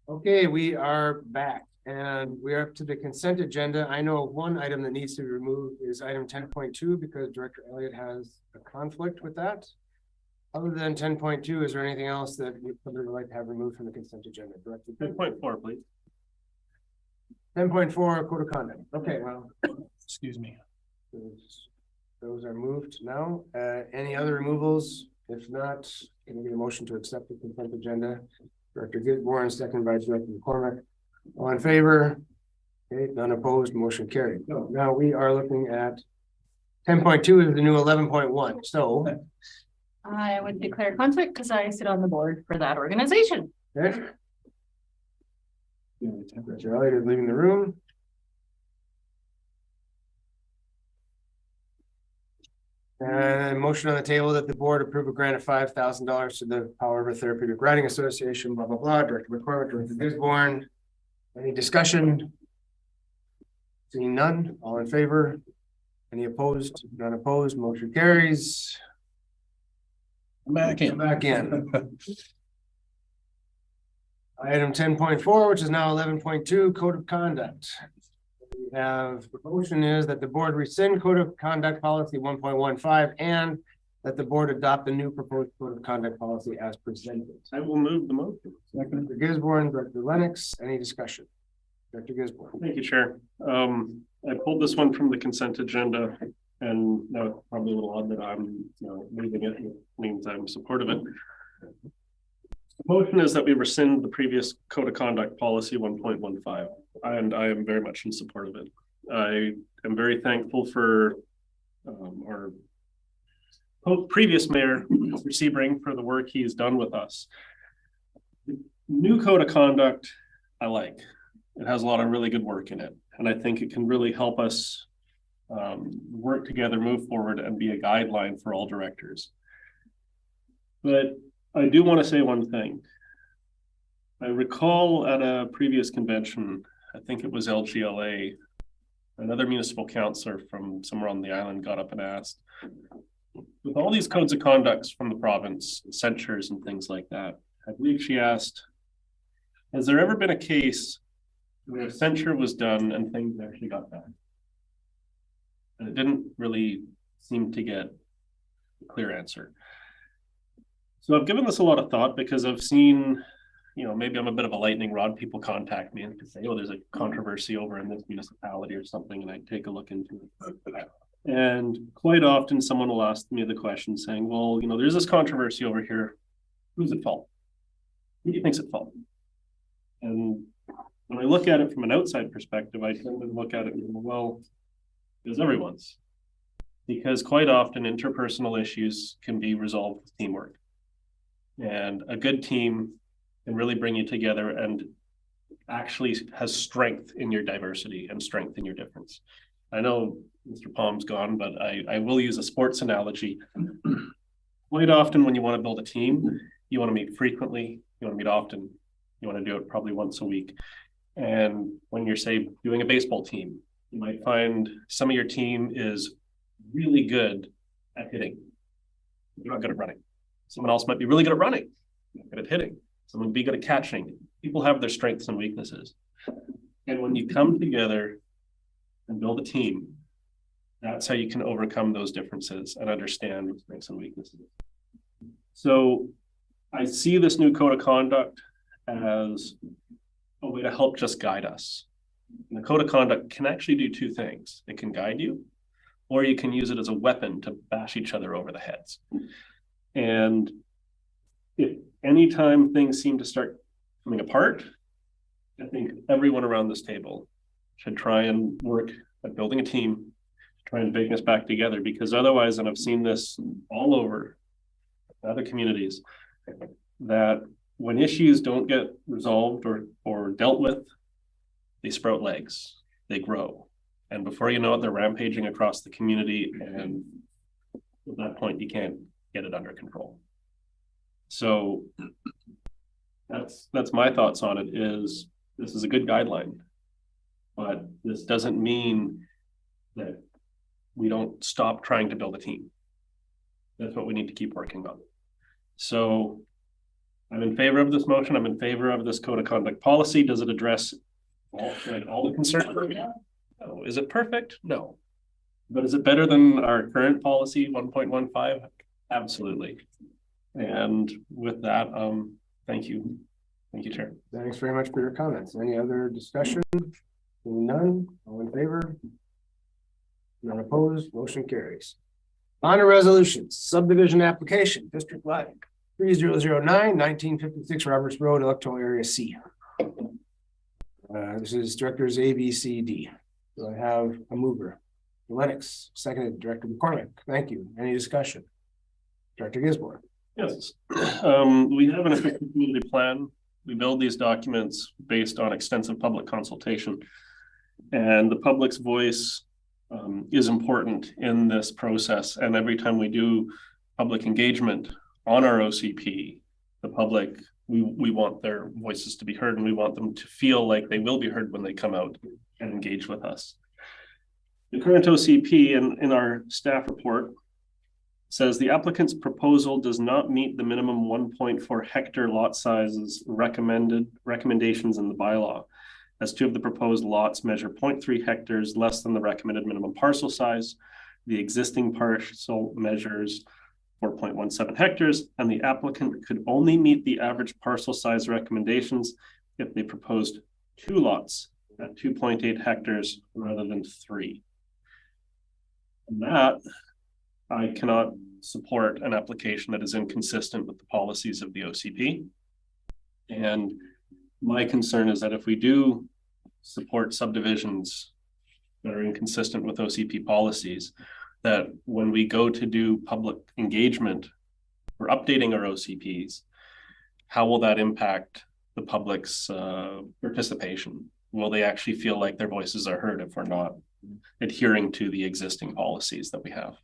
Okay, we are back and we're up to the consent agenda. I know one item that needs to be removed is item 10.2 because Director Elliott has a conflict with that. Other than 10.2, is there anything else that somebody would like to have removed from the consent agenda? Director? 10.4, please. 10.4 code of conduct. Okay, well, Excuse me. those are moved now. Any other removals? If not, can we get a motion to accept the consent agenda? Director Gisborne, second by Director McCormick. All in favor? Okay, none opposed, motion carried. No, now we are looking at 10.2 is the new 11.1. So, I would declare conflict because I sit on the board for that organization. okay. Director Elliott is leaving the room. And motion on the table that the board approve a grant of $5,000 to the Powell River Therapeutic Riding Association, blah, blah, blah. Director McCormick, Director Gisborne. Any discussion? Seeing none, all in favor? Any opposed? None opposed, motion carries. Back in. Back in. Item 10.4, which is now 11.2, code of conduct. We have, the motion is that the board rescind code of conduct policy 1.15 and that the board adopt the new proposed code of conduct policy as presented. I will move the motion. Director Gisborne, Director Lennox, any discussion? Director Gisborne. Thank you, Chair. I pulled this one from the consent agenda, and now it's probably a little odd that I'm, moving it. It means I'm supportive of it. The motion is that we rescind the previous code of conduct policy 1.15, and I am very much in support of it. I am very thankful for our previous mayor, Mr. Sebring, for the work he's done with us. The new code of conduct, I like. It has a lot of really good work in it, and I think it can really help us work together, move forward, and be a guideline for all directors. But I do want to say one thing. I recall at a previous convention, I think it was LGLA, another municipal councillor from somewhere on the island got up and asked, with all these codes of conducts from the province, censures and things like that, I believe she asked, has there ever been a case where a censure was done and things actually got done? And it didn't really seem to get a clear answer. So I've given this a lot of thought because I've seen, maybe I'm a bit of a lightning rod. People contact me and say, oh, there's a controversy over in this municipality or something, and I take a look into it. And quite often someone will ask me the question saying, well, there's this controversy over here. Who's at fault? Who do you think's at fault? And when I look at it from an outside perspective, I tend to look at it and go, well, it's everyone's. Because quite often interpersonal issues can be resolved with teamwork. And a good team can really bring you together and actually has strength in your diversity and strength in your difference. I know Mr. Palm's gone, but I will use a sports analogy. Quite often when you want to build a team, you want to meet frequently, you want to meet often, you want to do it probably once a week. And when you're, say, doing a baseball team, you might find some of your team is really good at hitting. You're not good at running. Someone else might be really good at running, not good at hitting. Someone would be good at catching. People have their strengths and weaknesses. And when you come together and build a team, that's how you can overcome those differences and understand strengths and weaknesses. So I see this new code of conduct as a way to help just guide us. And the code of conduct can actually do two things. It can guide you, or you can use it as a weapon to bash each other over the heads. And if anytime things seem to start coming apart, I think everyone around this table should try and work at building a team, try and bring us back together, because otherwise, and I've seen this all over other communities, that when issues don't get resolved or dealt with, they sprout legs, they grow. And before you know it, they're rampaging across the community. And at that point, you can't get it under control. So that's my thoughts on it. Is this is a good guideline, but this doesn't mean that we don't stop trying to build a team. That's what we need to keep working on. So I'm in favor of this motion. I'm in favor of this code of conduct policy. Does it address all the concerns that we have? No. Is it perfect? No. But is it better than our current policy 1.15? Absolutely. And with that, thank you. Thank you, Chair. Thanks very much for your comments. Any other discussion? None. All in favor? None opposed. Motion carries. On to resolutions. Subdivision application, District Line 3009, 1956 Roberts Road, Electoral Area C. This is directors A, B, C, D. Do I have a mover? Lennox, seconded, Director McCormick. Thank you. Any discussion? Director Gisborne. Yes. We have an official community plan. We build these documents based on extensive public consultation, and the public's voice is important in this process. And every time we do public engagement on our OCP, the public, we want their voices to be heard, and we want them to feel like they will be heard when they come out and engage with us. The current OCP in our staff report says the applicant's proposal does not meet the minimum 1.4 hectare lot sizes recommendations in the bylaw, as two of the proposed lots measure 0.3 hectares less than the recommended minimum parcel size. The existing parcel measures 4.17 hectares, and the applicant could only meet the average parcel size recommendations if they proposed 2 lots at 2.8 hectares rather than 3. And that, I cannot support an application that is inconsistent with the policies of the OCP. And my concern is that if we do support subdivisions that are inconsistent with OCP policies, that when we go to do public engagement or updating our OCPs, how will that impact the public's participation? Will they actually feel like their voices are heard if we're not adhering to the existing policies that we have?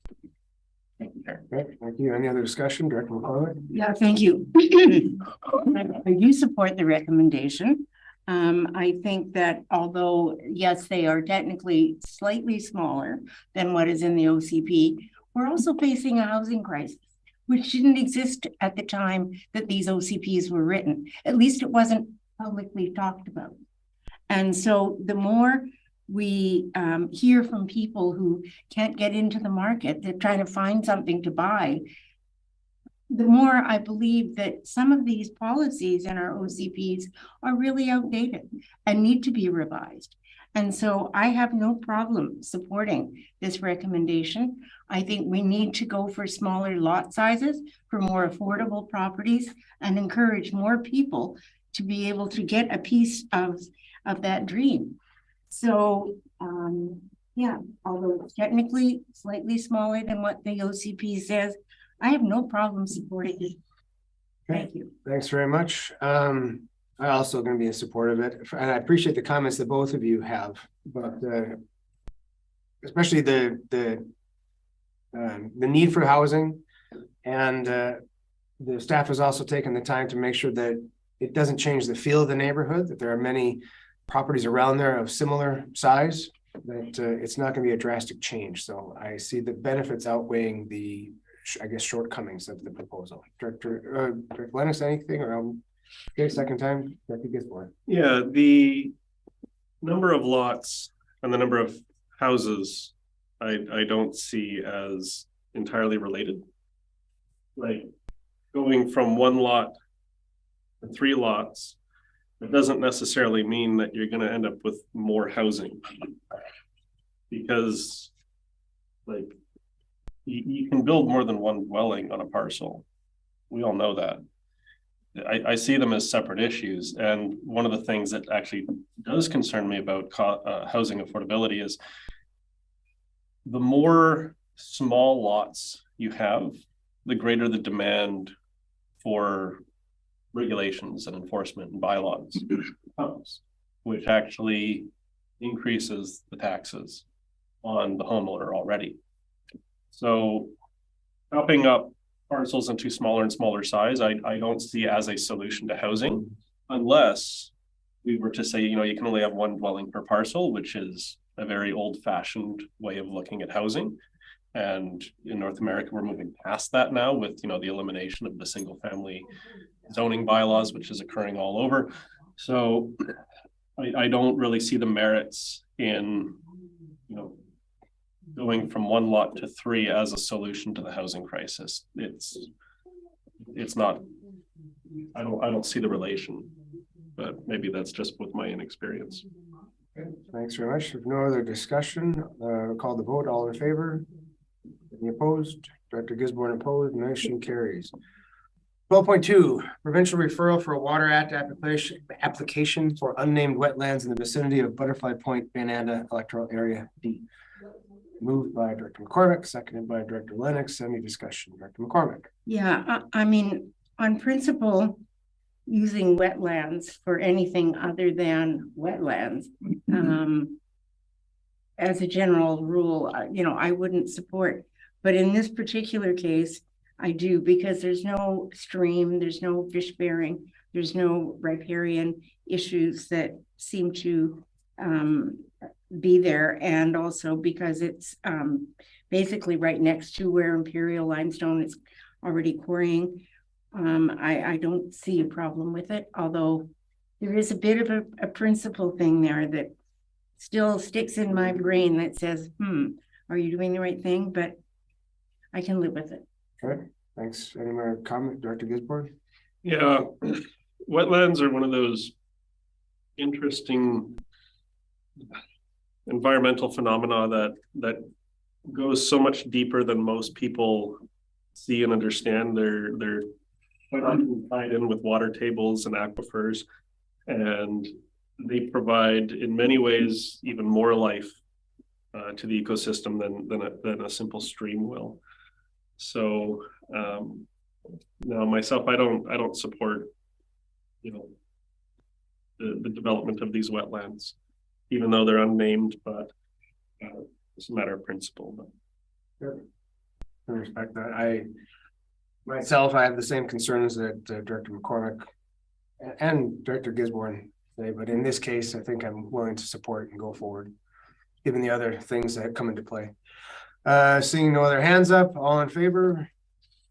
Thank you, Chair. Okay, thank you. Any other discussion, Director McCormick? Yeah, thank you. I do support the recommendation. I think that although, yes, they are technically slightly smaller than what is in the OCP, we're also facing a housing crisis, which didn't exist at the time that these OCPs were written. At least it wasn't publicly talked about. And so the more we hear from people who can't get into the market, they're trying to find something to buy, the more I believe that some of these policies in our OCPs are really outdated and need to be revised. And so I have no problem supporting this recommendation. I think we need to go for smaller lot sizes for more affordable properties and encourage more people to be able to get a piece of that dream. So yeah, although technically slightly smaller than what the OCP says, I have no problem supporting it. Thank you. Thanks very much. I also going to be in support of it, and I appreciate the comments that both of you have, but especially the need for housing, and the staff has also taken the time to make sure that it doesn't change the feel of the neighborhood, that there are many properties around there of similar size, that it's not going to be a drastic change. So I see the benefits outweighing the, I guess, shortcomings of the proposal. Director Lennox, anything? Or okay, second time, Director Gisborne. Yeah, the number of lots and the number of houses, I don't see as entirely related. Like going from 1 lot to 3 lots, it doesn't necessarily mean that you're going to end up with more housing, because like you can build more than 1 dwelling on a parcel. We all know that. I see them as separate issues. And one of the things that actually does concern me about housing affordability is the more small lots you have, the greater the demand for regulations and enforcement and bylaws comes, which actually increases the taxes on the homeowner already. So chopping up parcels into smaller and smaller size, I don't see as a solution to housing, unless we were to say, you know, you can only have 1 dwelling per parcel, which is a very old-fashioned way of looking at housing. And in North America, we're moving past that now with, you know, the elimination of the single family zoning bylaws, which is occurring all over. So I don't really see the merits in, you know, going from 1 lot to 3 as a solution to the housing crisis. It's not, I don't see the relation, but maybe that's just with my inexperience. Okay, thanks very much. If no other discussion, call the vote. All in favor? Any opposed? Director Gisborne opposed. Motion carries. 12.2, provincial referral for a Water Act application for unnamed wetlands in the vicinity of Butterfly Point, Bananda electoral area D. Moved by Director McCormick, seconded by Director Lennox. Any discussion? Director McCormick. Yeah, I mean, on principle, using wetlands for anything other than wetlands, as a general rule, you know, I wouldn't support. But in this particular case, I do, because there's no stream, there's no fish bearing, there's no riparian issues that seem to be there. And also because it's basically right next to where Imperial Limestone is already quarrying. I don't see a problem with it, although there is a bit of a principle thing there that still sticks in my brain that says, are you doing the right thing? But I can live with it. Okay, thanks. Any more comment, Director Gisborne? Yeah, wetlands are one of those interesting environmental phenomena that goes so much deeper than most people see and understand. They're quite often tied in with water tables and aquifers, and they provide in many ways even more life to the ecosystem than a simple stream will. So now myself, I don't support, you know, the development of these wetlands, even though they're unnamed, but it's a matter of principle. But yeah, I respect that. I have the same concerns that Director McCormick and Director Gisborne say, but in this case, I think I'm willing to support and go forward, given the other things that come into play. Seeing no other hands up, all in favor?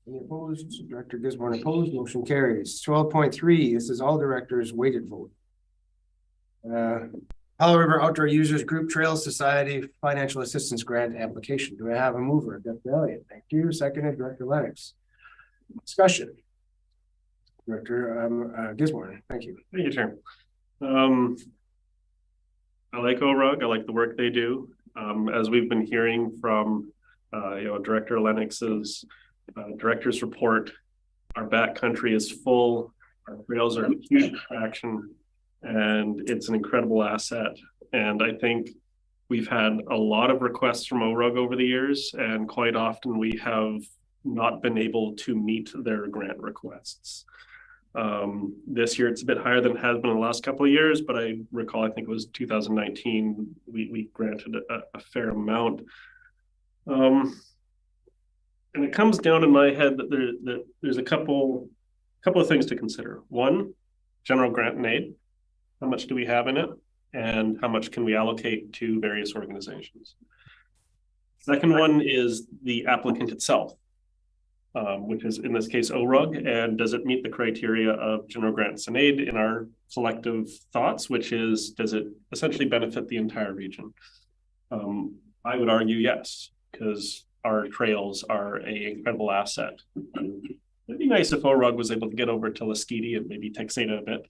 Any opposed? Director Gisborne opposed. Motion carries. 12.3, this is all directors weighted vote. Hollow River Outdoor Users Group Trails Society Financial Assistance Grant application. Do I have a mover? Director Elliott. Thank you. Seconded, Director Lennox. Discussion. Director Gisborne. Thank you. thank you, Chair. I like ORUG. I like the work they do. As we've been hearing from you know, Director Lennox's director's report, our backcountry is full. Our trails are a huge attraction, and it's an incredible asset. And I think we've had a lot of requests from ORUG over the years, and quite often we have not been able to meet their grant requests. This year it's a bit higher than it has been in the last couple of years, but I recall, I think it was 2019, we granted a fair amount. And it comes down in my head that there's a couple of things to consider. One, general grant and aid. How much do we have in it? And how much can we allocate to various organizations? Second one is the applicant itself, which is in this case ORUG, and does it meet the criteria of general grants and aid in our collective thoughts, which is, does it essentially benefit the entire region? I would argue yes, because our trails are an incredible asset. It'd be nice if ORUG was able to get over to Lasqueti and maybe Texada a bit.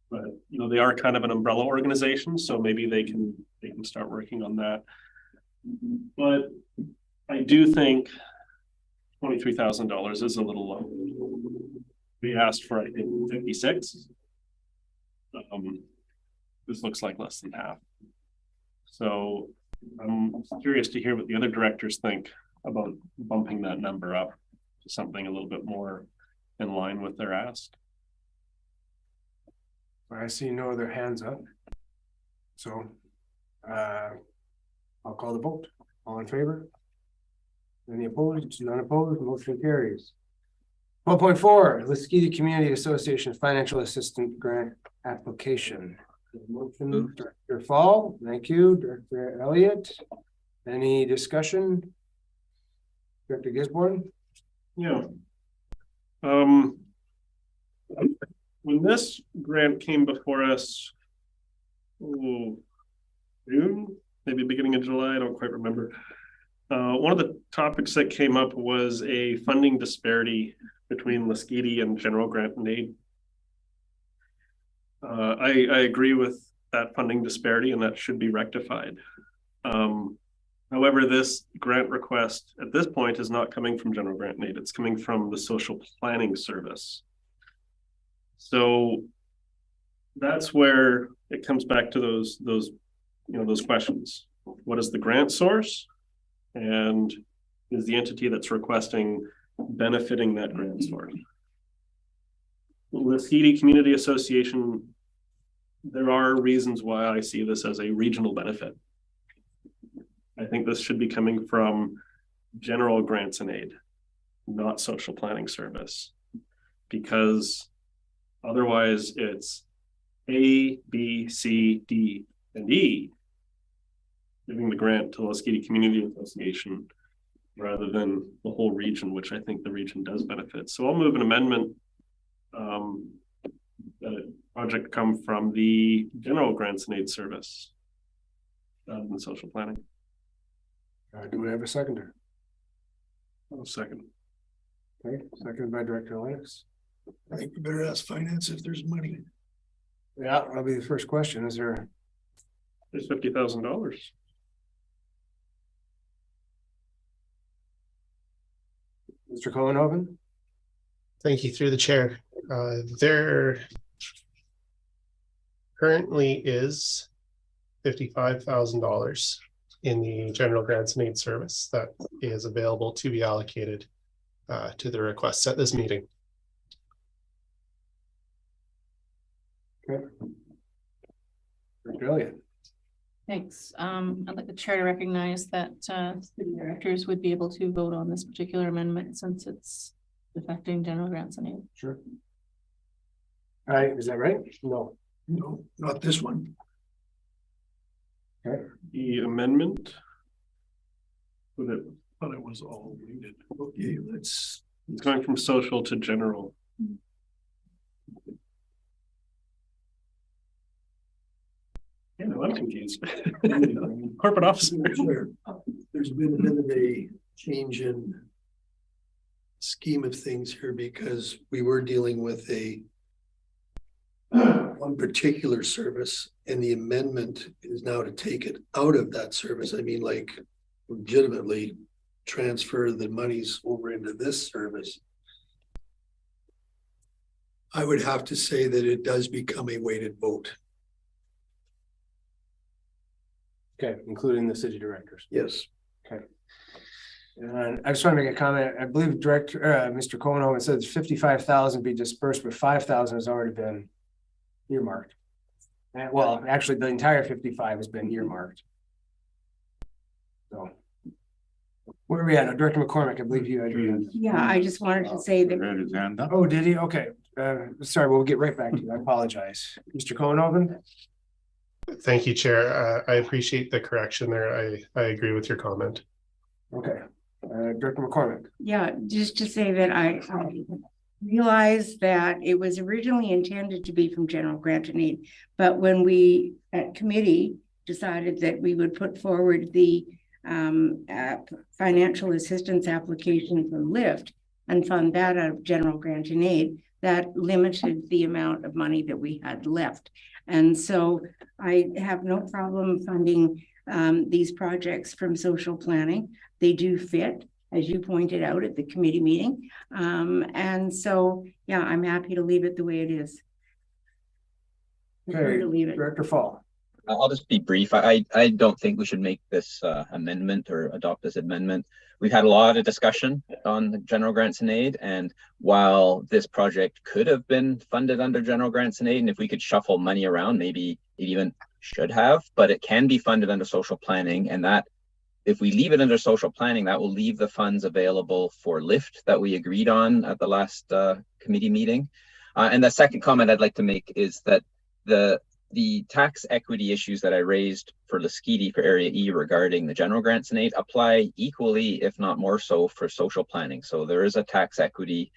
But you know, they are kind of an umbrella organization, so maybe they can start working on that. But I do think $23,000 is a little low. We asked for, I think, 56. This looks like less than half. So I'm curious to hear what the other directors think about bumping that number up to something a little bit more in line with their ask. I see no other hands up. So I'll call the vote. All in favor? Any opposed? None opposed. Motion carries. 12.4, Lasqueti Community Association Financial Assistance Grant Application. Motion, Director Fall. Thank you. Director Elliott. Any discussion? Director Gisborne? Yeah. When this grant came before us, June, maybe beginning of July, I don't quite remember. One of the topics that came up was a funding disparity between Lasqueti and general grant and aid. I agree with that funding disparity, and that should be rectified. However, this grant request at this point is not coming from general grant and aid. It's coming from the social planning service. So that's where it comes back to those questions. What is the grant source? And is the entity that's requesting benefiting that grant source? The Lasqueti Community Association, there are reasons why I see this as a regional benefit. I think this should be coming from general grants and aid, not social planning service, because otherwise it's A, B, C, D, and E giving the grant to the Lasqueti Community Association rather than the whole region, which I think the region does benefit. So I'll move an amendment that project come from the general grants and aid service rather than social planning. Do we have a seconder? I'll second. Okay, seconded by Director Lennox. I think we better ask finance if there's money. Yeah, that'll be the first question. Is there? There's $50,000. Mr. Cohenhoven? Thank you, through the chair. There currently is $55,000 in the general grants and aid service that is available to be allocated to the requests at this meeting. Okay. Brilliant. Thanks. I'd like the chair to recognize that city directors would be able to vote on this particular amendment since it's affecting general grants and aid. Sure. All right, is that right? No. No, not this one. Okay. The amendment. But I thought it was all related. Okay, let's. It's going from social to general. Yeah, no, I'm confused. Corporate officer. There's been a bit of a change in scheme of things here because we were dealing with one particular service, and the amendment is now to take it out of that service. I mean, like legitimately transfer the monies over into this service. I would have to say that it does become a weighted vote. Okay, including the city directors. Yes. Okay. And I just want to make a comment. I believe Director Mr. Cohenhoven says 55,000 be dispersed, but 5,000 has already been earmarked. And, well, actually, the entire 55 has been earmarked. So, where are we at? Director McCormick, I believe you had your hand. Yeah, I just wanted to say that. Had his hand up. Oh, did he? Okay. Sorry, we'll get right back to you. I apologize. Mr. Cohenhoven? Thank you, Chair. I appreciate the correction there. I agree with your comment. Okay. Director McCormick. Yeah, just to say that I realized that it was originally intended to be from general grant and aid, but when we at committee decided that we would put forward the financial assistance application for LIFT and fund that out of general grant and aid, that limited the amount of money that we had left. And so I have no problem funding these projects from social planning. They do fit, as you pointed out at the committee meeting. And so, yeah, I'm happy to leave it the way it is. Okay, To leave it. Director Fall. I'll just be brief. I don't think we should make this amendment or adopt this amendment. We've had a lot of discussion on the general grants and aid, and while this project could have been funded under general grants and aid, and if we could shuffle money around, maybe it even should have, but it can be funded under social planning, and that if we leave it under social planning, that will leave the funds available for LIFT that we agreed on at the last committee meeting. And the second comment I'd like to make is that the tax equity issues that I raised for Lasqueti for Area E regarding the general grants and aid apply equally, if not more so, for social planning. So there is a tax equity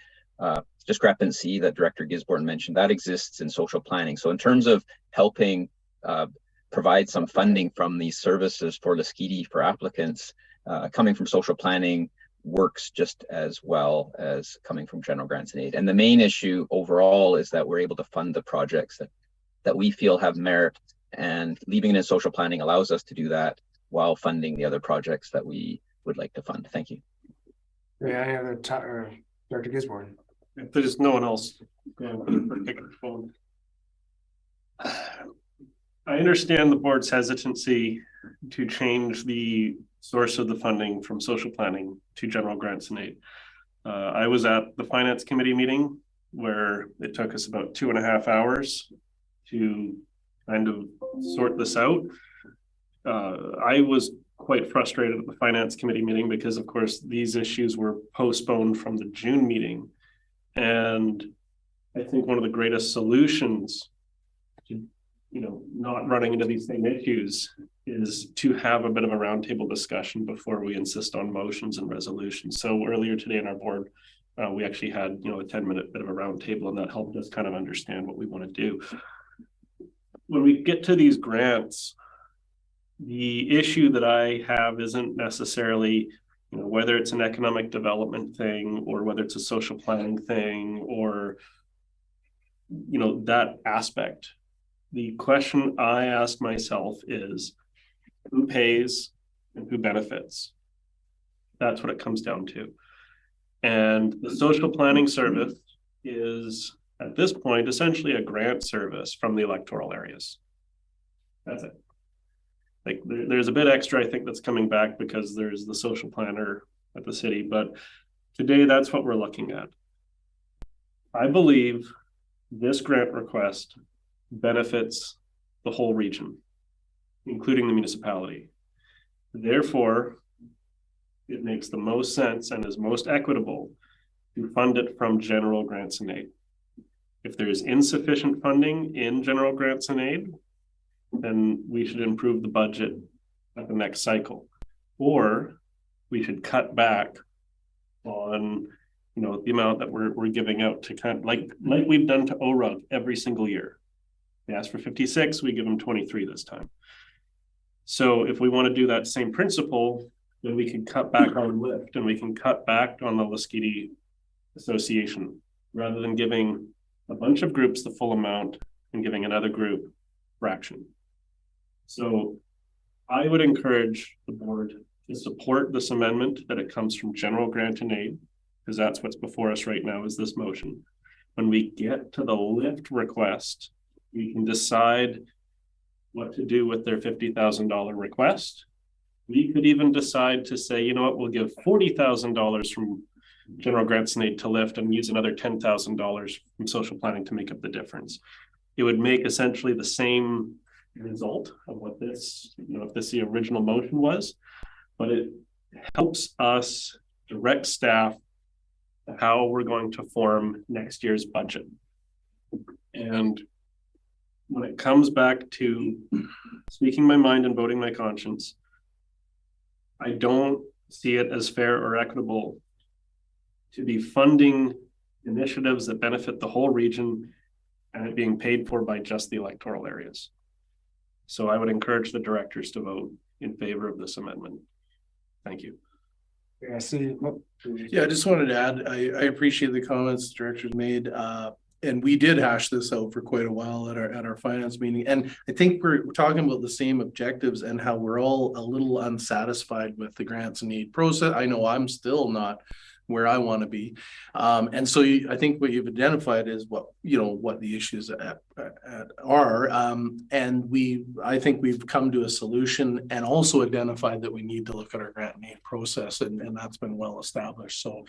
discrepancy that Director Gisborne mentioned that exists in social planning. So in terms of helping provide some funding from these services for Lasqueti for applicants, coming from social planning works just as well as coming from general grants and aid. And the main issue overall is that we're able to fund the projects that we feel have merit, and leaving it in social planning allows us to do that while funding the other projects that we would like to fund. Thank you. Yeah, any other Dr. Gisborne? If there's no one else going for a phone. I understand the board's hesitancy to change the source of the funding from social planning to general grants and aid. I was at the finance committee meeting where it took us about 2.5 hours to kind of sort this out. I was quite frustrated at the finance committee meeting because, of course, these issues were postponed from the June meeting. And I think one of the greatest solutions to, not running into these same issues is to have a bit of a roundtable discussion before we insist on motions and resolutions. So earlier today in our board, we actually had, a 10-minute bit of a roundtable, and that helped us kind of understand what we want to do. When we get to these grants, the issue that I have isn't necessarily, whether it's an economic development thing or whether it's a social planning thing or, that aspect. The question I ask myself is who pays and who benefits? That's what it comes down to. And the social planning service is, at this point, essentially a grant service from the electoral areas. That's it. Like there's a bit extra, I think, that's coming back because there's the social planner at the city, but today that's what we're looking at. I believe this grant request benefits the whole region, including the municipality. Therefore, it makes the most sense and is most equitable to fund it from general grants and aid. If there is insufficient funding in general grants and aid, then we should improve the budget at the next cycle, or we should cut back on, the amount that we're giving out to kind of like we've done to ORUG every single year. They asked for 56, we give them 23 this time. So if we want to do that same principle, then we can cut back on LIFT and we can cut back on the Lasqueti Association rather than giving a bunch of groups the full amount and giving another group fraction. So I would encourage the board to support this amendment that it comes from general grant and aid, because that's what's before us right now is this motion. When we get to the LIFT request, we can decide what to do with their $50,000 request. We could even decide to say, we'll give $40,000 from general grants and aid to LIFT and use another $10,000 from social planning to make up the difference. It would make essentially the same result of what this, if this the original motion was, but it helps us direct staff how we're going to form next year's budget. And when it comes back to speaking my mind and voting my conscience, I don't see it as fair or equitable to be funding initiatives that benefit the whole region and it being paid for by just the electoral areas. So I would encourage the directors to vote in favor of this amendment. Thank you. Yeah, see. Yeah, I just wanted to add, I appreciate the comments the directors made. And we did hash this out for quite a while at our finance meeting. And I think we're talking about the same objectives and how we're all a little unsatisfied with the grants and aid process. I know I'm still not where I want to be. And so I think what you've identified is what the issues are. And I think we've come to a solution and also identified that we need to look at our grant and aid process, and that's been well established. So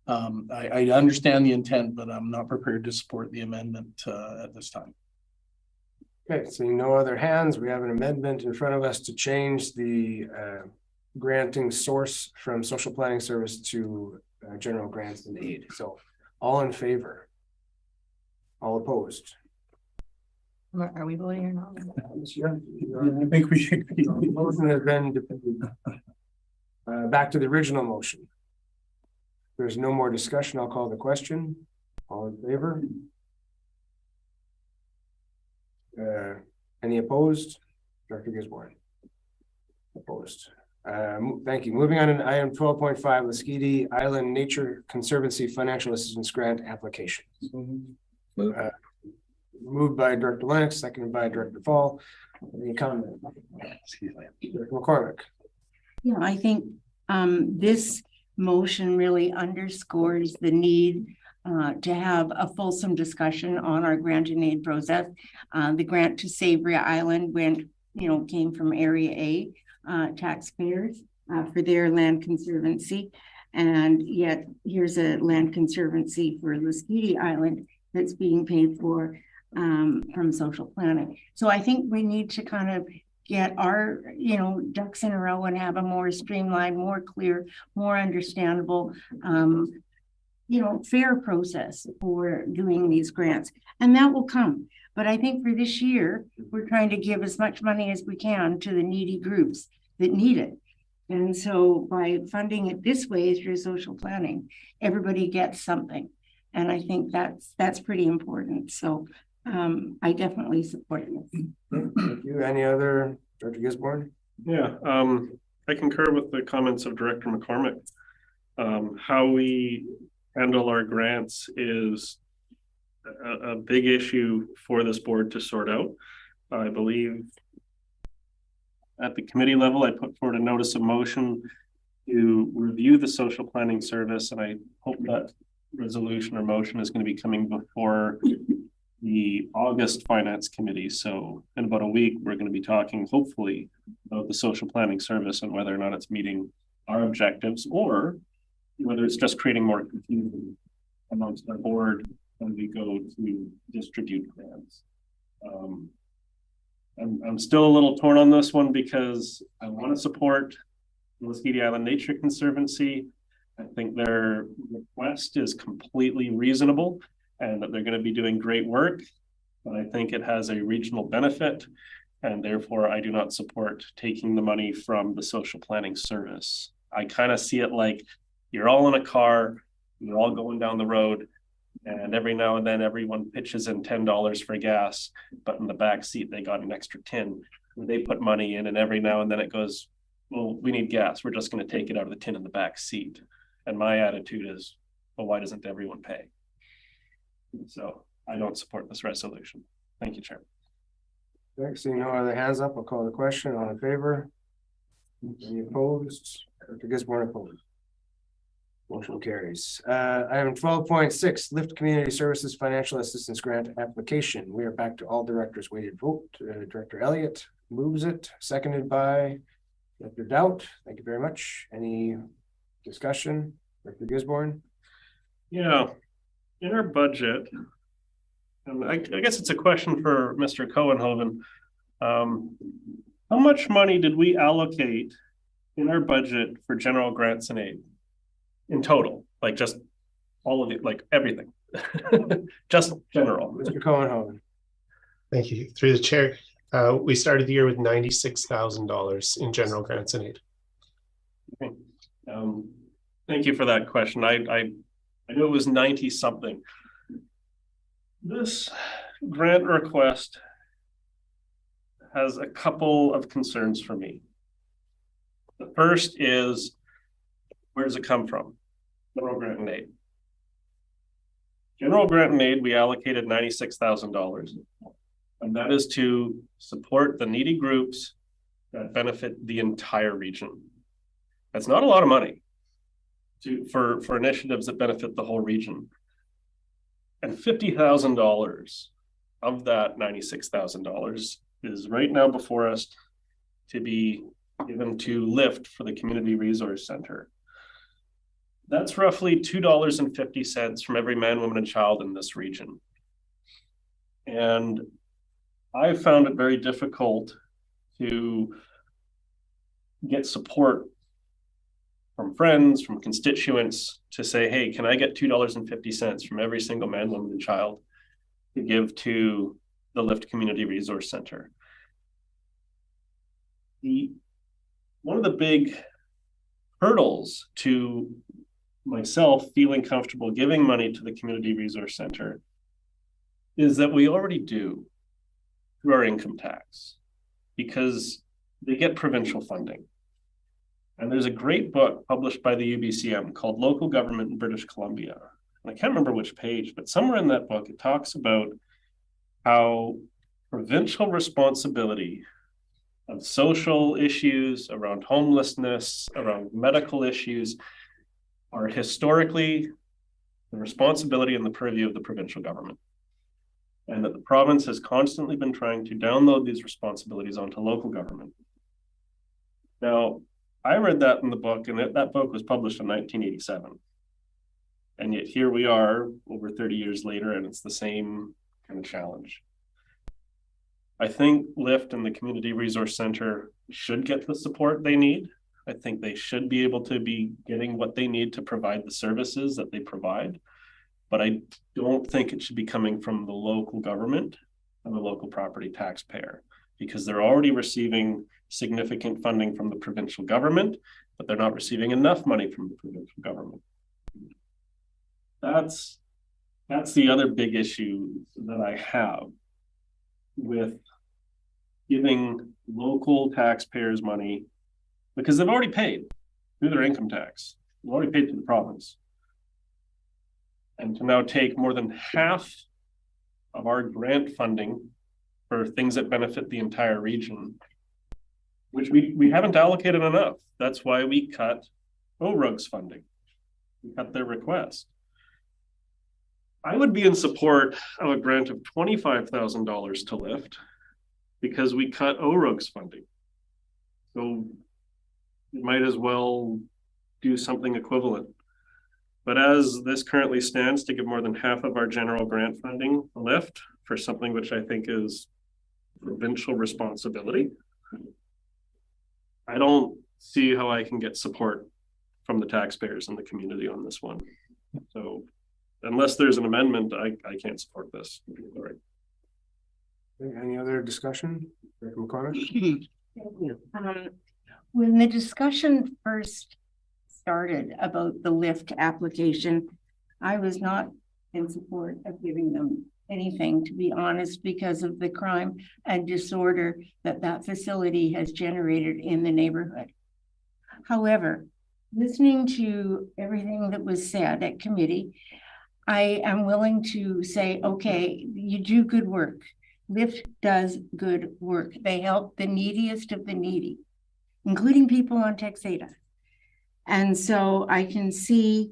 I understand the intent, but I'm not prepared to support the amendment at this time. Okay, seeing no other hands, we have an amendment in front of us to change the granting source from social planning service to general grants and aid. So all in favor? All opposed? Are we voting or not? I think we should. The motion has been defeated. Back to the original motion. There's no more discussion. I'll call the question. All in favor? Any opposed? Director Gisborne. Opposed. Thank you. Moving on to item 12.5, Lasqueti Island Nature Conservancy Financial Assistance Grant Application. Moved by Director Lennox, seconded by Director Fall. Any comment? Director McCormick. Yeah, I think this motion really underscores the need to have a fulsome discussion on our grant and aid process. The grant to Savory Island came from Area A taxpayers for their land conservancy. And yet here's a land conservancy for Lasqueti Island that's being paid for from social planning. So I think we need to kind of get our, ducks in a row and have a more streamlined, more clear, more understandable, fair process for doing these grants. And that will come. But I think for this year, we're trying to give as much money as we can to the needy groups that need it. And so by funding it this way through social planning, everybody gets something. And I think that's pretty important. So I definitely support this. Thank you. Any other, Director Gisborne? Yeah, I concur with the comments of Director McCormick. How we handle our grants is a big issue for this board to sort out. I believe at the committee level, I put forward a notice of motion to review the social planning service, and I hope that resolution or motion is going to be coming before the August Finance Committee. So in about a week, we're going to be talking hopefully about the social planning service and whether or not it's meeting our objectives or whether it's just creating more confusion amongst our board when we go to distribute grants. I'm still a little torn on this one because I want to support the Lasqueti Island Nature Conservancy. I think their request is completely reasonable and that they're going to be doing great work, but I think it has a regional benefit, and therefore I do not support taking the money from the social planning service. I kind of see it like you're all in a car, you're all going down the road, and every now and then everyone pitches in $10 for gas, but in the back seat they got an extra 10. They put money in, and every now and then it goes, well, we need gas, we're just going to take it out of the tin in the back seat. And my attitude is, well, why doesn't everyone pay? So I don't support this resolution. Thank you, Chair. Thanks. Seeing no other hands up, I'll call the question. All in favor? Any opposed? Director Gisborne opposed. Motion carries. Item 12.6, Lift Community Services Financial Assistance Grant Application. We are back to all directors weighted vote. Director Elliott moves it, seconded by Director Doubt. Thank you very much. Any discussion? Director Gisborne? Yeah, in our budget, and I guess it's a question for Mr. Cohenhoven. How much money did we allocate in our budget for general grants and aid in total? Like just all of it, like everything, just general. Mr. Cohenhoven. Thank you. Through the chair, we started the year with $96,000 in general grants and aid. Okay. Thank you for that question. I knew it was 90 something. This grant request has a couple of concerns for me. The first is, where does it come from? General grant and aid. General grant and aid, we allocated $96,000, and that is to support the needy groups that benefit the entire region. That's not a lot of money for initiatives that benefit the whole region. And $50,000 of that $96,000 is right now before us to be given to LIFT for the Community Resource Center. That's roughly $2.50 from every man, woman, and child in this region. And I found it very difficult to get support from friends, from constituents to say, hey, can I get $2.50 from every single man, woman, and child to give to the Lift Community Resource Center. One of the big hurdles to myself feeling comfortable giving money to the Community Resource Center is that we already do through our income tax, because they get provincial funding. And there's a great book published by the UBCM called Local Government in British Columbia. And I can't remember which page, but somewhere in that book, it talks about how provincial responsibility of social issues around homelessness, around medical issues, are historically the responsibility and the purview of the provincial government. And that the province has constantly been trying to download these responsibilities onto local government. Now, I read that in the book, and that book was published in 1987. And yet here we are over 30 years later, and it's the same kind of challenge. I think LIFT and the Community Resource Center should get the support they need. I think they should be able to be getting what they need to provide the services that they provide. But I don't think it should be coming from the local government and the local property taxpayer, because they're already receiving significant funding from the provincial government, but they're not receiving enough money from the provincial government. That's the other big issue that I have with giving local taxpayers money, because they've already paid through their income tax. They've already paid to the province. And to now take more than half of our grant funding for things that benefit the entire region, which we haven't allocated enough. That's why we cut ORUG's funding. We cut their request. I would be in support of a grant of $25,000 to LIFT, because we cut ORUG's funding. So we might as well do something equivalent. But as this currently stands, to give more than half of our general grant funding to LIFT for something which I think is provincial responsibility, I don't see how I can get support from the taxpayers and the community on this one. So unless there's an amendment, I can't support this. All right. Any other discussion? When the discussion first started about the LIFT application, I was not in support of giving them anything, to be honest, because of the crime and disorder that facility has generated in the neighborhood. However, listening to everything that was said at committee, I am willing to say, okay, you do good work. LIFT does good work. They help the neediest of the needy, including people on Texada. And so I can see,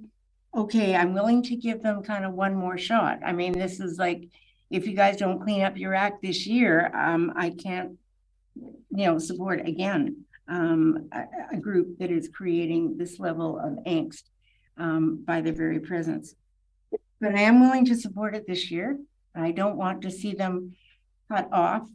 okay, I'm willing to give them kind of one more shot. I mean, this is like, if you guys don't clean up your act this year, I can't, support again a group that is creating this level of angst by their very presence. But I am willing to support it this year. I don't want to see them cut off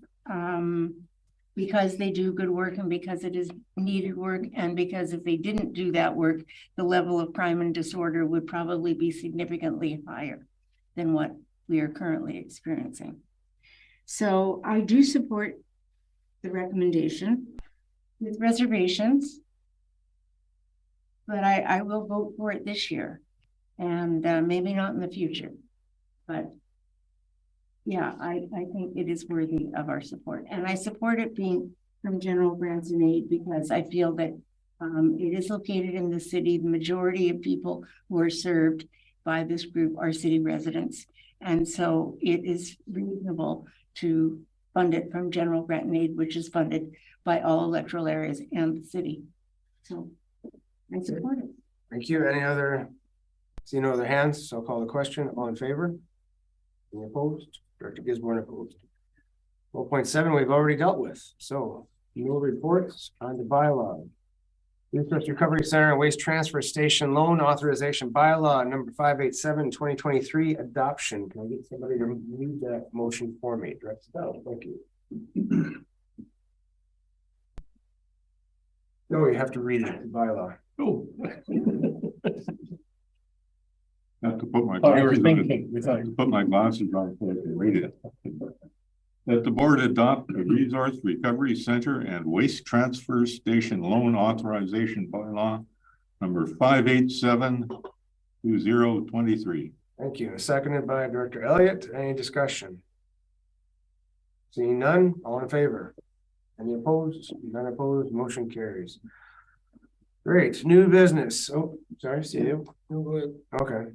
because they do good work and because it is needed work, and because if they didn't do that work, the level of crime and disorder would probably be significantly higher than what we are currently experiencing. So I do support the recommendation with reservations, but I will vote for it this year, and maybe not in the future, but yeah, I think it is worthy of our support. And I support it being from general grants and aid, because I feel that it is located in the city. The majority of people who are served by this group are city residents. And so it is reasonable to fund it from general grant and aid, which is funded by all electoral areas and the city. So I support it. Thank you. Any other, see no other hands, so I'll call the question. All in favor? Any opposed? Director Gisborne opposed. 4.7 we've already dealt with. So no reports on the bylaw. Resource Recovery Center and Waste Transfer Station Loan Authorization Bylaw number 587, 2023 adoption. Can I get somebody to read that motion for me? Director Bell, thank you. No, you have to read it, the bylaw. Oh. I have to put my Oh, you were glasses on. thinking. I have to put my glasses on so I can read it. that the board adopt the Resource Recovery Center and Waste Transfer Station Loan Authorization Bylaw number 587-2023. Thank you. Seconded by Director Elliott. Any discussion? Seeing none, all in favor? Any opposed? None opposed, motion carries. Great, new business. Oh, sorry, see you. Okay.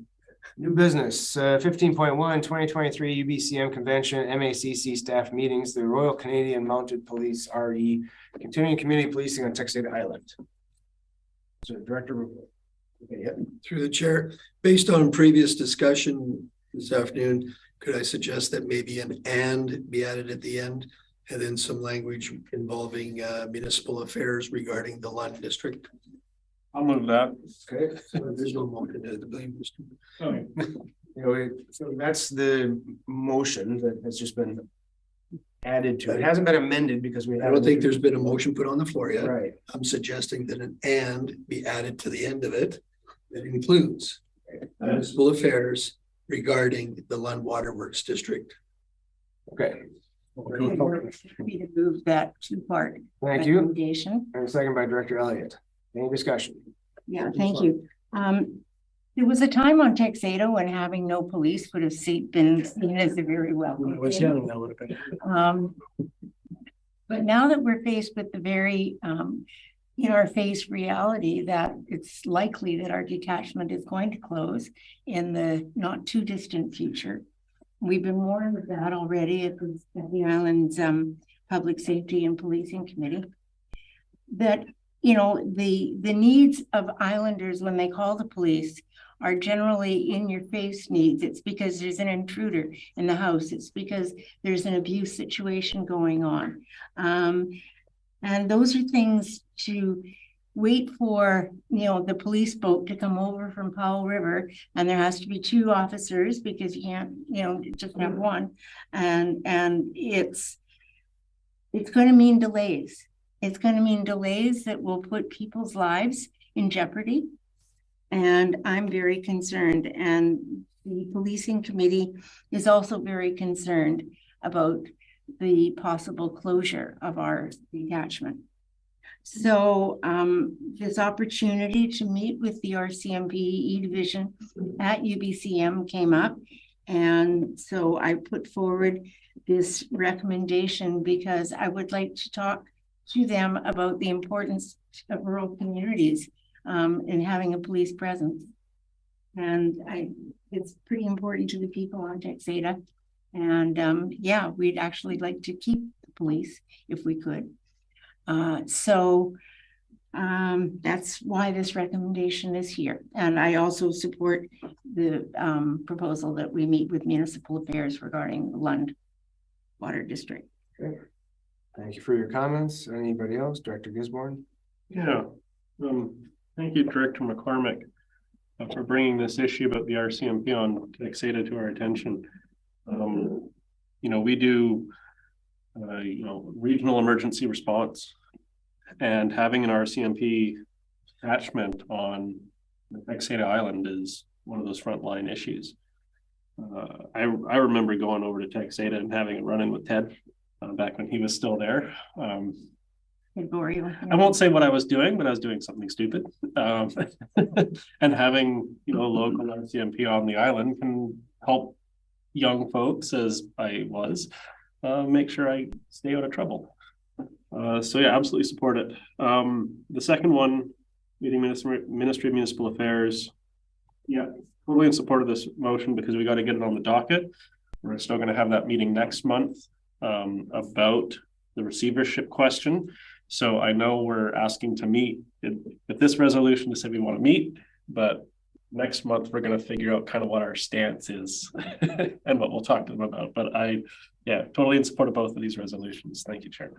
New business, 15.1, 2023 UBCM Convention, MACC staff meetings, the Royal Canadian Mounted Police RE, continuing community policing on Texada Island. So Director, okay, yeah. Through the chair, based on previous discussion this afternoon, could I suggest that maybe an "and" be added at the end, and then some language involving municipal affairs regarding the Lund district? I'll move that. Okay. So there's no motion to the blame. You know, so that's the motion that has just been added to. It hasn't been amended because we. I don't think there's been a motion put on the floor yet. Right. I'm suggesting that an "and" be added to the end of it. That includes municipal affairs regarding the Lund Waterworks district. Okay. Happy to move that two-part Thank you. recommendation. And second by Director Elliott. Any discussion? Yeah, thank you. There was a time on Texada when having no police would have been seen as a very welcome. When I was young, that would have been. But now that we're faced with the very in our face reality that it's likely that our detachment is going to close in the not too distant future. We've been warned of that already at the island's Public Safety and Policing Committee. That, you know, the needs of islanders when they call the police are generally in your face needs. It's because there's an intruder in the house. It's because there's an abuse situation going on. And those are things to wait for, you know, the police boat to come over from Powell River, and there has to be 2 officers because you can't, you know, just have one. And it's going to mean delays. It's going to mean delays that will put people's lives in jeopardy. And I'm very concerned. And the policing committee is also very concerned about the possible closure of our detachment. So this opportunity to meet with the RCMP division at UBCM came up. And so I put forward this recommendation because I would like to talk to them about the importance of rural communities in having a police presence. And it's pretty important to the people on Texada. And yeah, we'd actually like to keep the police if we could. So that's why this recommendation is here. And I also support the proposal that we meet with municipal affairs regarding the Lund Water District. Okay. Thank you for your comments. Anybody else? Director Gisborne? Yeah. Thank you, Director McCormick, for bringing this issue about the RCMP on Texada to our attention. You know, we do, you know, regional emergency response, and having an RCMP attachment on the Texada Island is one of those frontline issues. I remember going over to Texada and having a run-in with Ted back when he was still there. I won't say what I was doing, but I was doing something stupid. And having, you know, a local RCMP on the island can help young folks, as I was, make sure I stay out of trouble. So yeah, absolutely support it. The second one, meeting Ministry of Municipal Affairs. Yeah, totally in support of this motion because we got to get it on the docket. We're still going to have that meeting next month about the receivership question. So I know we're asking to meet with this resolution to say we want to meet, but next month we're going to figure out kind of what our stance is and what we'll talk to them about. But yeah, totally in support of both of these resolutions. Thank you, Chair.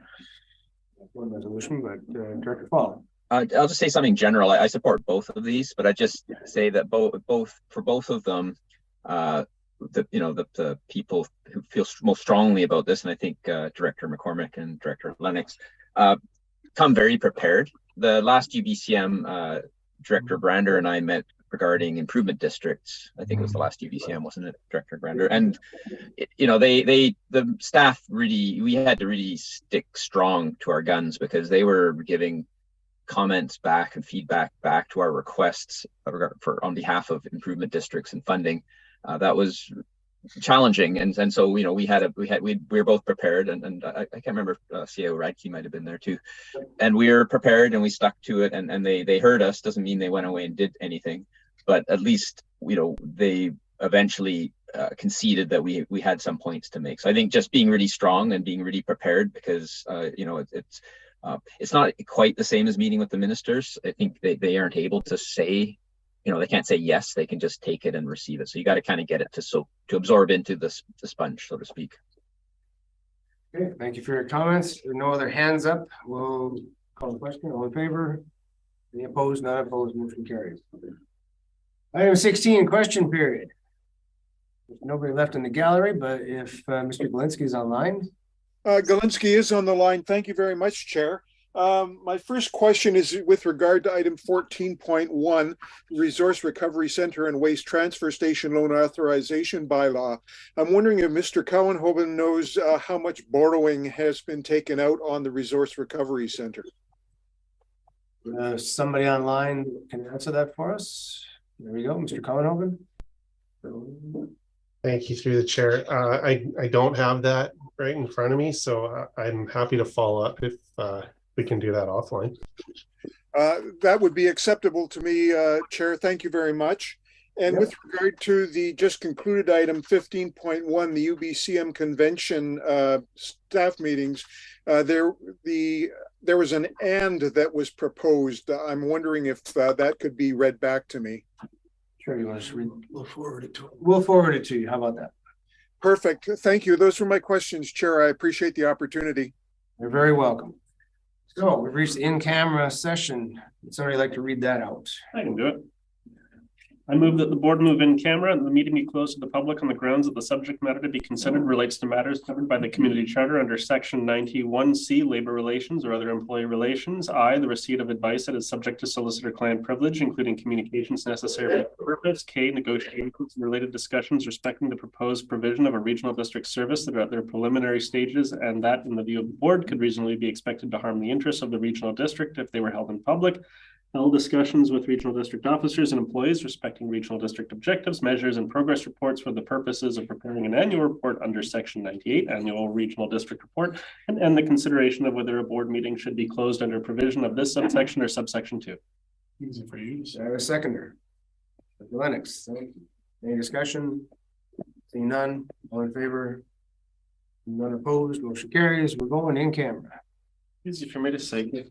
One resolution, but Director Fall. I'll just say something general. I support both of these, but I just say that for both of them, the people who feel most strongly about this, and I think Director McCormick and Director Lennox come very prepared. The last UBCM, Director Brander and I met regarding improvement districts. I think it was the last UBCM, wasn't it, Director Grander? And you know, the staff really, we had to really stick strong to our guns because they were giving comments back and feedback back to our requests for on behalf of improvement districts and funding. That was challenging, and so you know we were both prepared, and I can't remember CAO Radke might have been there too, and we were prepared and we stuck to it, and they heard us. Doesn't mean they went away and did anything, but at least you know they eventually conceded that we had some points to make. So I think just being really strong and being really prepared, because you know it's not quite the same as meeting with the ministers. I think they aren't able to say, you know, they can't say yes, they can just take it and receive it. So you got to kind of get it to absorb into the sponge, so to speak. Okay, thank you for your comments. There are no other hands up. We'll call the question. All in favor? Any opposed? None opposed. Motion carries. Item 16, question period. There's nobody left in the gallery, but if Mr. Galinsky is online. Galinsky is on the line. Thank you very much, Chair. My first question is with regard to item 14.1, Resource Recovery Center and Waste Transfer Station Loan Authorization Bylaw. I'm wondering if Mr. Cowenhoven knows how much borrowing has been taken out on the Resource Recovery Center. Somebody online can answer that for us. There we go, Mr. Cowenhoven. Thank you through the chair. I don't have that right in front of me, so I'm happy to follow up if we can do that offline. That would be acceptable to me, Chair. Thank you very much. And with regard to the just concluded item 15.1, the UBCM convention staff meetings, there was an "and" that was proposed. I'm wondering if that could be read back to me. Sure, you want to just read? We'll forward it to him. We'll forward it to you. How about that? Perfect. Thank you. Those were my questions, Chair. I appreciate the opportunity. You're very welcome. So we've reached the in-camera session. Would somebody like to read that out? I can do it. I move that the board move in camera and the meeting be closed to the public on the grounds that the subject matter to be considered relates to matters covered by the community charter under section 91C, labor relations or other employee relations. I, the receipt of advice that is subject to solicitor-client privilege, including communications necessary for the purpose. K, negotiations and related discussions respecting the proposed provision of a regional district service that are at their preliminary stages, and that, in the view of the board, could reasonably be expected to harm the interests of the regional district if they were held in public. Held discussions with regional district officers and employees respecting regional district objectives, measures, and progress reports for the purposes of preparing an annual report under section 98, annual regional district report, and the consideration of whether a board meeting should be closed under provision of this subsection or subsection 2. Easy for you. I have a seconder. Lennox, any discussion? Seeing none, all in favor? None opposed, motion carries. We're going in camera. Easy for me to say.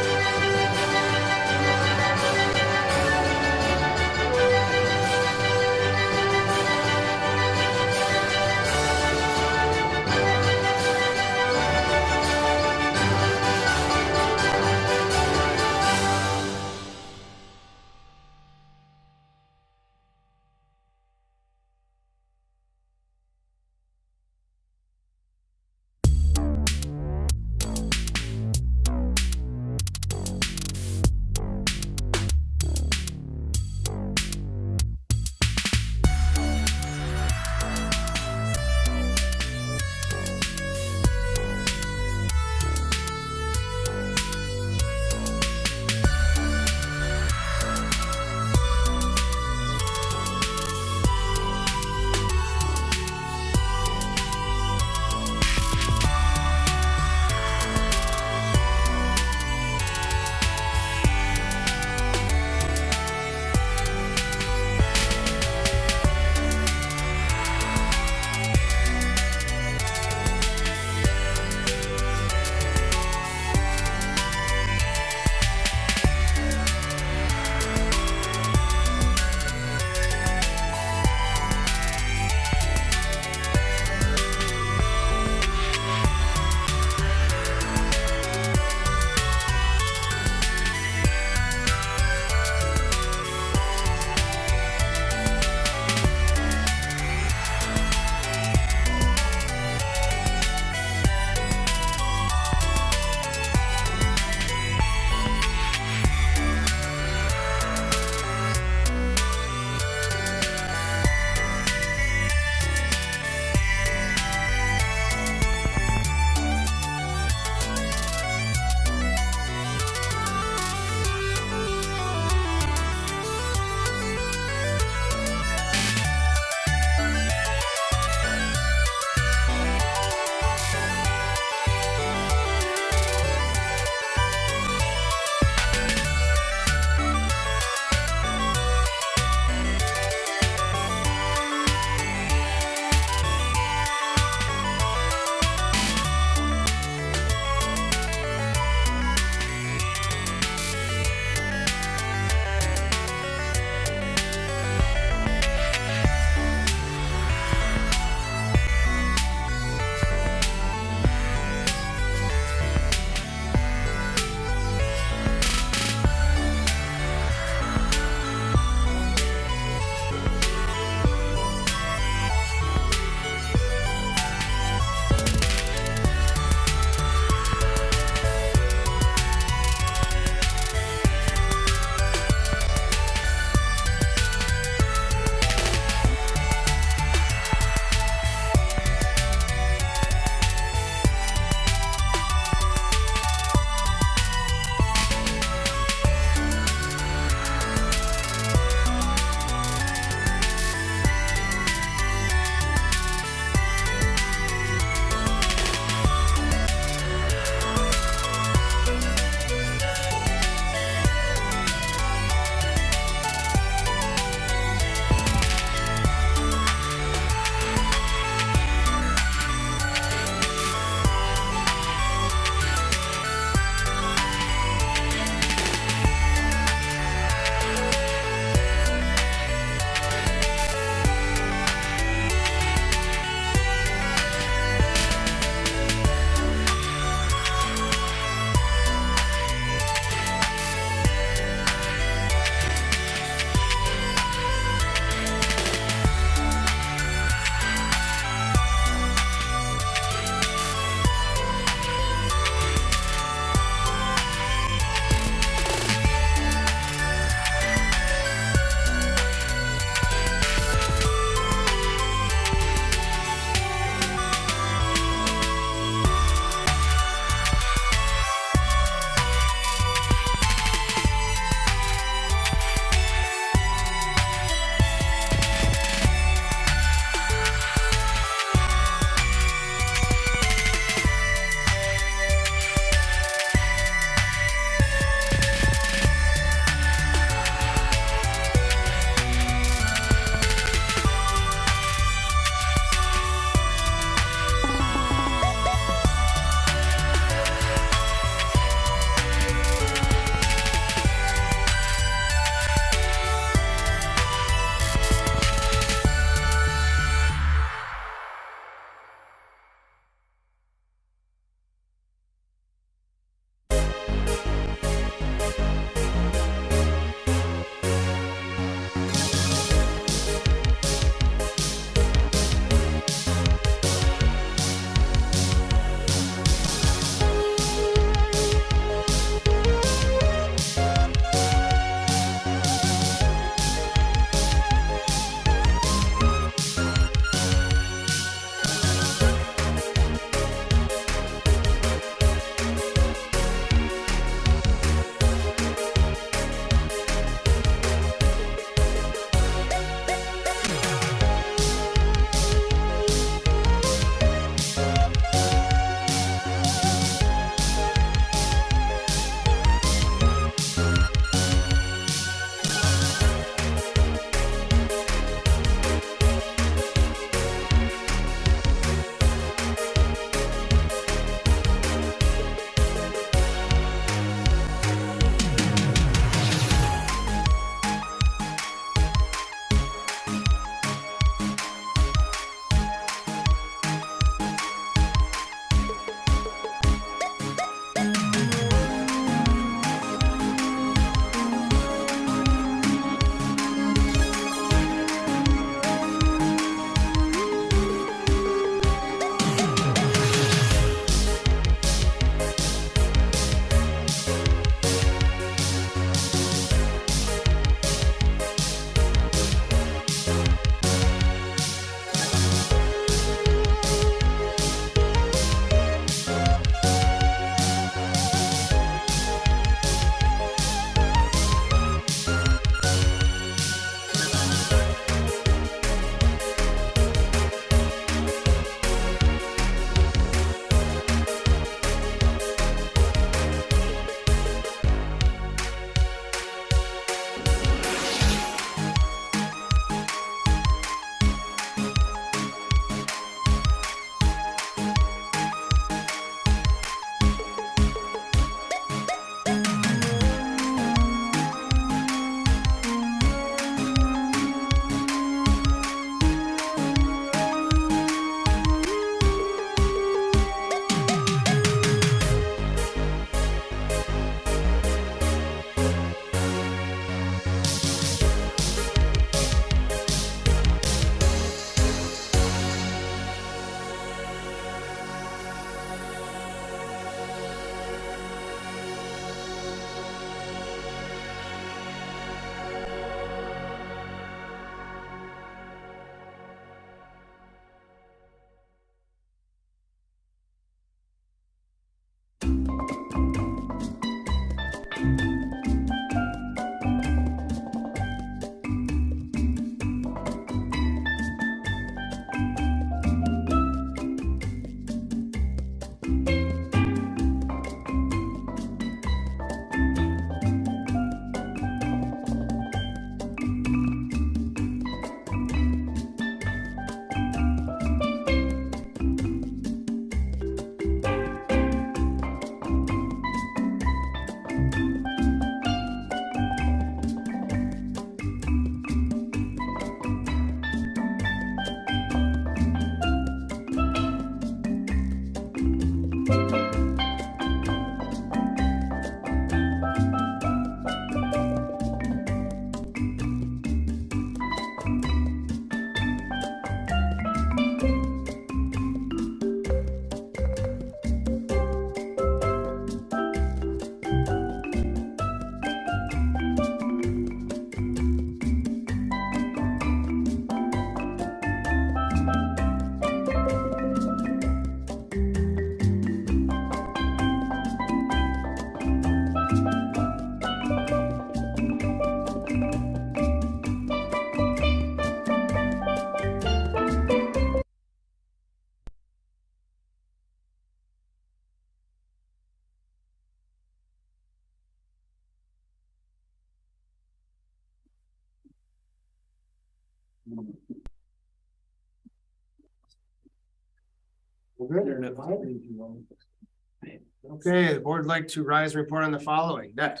Okay, the board would like to rise and report on the following. That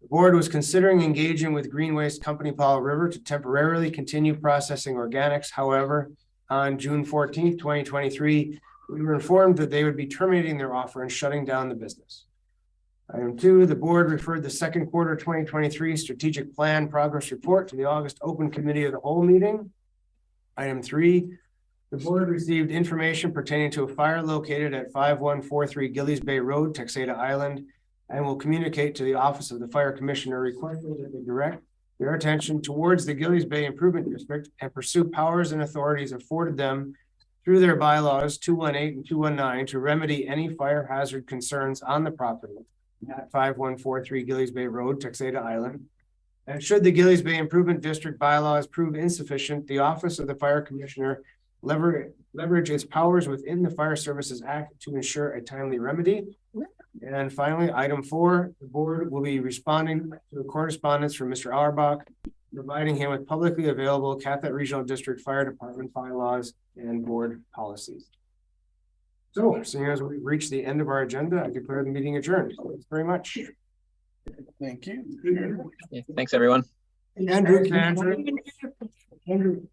the board was considering engaging with Green Waste Company Powell River to temporarily continue processing organics. However, on June 14th, 2023, we were informed that they would be terminating their offer and shutting down the business. Item 2, the board referred the second quarter 2023 strategic plan progress report to the August open committee of the whole meeting. Item 3, the board received information pertaining to a fire located at 5143 Gillies Bay Road, Texada Island, and will communicate to the office of the fire commissioner requesting that they direct their attention towards the Gillies Bay Improvement District and pursue powers and authorities afforded them through their bylaws 218 and 219 to remedy any fire hazard concerns on the property at 5143 Gillies Bay Road, Texada Island. And should the Gillies Bay Improvement District bylaws prove insufficient, the office of the fire commissioner leverage its powers within the Fire Services Act to ensure a timely remedy. And finally, item 4, the board will be responding to a correspondence from Mr. Auerbach, providing him with publicly available Catholic Regional District Fire Department bylaws and board policies. So, seeing as we've reached the end of our agenda, I declare the meeting adjourned. Thanks very much. Thank you. Yeah, thanks, everyone. Andrew.